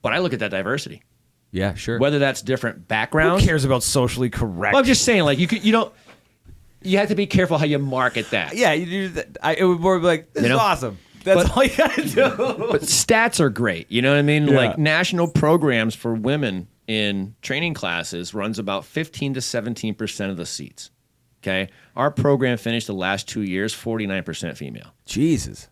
but I look at that diversity. Yeah, sure. Whether that's different backgrounds. Who cares about socially correct? Well, I'm just saying, like, you have to be careful how you market that. Yeah, you do that. It would more be like, this is awesome. That's all you got to do. But stats are great. You know what I mean? Yeah. Like national programs for women in training classes runs about 15 to 17% of the seats. Okay? Our program finished the last 2 years, 49% female. Jesus.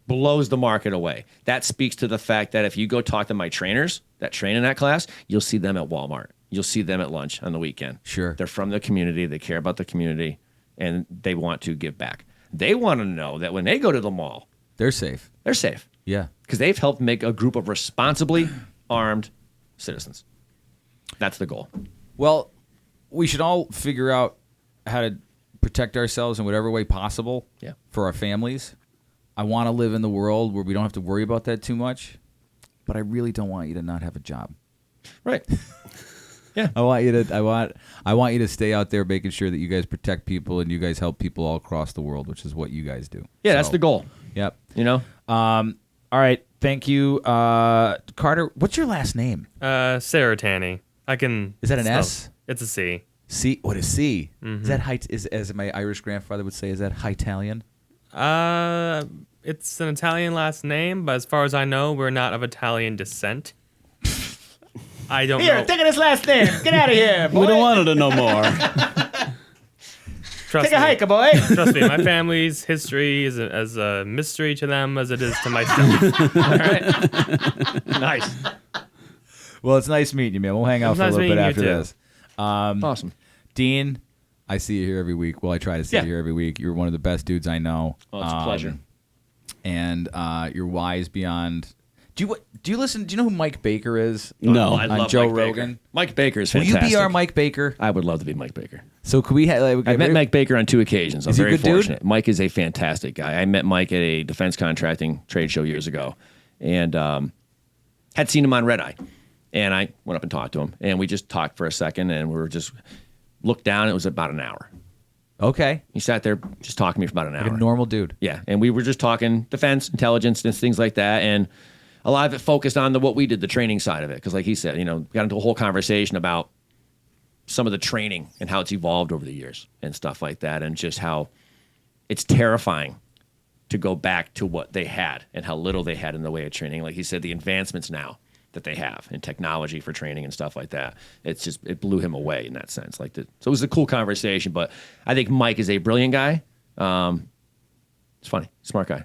Blows the market away. That speaks to the fact that if you go talk to my trainers that train in that class, you'll see them at Walmart. You'll see them at lunch on the weekend. Sure. They're from the community. They care about the community, and they want to give back. They want to know that when they go to the mall, they're safe. They're safe. Yeah. Because they've helped make a group of responsibly armed citizens. That's the goal. Well, we should all figure out how to protect ourselves in whatever way possible for our families. I want to live in the world where we don't have to worry about that too much, but I really don't want you to not have a job. Right. Yeah. I want you to stay out there making sure that you guys protect people and you guys help people all across the world, which is what you guys do. Yeah, that's the goal. Yep. You know? All right. Thank you. Carter, what's your last name? Saratani. Is that an S? It's a C. C. What is C? Mm-hmm. Is that as my Irish grandfather would say, is that Italian? It's an Italian last name, but as far as I know, we're not of Italian descent. I don't know. Here, take his last name. Get out of here, boy. We don't want it to know more. Take a hike, boy. Trust me, my family's history is as a mystery to them as it is to myself. All right? Nice. Well, it's nice meeting you, man. We'll hang out for a little bit after this. Awesome. Dean, I see you here every week. Well, I try to see you here every week. You're one of the best dudes I know. Oh, it's a pleasure. And you're wise beyond. Do you listen? Do you know who Mike Baker is? No. I on love Joe Mike Rogan. Baker. Mike Baker is Will fantastic. you be our Mike Baker? I would love to be Mike Baker. So could we? I've met Mike Baker on 2 occasions. I'm Is he a very good dude? fortunate. Mike is a fantastic guy. I met Mike at a defense contracting trade show years ago, and had seen him on Red Eye, and I went up and talked to him, and we just talked for a second, and we were just looked down. It was about an hour. Okay. He sat there just talking to me for about an hour. Like a normal dude. Yeah, and we were just talking defense, intelligence, and things like that, and a lot of it focused on what we did, the training side of it, because like he said, got into a whole conversation about some of the training and how it's evolved over the years and stuff like that, and just how it's terrifying to go back to what they had and how little they had in the way of training. Like he said, the advancements now that they have in technology for training and stuff like that, it blew him away in that sense. So it was a cool conversation, but I think Mike is a brilliant guy. It's funny, smart guy.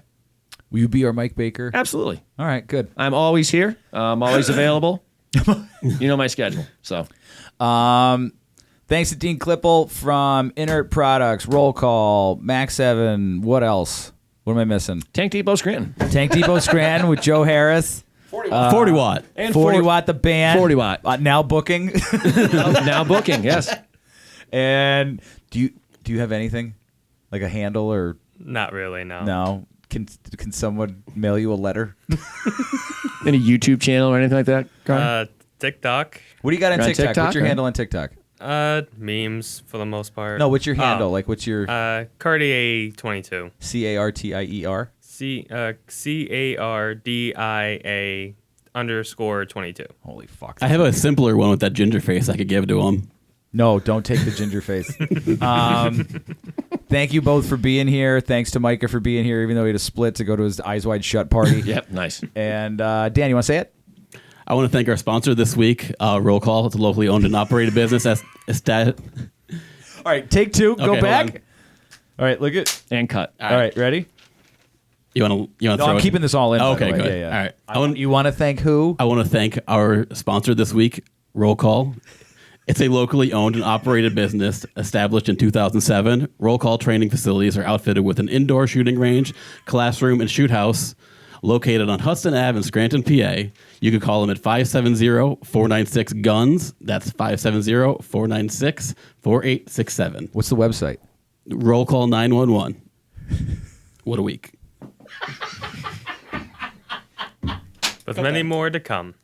Will you be our Mike Baker? Absolutely. All right, good. I'm always here. I'm always available. You know my schedule. So, thanks to Dean Klipple from Inert Products, Roll Call, Max 7. What else? What am I missing? Tank Depot Scranton. Tank Depot Scranton with Joe Harris. 40 watt. And 40 watt, the band. 40 watt. Now booking. now booking, yes. And do you have anything? Like a handle or? Not really, no. No. Can someone mail you a letter? Any YouTube channel or anything like that, Carter? TikTok. What do you got on You're on TikTok? TikTok, What's your or? handle on TikTok? Memes for the most part. No, what's your handle? Like, what's your Cartier22. CARTIER? CARDIA_22. Holy fuck! I have a simpler one with that ginger face I could give to him. No, don't take the ginger face. Thank you both for being here. Thanks to Micah for being here, even though he had to split to go to his Eyes Wide Shut party. Yep, nice. And Dan, you want to say it? I want to thank our sponsor this week, Roll Call. It's a locally owned and operated business. All right, take two. Go Okay, back. hold All right, look at and cut. All right, ready? You want to No, throw I'm it? keeping this all in. by Okay, the way. good. Yeah, yeah. All right. You want to thank who? I want to thank our sponsor this week, Roll Call. It's a locally owned and operated business established in 2007. Roll Call training facilities are outfitted with an indoor shooting range, classroom, and shoot house located on Hudson Ave in Scranton, PA. You can call them at 570-496-GUNS. That's 570-496-4867. What's the website? Roll Call 911. What a week. With many more to come.